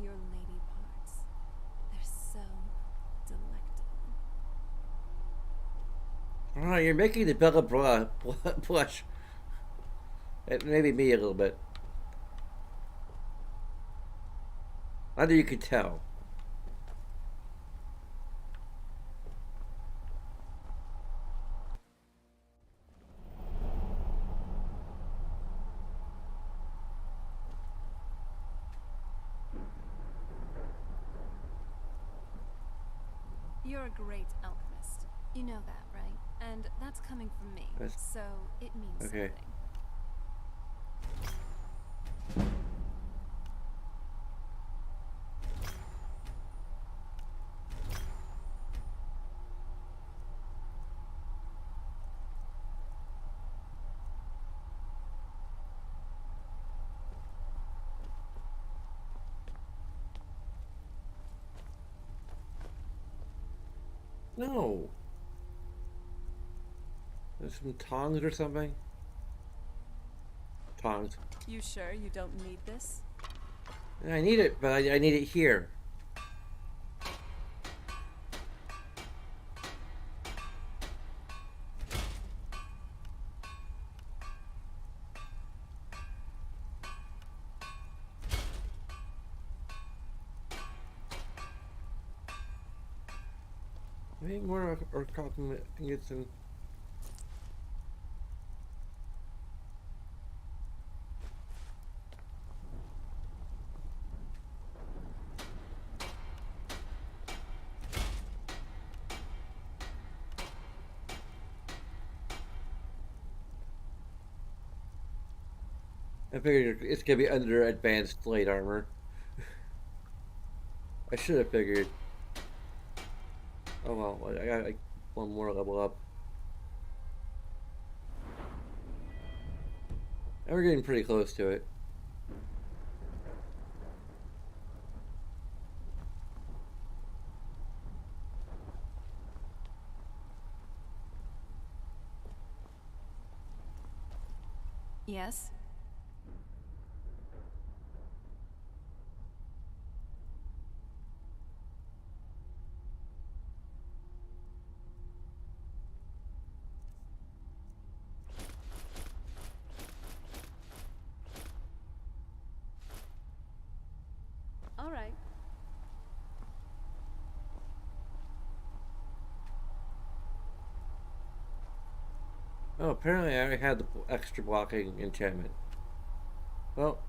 Your lady parts. They're so delectable. Oh, you're making the Bella blush. Maybe me a little bit. Either you could tell. You're a great alchemist. You know that, right? And that's coming from me. So it means Okay. something. No. There's some tongs or something. Tongs. You sure you don't need this? I need it, but I need it here. Maybe more or talking and get some. I figured it's gonna be under advanced plate armor. I should have figured. Oh well, I got like one more level up. And we're getting pretty close to it. Yes? Oh, apparently I already had the extra blocking enchantment. Well,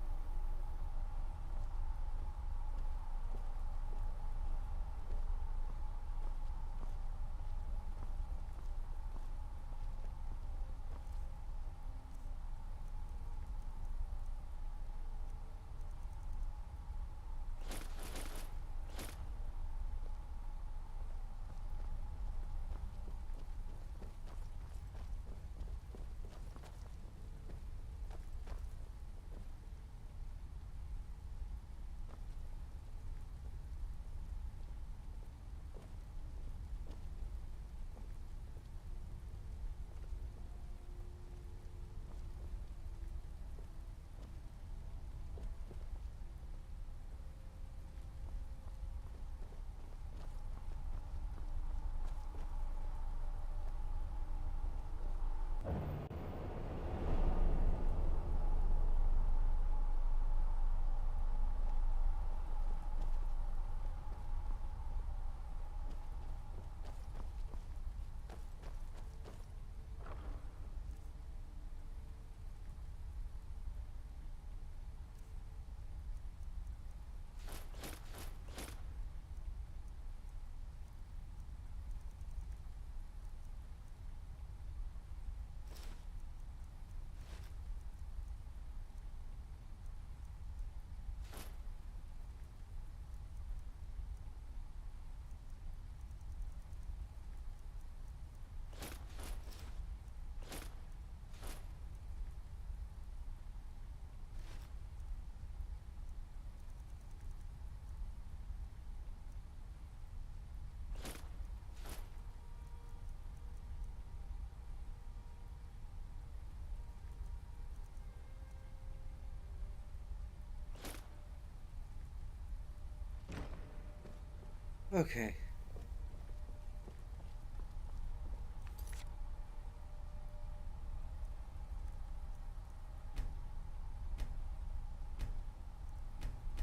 okay.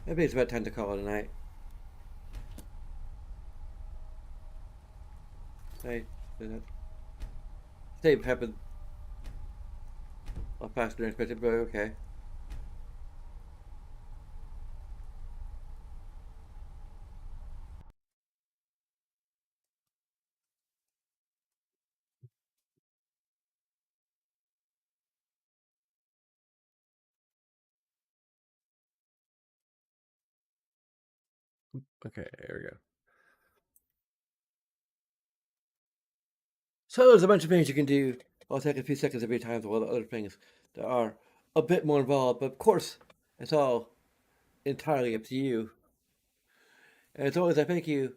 Maybe it's about time to call it a night. Hey, save happened a lot faster than expected, but okay. Okay, there we go. So there's a bunch of things you can do. I'll take a few seconds every time to while other things that are a bit more involved, but of course, it's all entirely up to you. And as always, I thank you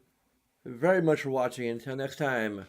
very much for watching. Until next time.